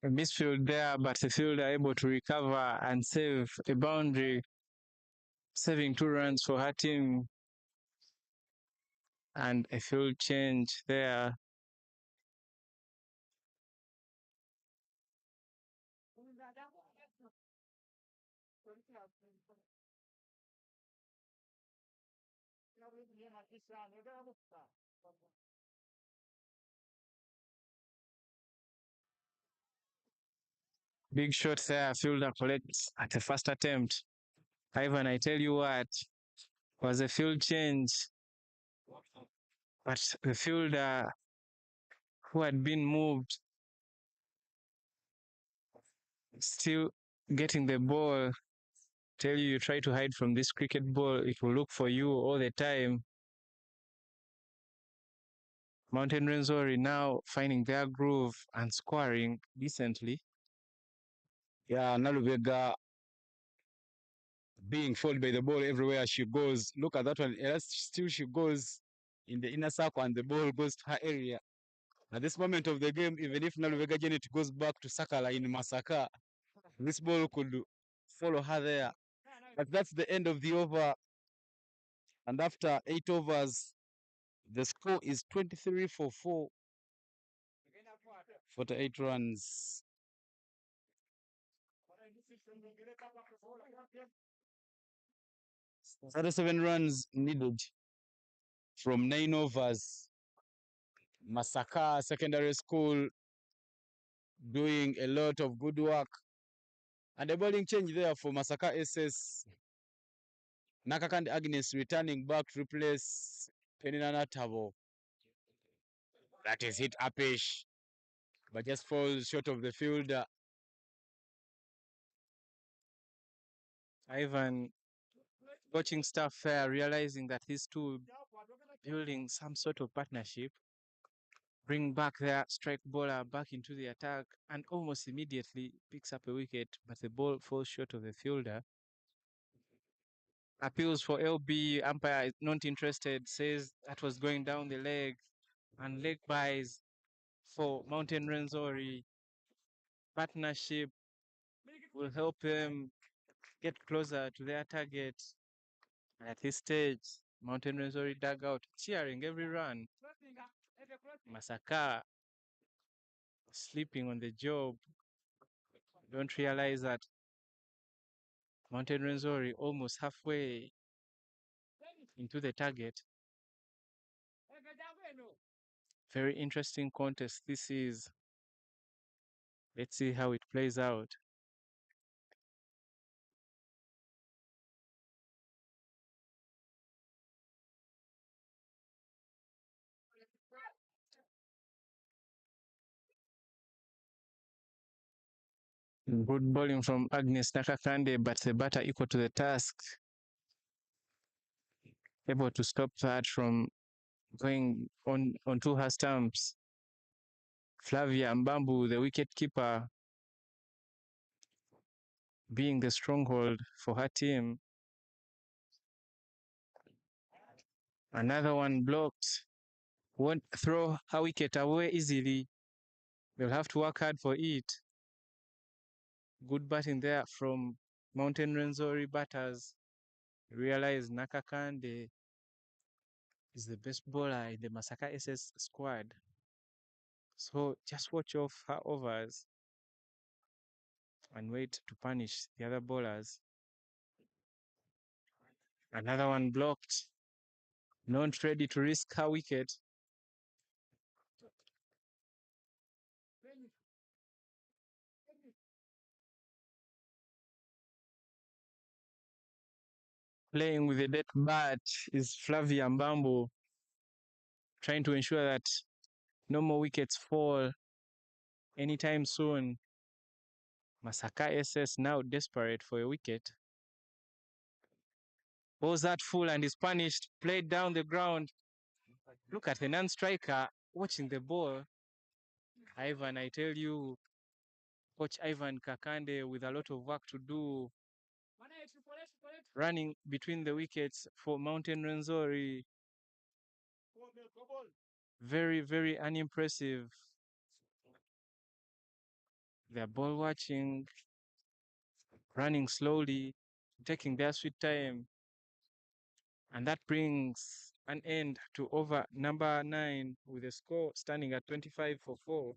B: A misfield there, but the fielder able to recover and save a boundary, saving 2 runs for her team. And a field change there. Big shot there, fielder collects at the first attempt. Ivan, I tell you what, was a field change, but the fielder who had been moved still getting the ball. Tell you try to hide from this cricket ball, it will look for you all the time. Mountain Rwenzori now finding their groove and scoring decently.
A: Yeah, Nalubega being followed by the ball everywhere she goes. Look at that one. Still she goes in the inner circle and the ball goes to her area. At this moment of the game, even if Nalubega Janet goes back to Sakala in Masaka, this ball could follow her there. But that's the end of the over. And after 8 overs, the score is 23 for 4. 48 runs. Thirty-seven runs needed from 9 overs. Masaka Secondary School doing a lot of good work. And a bowling change there for Masaka SS. Nakakand Agnes returning back to replace Peninana Tavo. That is hit upish, but just falls short of the fielder.
B: Ivan watching stuff there, realizing that these two building some sort of partnership, bring back their strike bowler back into the attack and almost immediately picks up a wicket, but the ball falls short of the fielder. Appeals for LB, umpire is not interested, says that was going down the leg, and leg buys for Mountain Rwenzori. Partnership will help them get closer to their target. And at this stage, Mountain Rwenzori dugout cheering every run. Masaka sleeping on the job. Don't realize that Mountain Rwenzori almost halfway into the target. Very interesting contest this is. Let's see how it plays out. Good bowling from Agnes Nakakande, but the batter equal to the task, able to stop that from going onto her stumps. Flavia Mbambu, the wicket keeper, being the stronghold for her team. Another one blocked. Won't throw her wicket away easily. They'll have to work hard for it. Good batting there from Mountain Rwenzori batters. Realize Nakakande is the best bowler in the Masaka SS squad. So just watch off her overs and wait to punish the other bowlers. Another one blocked. Not ready to risk her wicket. Playing with a dead bat is Flavia Mbambo, trying to ensure that no more wickets fall anytime soon. Masaka SS now desperate for a wicket. Bowls that full and is punished, played down the ground. Look at the non-striker watching the ball. Ivan, I tell you, Coach Ivan Kakande with a lot of work to do. Running between the wickets for Mountain Rwenzori. Very, very unimpressive. They're ball watching, running slowly, taking their sweet time. And that brings an end to over number 9 with the score standing at 25 for 4.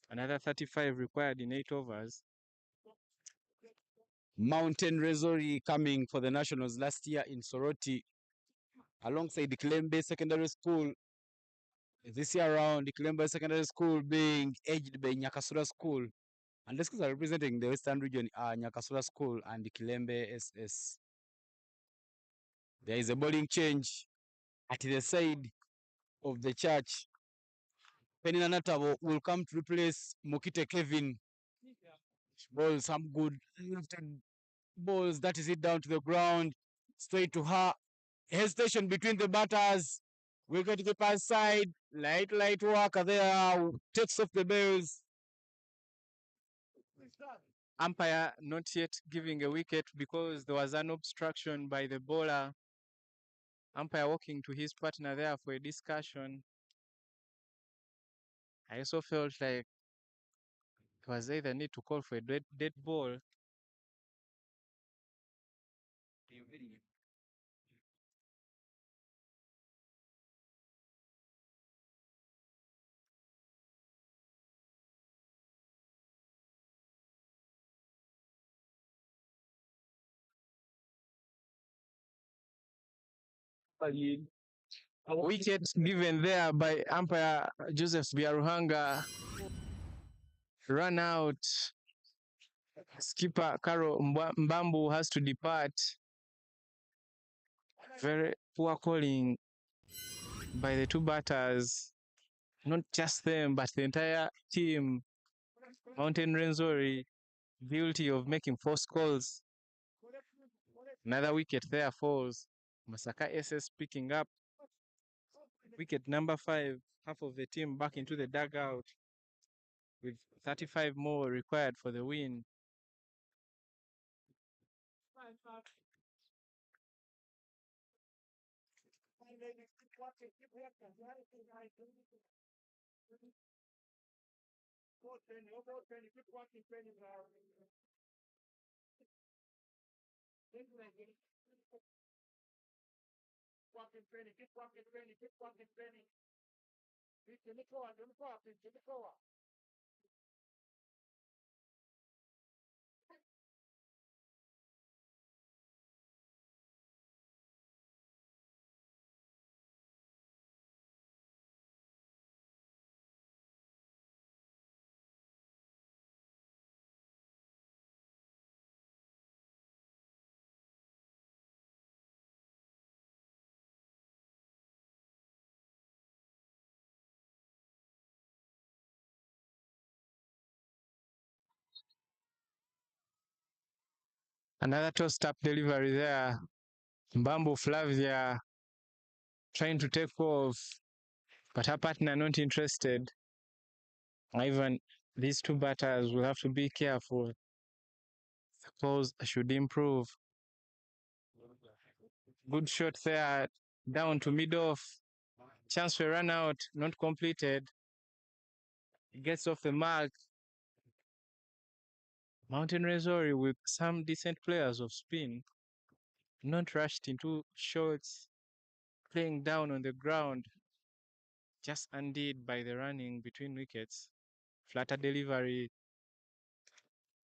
B: Another 35 required in 8 overs.
A: Mountain Rwenzori coming for the Nationals last year in Soroti alongside the Kilembe Secondary School. This year around, the Kilembe Secondary School being edged by Nyakasura School. And the schools are representing the Western region are Nyakasura School and the Kilembe SS. There is a bowling change at the side of the church. Penina Natabo will come to replace Mokite Kevin. Ball some good lifted balls that is it down to the ground, straight to her. Hesitation between the batters. We'll go to the pass side. Light work there. Takes off the bells.
B: Umpire not yet giving a wicket because there was an obstruction by the bowler. Umpire walking to his partner there for a discussion. I also felt like there was either need to call for a dead ball. Wicket given there by umpire Joseph Biaruhanga. Run out. Skipper Karo Mbambu has to depart. Very poor calling by the two batters. Not just them, but the entire team. Mountain Rwenzori guilty of making false calls. Another wicket there falls. Masaka SS picking up wicket number 5. Half of the team back into the dugout with 35 more required for the win. Another tossed up delivery there. Mbambo Flavia trying to take off, but her partner not interested. Even these two batters will have to be careful. The calls should improve. Good shot there, down to mid off. Chance for a run out, not completed. Gets off the mark. Mountain Rwenzori with some decent players of spin, not rushed into shots, playing down on the ground, just undid by the running between wickets. Flatter delivery,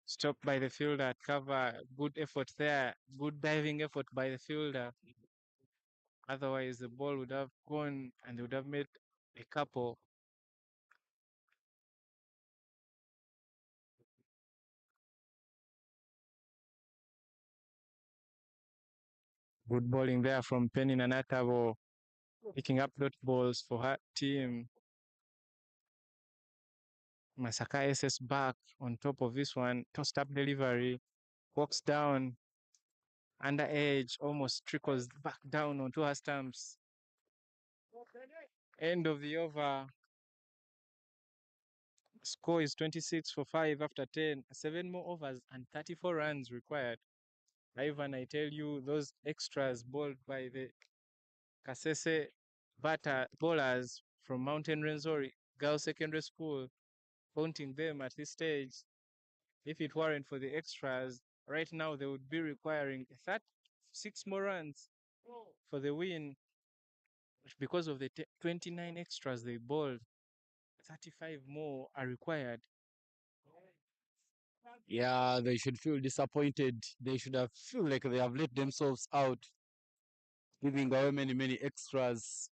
B: stopped by the fielder at cover. Good effort there, good diving effort by the fielder. Otherwise, the ball would have gone and they would have made a couple. Good bowling there from Penny Nanatavo, picking up dot balls for her team. Masaka SS back on top of this one. Tossed up delivery. Walks down. Under edge. Almost trickles back down onto her stumps. End of the over. Score is 26 for 5 after 10. 7 more overs and 34 runs required. Ivan, I tell you, those extras bowled by the Kasese bowlers from Mountain Rwenzori Girls Secondary School, counting them at this stage. If it weren't for the extras, right now they would be requiring 6 more runs for the win. Because of the 29 extras they bowled, 35 more are required.
A: Yeah, they should feel disappointed. They should have feel like they have let themselves out, giving away many extras.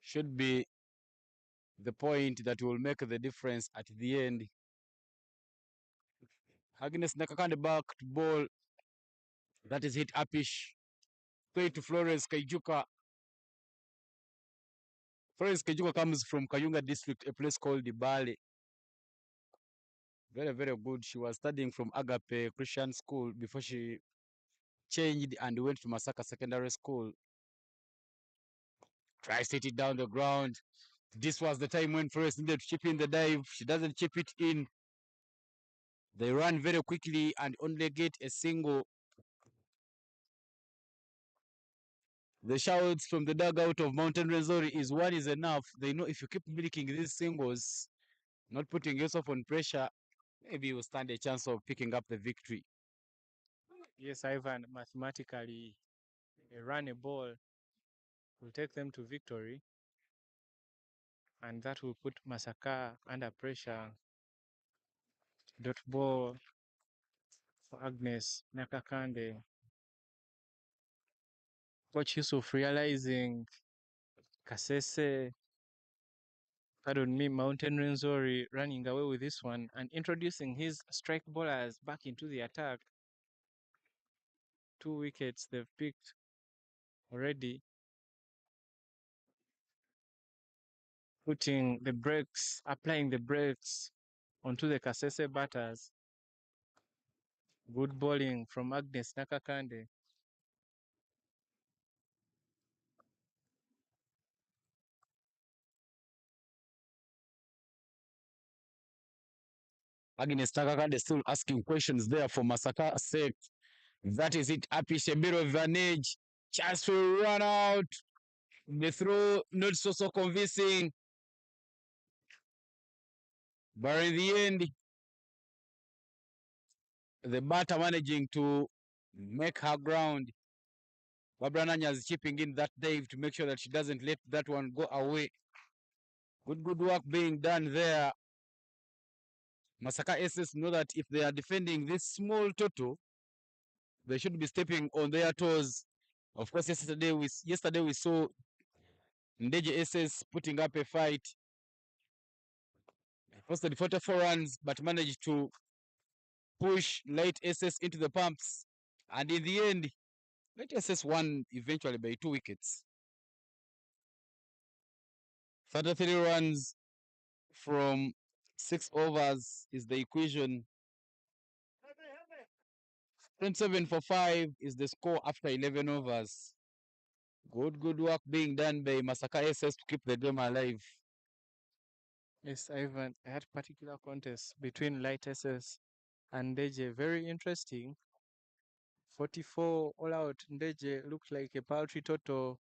A: Should be the point that will make the difference at the end. Agnes Nakakande back to ball. That is hit upish. Play to Florence Kaijuka. Florence Kaijuka comes from Kayunga district, a place called Ibale. Very good. She was studying from Agape Christian School before she changed and went to Masaka Secondary School. Tries to hit it down the ground. This was the time when Florence needed to chip in the dive. She doesn't chip it in. They run very quickly and only get a single. The shouts from the dugout of Mountain Rwenzori is one is enough. They know if you keep milking these singles, not putting yourself on pressure, maybe you stand a chance of picking up the victory.
B: Yes, Ivan, mathematically, a run a ball will take them to victory, and that will put Masaka under pressure. Dot ball for Agnes Nakakande. Coach Yusuf realizing Kasese, pardon me, Mountain Rwenzori running away with this one and introducing his strike bowlers back into the attack. 2 wickets they've picked already, putting the brakes, applying the brakes onto the Kasese batters. Good bowling from Agnes Nakakande.
A: Agnes Nakakande still asking questions there for Masaka's sake. That is it. Apish a bit of an edge. Chance to run out. The throw not so convincing. But in the end, the batter managing to make her ground. Barbara Nanya is chipping in that dive to make sure that she doesn't let that one go away. Good work being done there. Masaka SS know that if they are defending this small total, they should be stepping on their toes. Of course, yesterday we saw Ndeje SS putting up a fight. Posted 44 runs, but managed to push Light SS into the pumps. And in the end, Light SS won eventually by 2 wickets. 33 runs from 6 overs is the equation. 27 for 5 is the score after 11 overs. Good work being done by Masaka SS to keep the game alive.
B: Yes, Ivan, I had particular contest between Light SS and Ndeje. Very interesting. 44 all out. Ndeje looked like a paltry total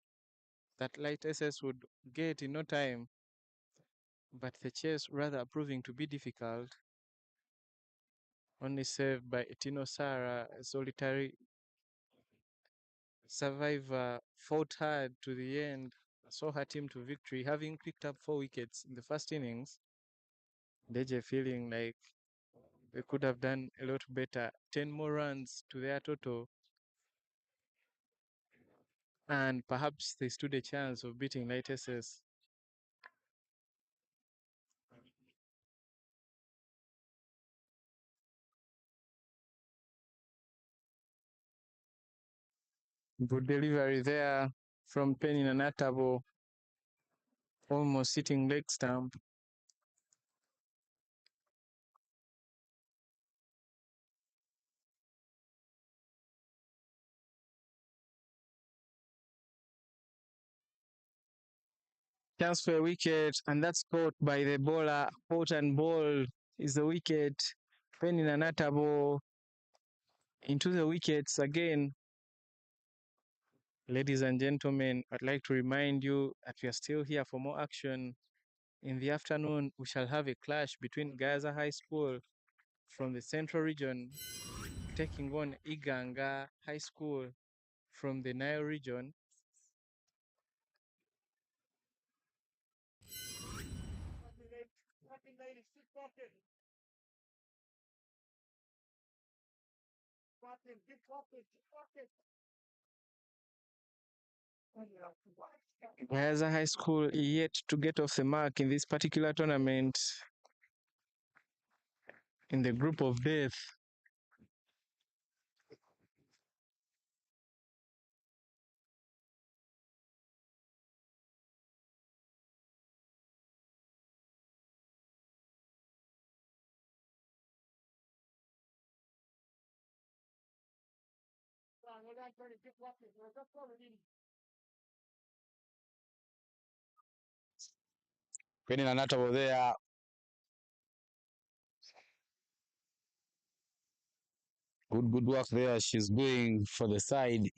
B: that Light SS would get in no time. But the chase rather proving to be difficult. Only saved by Tino Sara, a solitary survivor, fought hard to the end, saw her team to victory, having picked up 4 wickets in the first innings. Ndeje feeling like they could have done a lot better. 10 more runs to their total. And perhaps they stood a chance of beating Light SS. Good delivery there from Penny Nanatabo, almost sitting leg stump. Chance for a wicket, and that's caught by the bowler. Caught and ball is the wicket. Penny Nanatabo into the wickets again. Ladies and gentlemen, I'd like to remind you that we are still here for more action. In the afternoon, we shall have a clash between Gaza High School from the Central Region taking on Iganga High School from the Nile Region. Gaza High School yet to get off the mark in this particular tournament in the group of death.
A: Penny Nanatabo there. Good work there. She's doing for the side.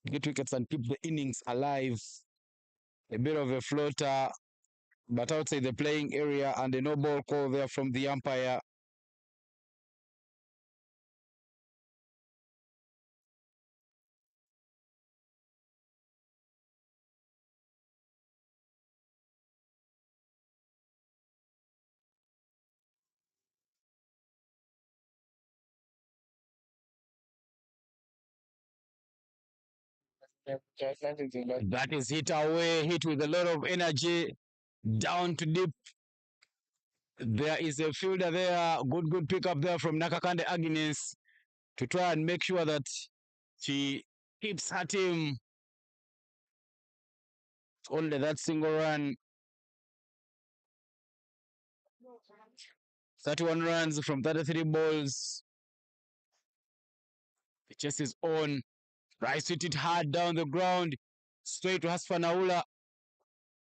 A: Get wickets and keep the innings alive. A bit of a floater, but outside the playing area, and a no ball call there from the umpire. That is hit away, hit with a lot of energy, down to deep. There is a fielder there. Good pickup there from Nakakande Agnes to try and make sure that she keeps her team. Only that single run. 31 runs from 33 balls. The chase is on. Rice hit it hard down the ground. Straight to Hasfanaula.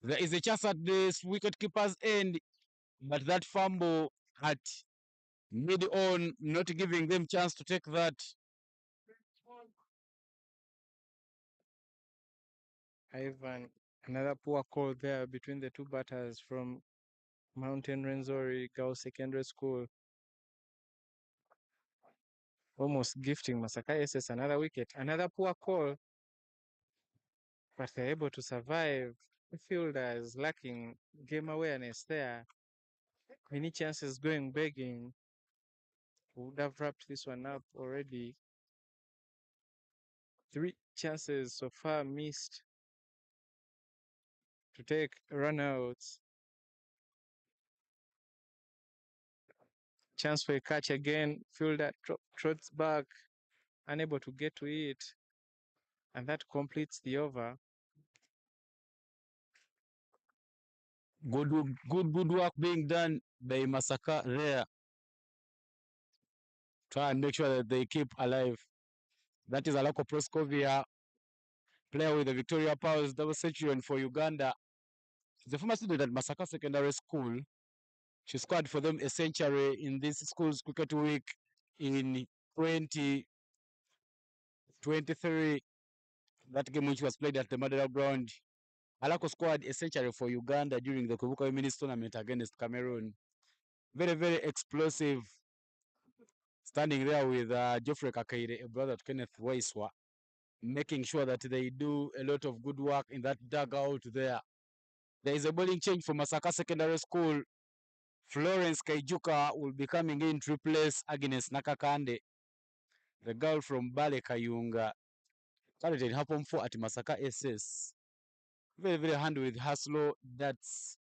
A: There is a chance at this wicketkeeper's end, but that fumble at mid-on, not giving them chance to take that.
B: Ivan, another poor call there between the two batters from Mountain Rwenzori Girls Secondary School. Almost gifting Masaka SS another wicket. Another poor call, but they're able to survive. The fielders lacking game awareness there. Many chances going begging. Would have wrapped this one up already. 3 chances so far missed to take runouts. Chance for a catch again. Fielder trots back, unable to get to it. And that completes the over.
A: Good work being done by Masaka there. try and make sure that they keep alive. That is Alako Proskovia, player with the Victoria Powers double centurion for Uganda. She's a former student at Masaka Secondary School. She scored for them a century in this school's cricket week in 2023, that game which was played at the Madera ground. Alako scored a century for Uganda during the Kubuka Women's tournament against Cameroon. Very, very explosive. Standing there with Geoffrey Kakeire, a brother to Kenneth Waiswa, making sure that they do a lot of good work in that dugout there. There is a bowling change for Masaka Secondary School. Florence Kaijuka will be coming in to replace Agnes Nakakande, the girl from Bale Kayunga. Started happen for at Masaka SS. Very, very handy with Haslo. That's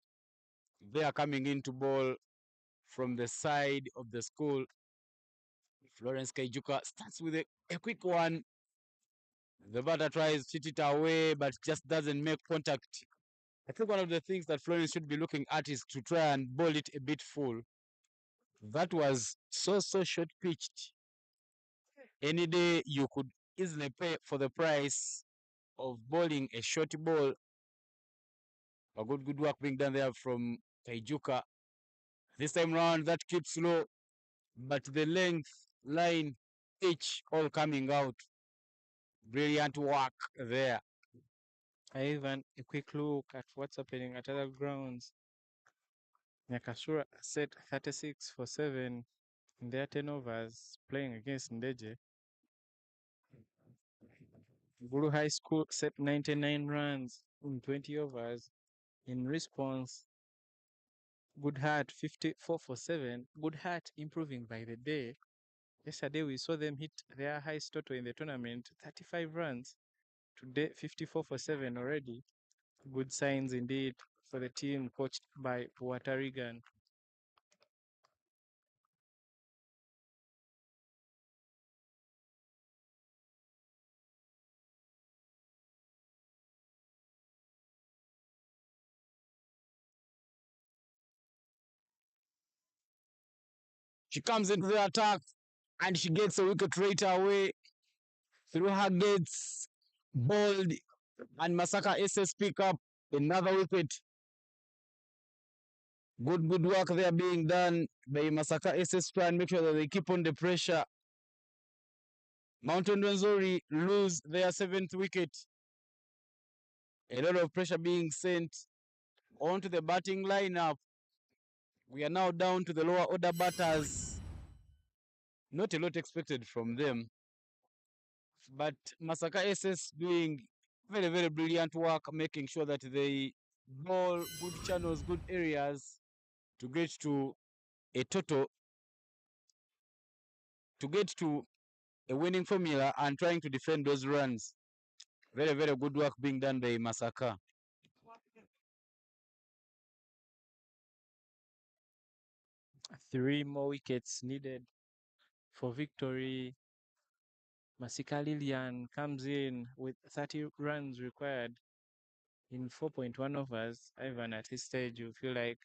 A: they are coming in to bowl from the side of the school. Florence Kaijuka starts with a quick one. The batter tries to hit it away, but just doesn't make contact. I think one of the things that Florence should be looking at is to try and bowl it a bit full. That was so short pitched. Any day you could easily pay for the price of bowling a short ball. A good work being done there from Kaijuka. This time round, that keeps low, but the length, line, pitch all coming out. Brilliant work there.
B: Even a quick look at what's happening at other grounds. Nyakasura set 36 for 7 in their 10 overs playing against Ndeje. Guru High School set 99 runs in 20 overs. In response, Good Heart 54 for 7. Good Heart improving by the day. Yesterday we saw them hit their highest total in the tournament, 35 runs. Today 54 for 7 already. Good signs indeed for the team coached by Watarigan.
A: She comes into the attack and she gets a wicket right away. Through her gates, bowled, and Masaka SS pick up another wicket. Good work there being done by Masaka SS try and make sure that they keep on the pressure. Mountain Rwenzori lose their 7th wicket. A lot of pressure being sent onto the batting lineup. We are now down to the lower order batters. Not a lot expected from them. But Masaka SS doing very brilliant work, making sure that they bowl good channels, good areas to get to a total, to get to a winning formula and trying to defend those runs. Very good work being done by Masaka.
B: Three more wickets needed for victory. Masika Lilian comes in with 30 runs required in 4.1 overs. Even at this stage, you feel like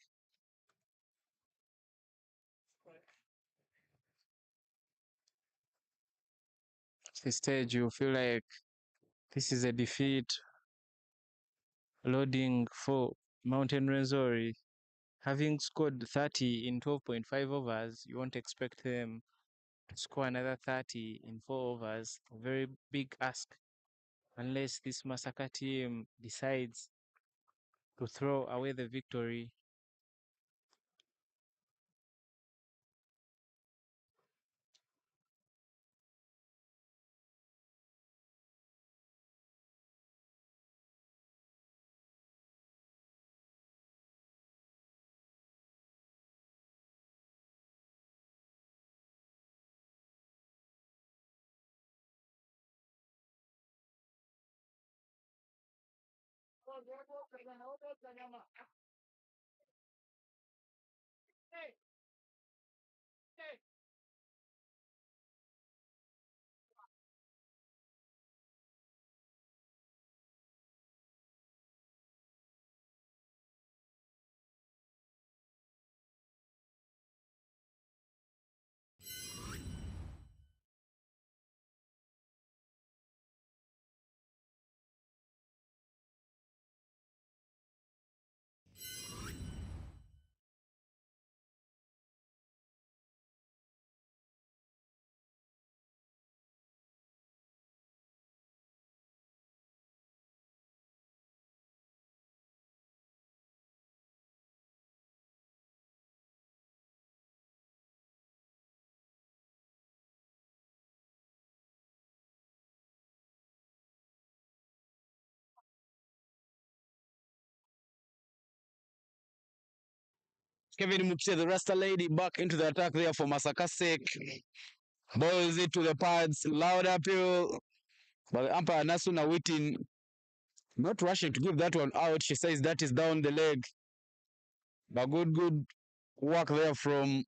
B: this is a defeat. Loading for Mountain Rwenzori. Having scored 30 in 12.5 overs, you won't expect them to score another 30 in 4 overs. A very big ask, unless this Masaka team decides to throw away the victory.
A: Kevin Mukche, the Rasta lady, back into the attack there for Masaka sake. Balls it to the pads, loud appeal. But the umpire Nasuna waiting, not rushing to give that one out. She says that is down the leg. But good work there from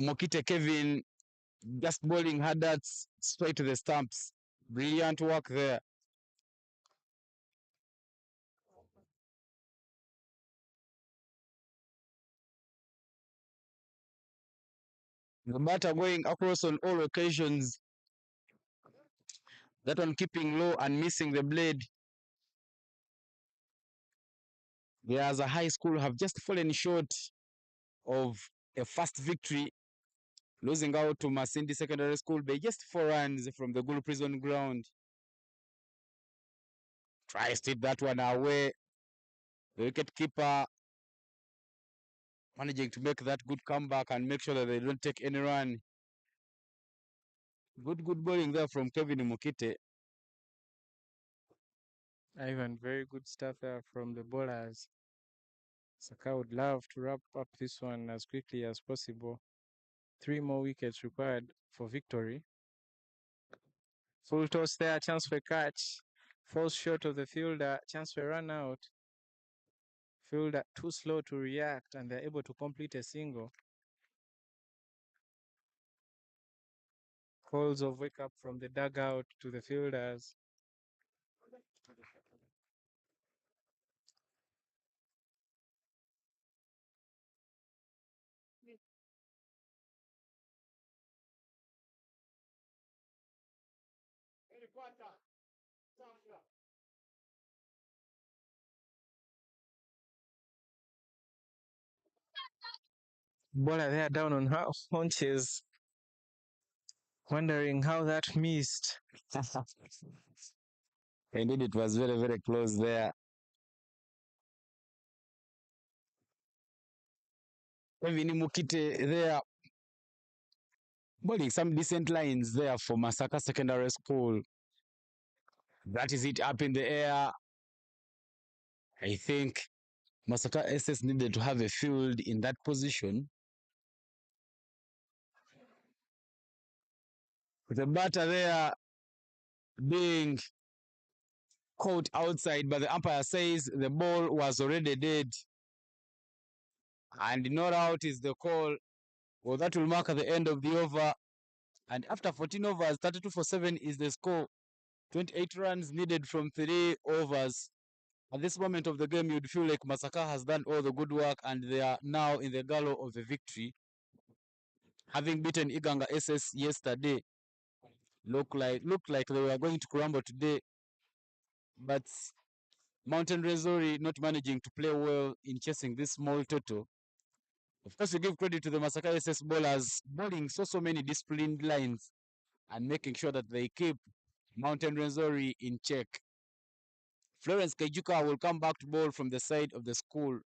A: Mokite Kevin, just bowling her darts straight to the stumps. Brilliant work there. The batter going across on all occasions. That one keeping low and missing the blade. They as a high school have just fallen short of a first victory, losing out to Masindi Secondary School by just 4 runs from the Gulu Prison ground. Tries to hit that one away. The wicket keeper managing to make that good comeback and make sure that they don't take any run. Good bowling there from Kevin Mukite.
B: Ivan, very good stuff there from the bowlers. Saka would love to wrap up this one as quickly as possible. 3 more wickets required for victory. Full toss there, chance for a catch. Falls short of the fielder, chance for a run out. Fielder too slow to react and they're able to complete a single. Calls of wake up from the dugout to the fielders. Bowler there down on her haunches, wondering how that missed.
A: Indeed, it was very close there. Kevin Mukite there bowling some decent lines there for Masaka Secondary School. That is it up in the air. I think Masaka SS needed to have a field in that position. With the batter there being caught outside, but the umpire says the ball was already dead. And not out is the call. Well, that will mark at the end of the over. And after 14 overs, 32 for 7 is the score. 28 runs needed from 3 overs. At this moment of the game, you'd feel like Masaka has done all the good work and they are now in the gallop of the victory. Having beaten Iganga SS yesterday, looked like they were going to crumble today. But Mountain Rwenzori not managing to play well in chasing this small total. Of course, we give credit to the Masaka SS bowlers bowling so many disciplined lines and making sure that they keep Mountain Rwenzori in check. Florence Kejuka will come back to bowl from the side of the school.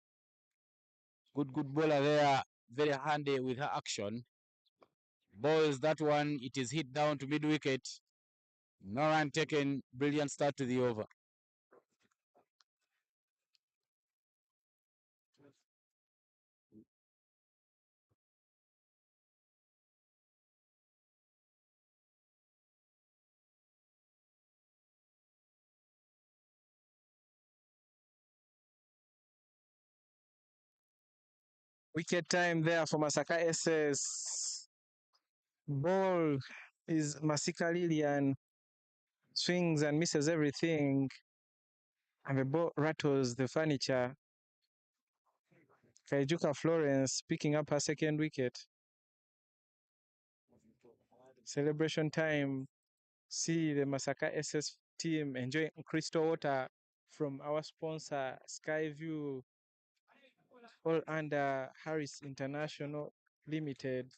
A: Good bowler there, very handy with her action. Bowls that one, it is hit down to mid wicket. No run taken, brilliant start to the over.
B: Wicket time there for Masaka SS. Ball is Masika Lilian. Swings and misses everything. And the ball rattles the furniture. Kaijuka Florence picking up her second wicket. Celebration time. See the Masaka SS team enjoying crystal water from our sponsor, Skyview, all under Harris International Limited.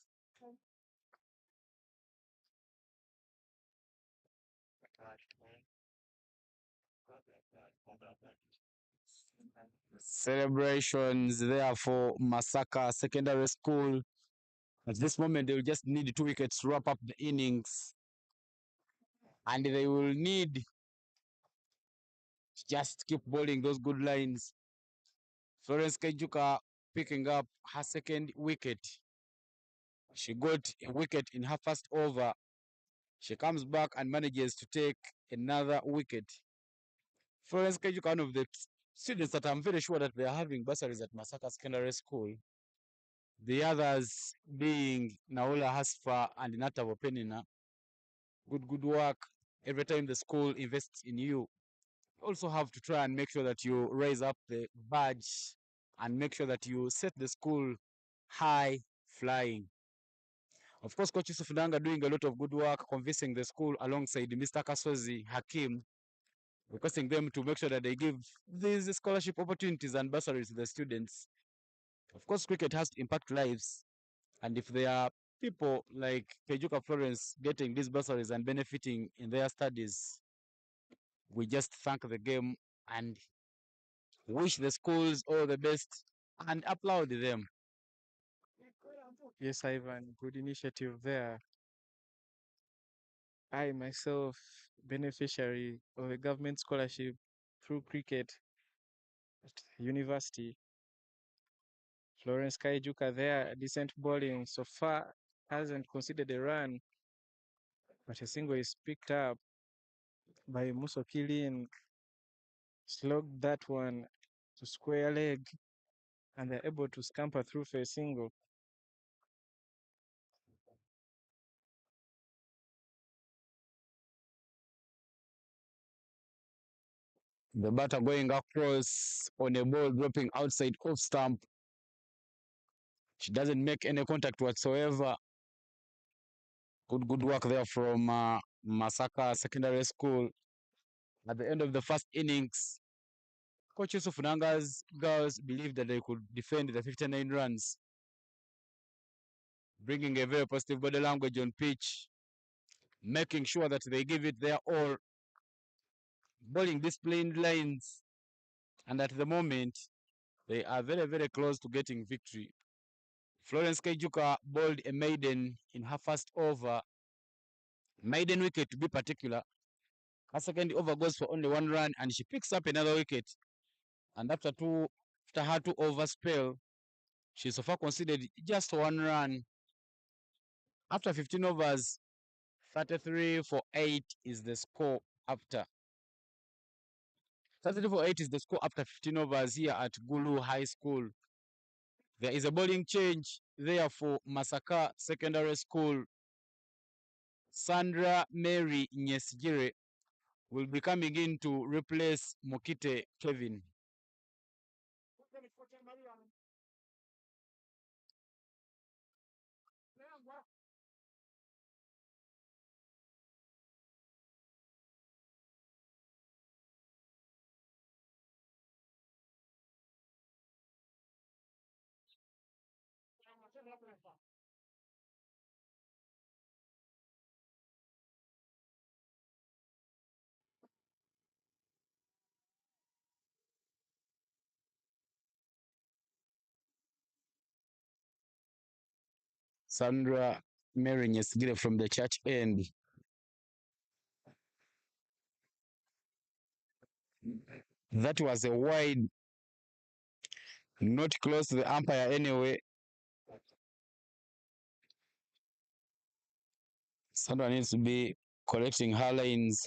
A: Celebrations there for Masaka Secondary School. At this moment, they will just need 2 wickets to wrap up the innings. And they will need to just keep bowling those good lines. Florence Kejuka picking up her second wicket. She got a wicket in her first over. She comes back and manages to take another wicket. Florence Kejuka, one of the students that I'm very sure that they are having bursaries at Masaka Secondary School. The others being Naola Hasfa and Natavo Penina. Good work. Every time the school invests in you, you also have to try and make sure that you raise up the badge and make sure that you set the school high flying. Of course, Coach Yusuf Nanga doing a lot of good work convincing the school alongside Mr. Kasozi Hakim, requesting them to make sure that they give these scholarship opportunities and bursaries to the students. Of course, cricket has to impact lives. And if there are people like Kejuka Florence getting these bursaries and benefiting in their studies, we just thank the game and wish the schools all the best and applaud them.
B: Yes, Ivan, good initiative there. I myself, beneficiary of a government scholarship through cricket at university. Florence Kaijuka there, decent bowling so far, hasn't conceded a run, but a single is picked up by Muso Kilin. Slogged that one to square leg, and they're able to scamper through for a single.
A: The batter going across on a ball dropping outside off stump. She doesn't make any contact whatsoever. Good work there from Masaka Secondary School. At the end of the first innings, Coach Yusuf Nanga's girls believed that they could defend the 59 runs, bringing a very positive body language on pitch, making sure that they give it their all, bowling disciplined lines, and at the moment, they are very close to getting victory. Florence Kejuka bowled a maiden in her first over, maiden wicket to be particular. Her second over goes for only 1 run, and she picks up another wicket. And after her 2 over spell, she so far conceded just 1 run. After 15 overs, 33 for 8 is the score after. 33 for 8 is the score after 15 overs here at Gulu High School. There is a bowling change there for Masaka Secondary School. Sandra Mary Nyesigire will be coming in to replace Mokite Kevin. Sandra Mary Nyesigire from the church end. That was a wide, not close to the umpire anyway. Sandra needs to be correcting her lines.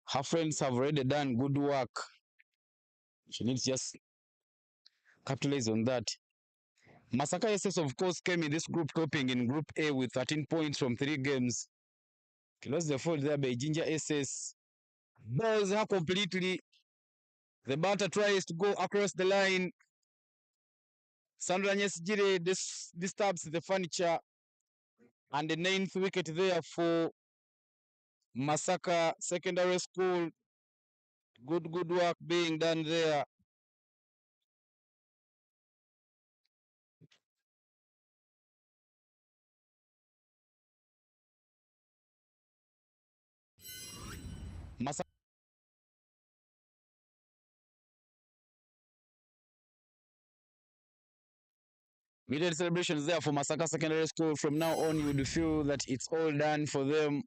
A: Her friends have already done good work. She needs to just capitalize on that. Masaka SS, of course, came in this group topping in Group A with 13 points from 3 games. Close the fold there by Ginger SS. Balls her completely. The batter tries to go across the line. Sandra Nyesigire disturbs the furniture. And the 9th wicket there for Masaka Secondary School. Good work being done there. Masaka Immediate celebrations there for Masaka Secondary School. From now on, you would feel that it's all done for them.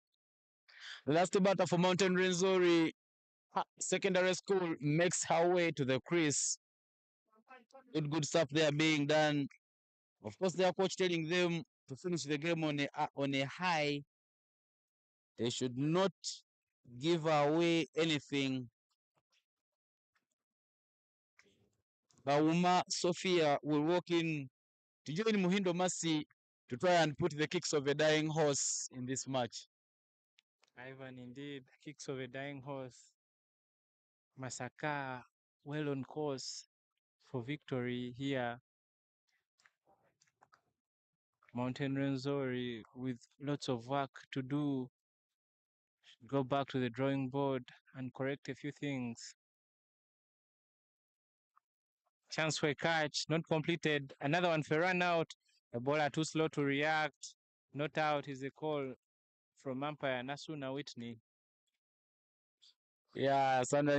A: The last batter for Mountain Rwenzori Secondary School makes her way to the crease. Good stuff there being done. Of course, their coach telling them to finish the game on a high. They should not give away anything. Bauma Sophia will walk in to join Muhindo Masi to try and put the kicks of a dying horse in this match.
B: Ivan, indeed, kicks of a dying horse. Masaka well on course for victory here. Mountain Rwenzori with lots of work to do. Go back to the drawing board and correct a few things. Chance for a catch, not completed. Another one for run out. The bowler too slow to react. Not out is a call from umpire Nasuna Whitney.
A: Yeah, Sandra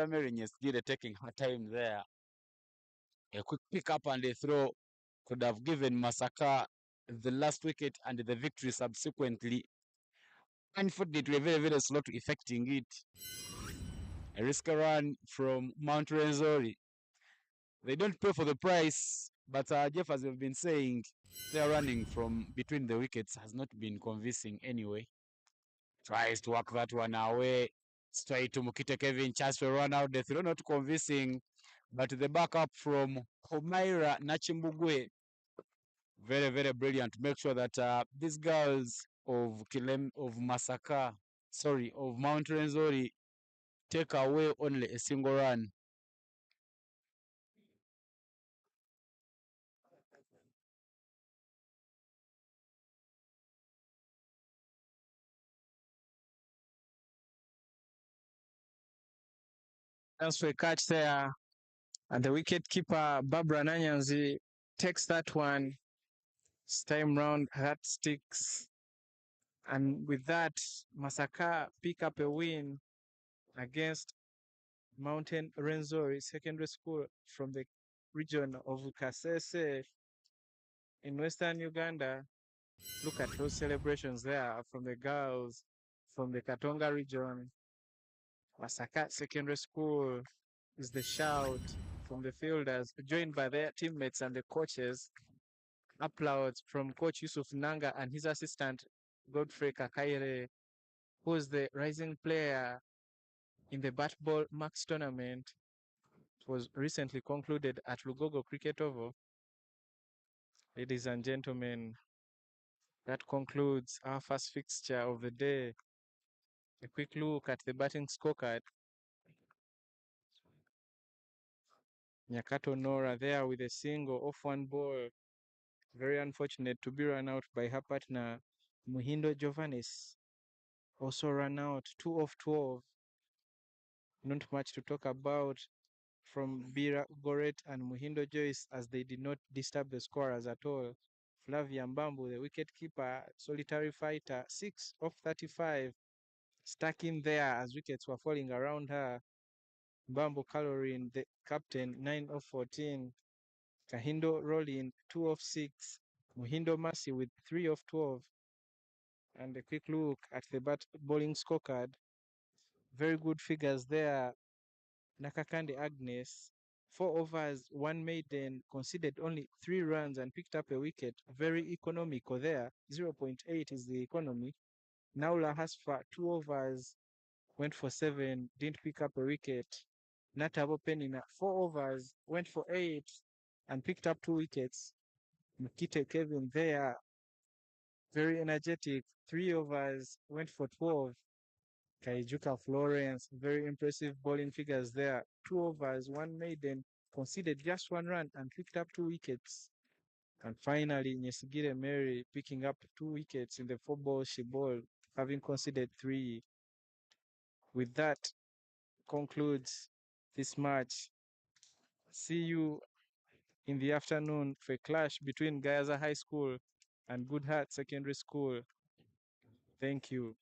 A: Merinyes did taking her time there. A quick pick up and a throw could have given Masaka the last wicket and the victory subsequently. Unfortunately, very, very slow to effecting it. A risky run from Mount Rwenzori. They don't pay for the price, but Jeff, as we've been saying, their running from between the wickets has not been convincing anyway. Tries to work that one away. Straight to Mukite Kevin. Chance to run out the throw, not convincing. But the backup from Homaira Nachimbugwe, very, very brilliant to make sure that these girls of Masaka, sorry, of Mount Rwenzori take away only a single run.
B: Chance for a catch there. And the wicket keeper, Barbara Nanyanzi, takes that one. This time round, that sticks. And with that, Masaka pick up a win against Mountain Rwenzori Secondary School from the region of Kasese in Western Uganda. Look at those celebrations there from the girls from the Katonga region. Masaka Secondary School is the shout from the fielders, joined by their teammates and the coaches. Applause from Coach Yusuf Nanga and his assistant Godfrey Kakaire, who is the rising player in the Bat Ball Max tournament. It was recently concluded at Lugogo Cricket Oval. Ladies and gentlemen, that concludes our first fixture of the day. A quick look at the batting scorecard. Nyakato Nora there with a single off one ball. Very unfortunate to be run out by her partner, Muhindo Giovannis. Also run out 2 off 12. Not much to talk about from Bira Goret and Muhindo Joyce as they did not disturb the scorers at all. Flavia Mbambu, the wicket-keeper, solitary fighter, 6 off 35, stuck in there as wickets were falling around her. Mbambu Calorin, the captain, 9 off 14. Kahindo Rolling, 2 off 6. Muhindo Masi with 3 off 12. And a quick look at the bowling scorecard. Very good figures there. Nakakande Agnes, 4 overs, 1 maiden, conceded only 3 runs and picked up a wicket. Very economical there. 0.8 is the economy. Naula Hasfa, 2 overs, went for 7, didn't pick up a wicket. Natabo Penina, 4 overs, went for 8 and picked up 2 wickets. Mkite Kevin there, very energetic, 3 overs, went for 12. Kaijuka Florence, very impressive bowling figures there. 2 overs, 1 maiden, conceded just 1 run and picked up 2 wickets. And finally, Nyesigire Mary picking up 2 wickets in the 4 balls she bowled, having conceded 3. With that, concludes this match. See you in the afternoon for a clash between Gayaza High School and Good Heart Secondary School. Thank you.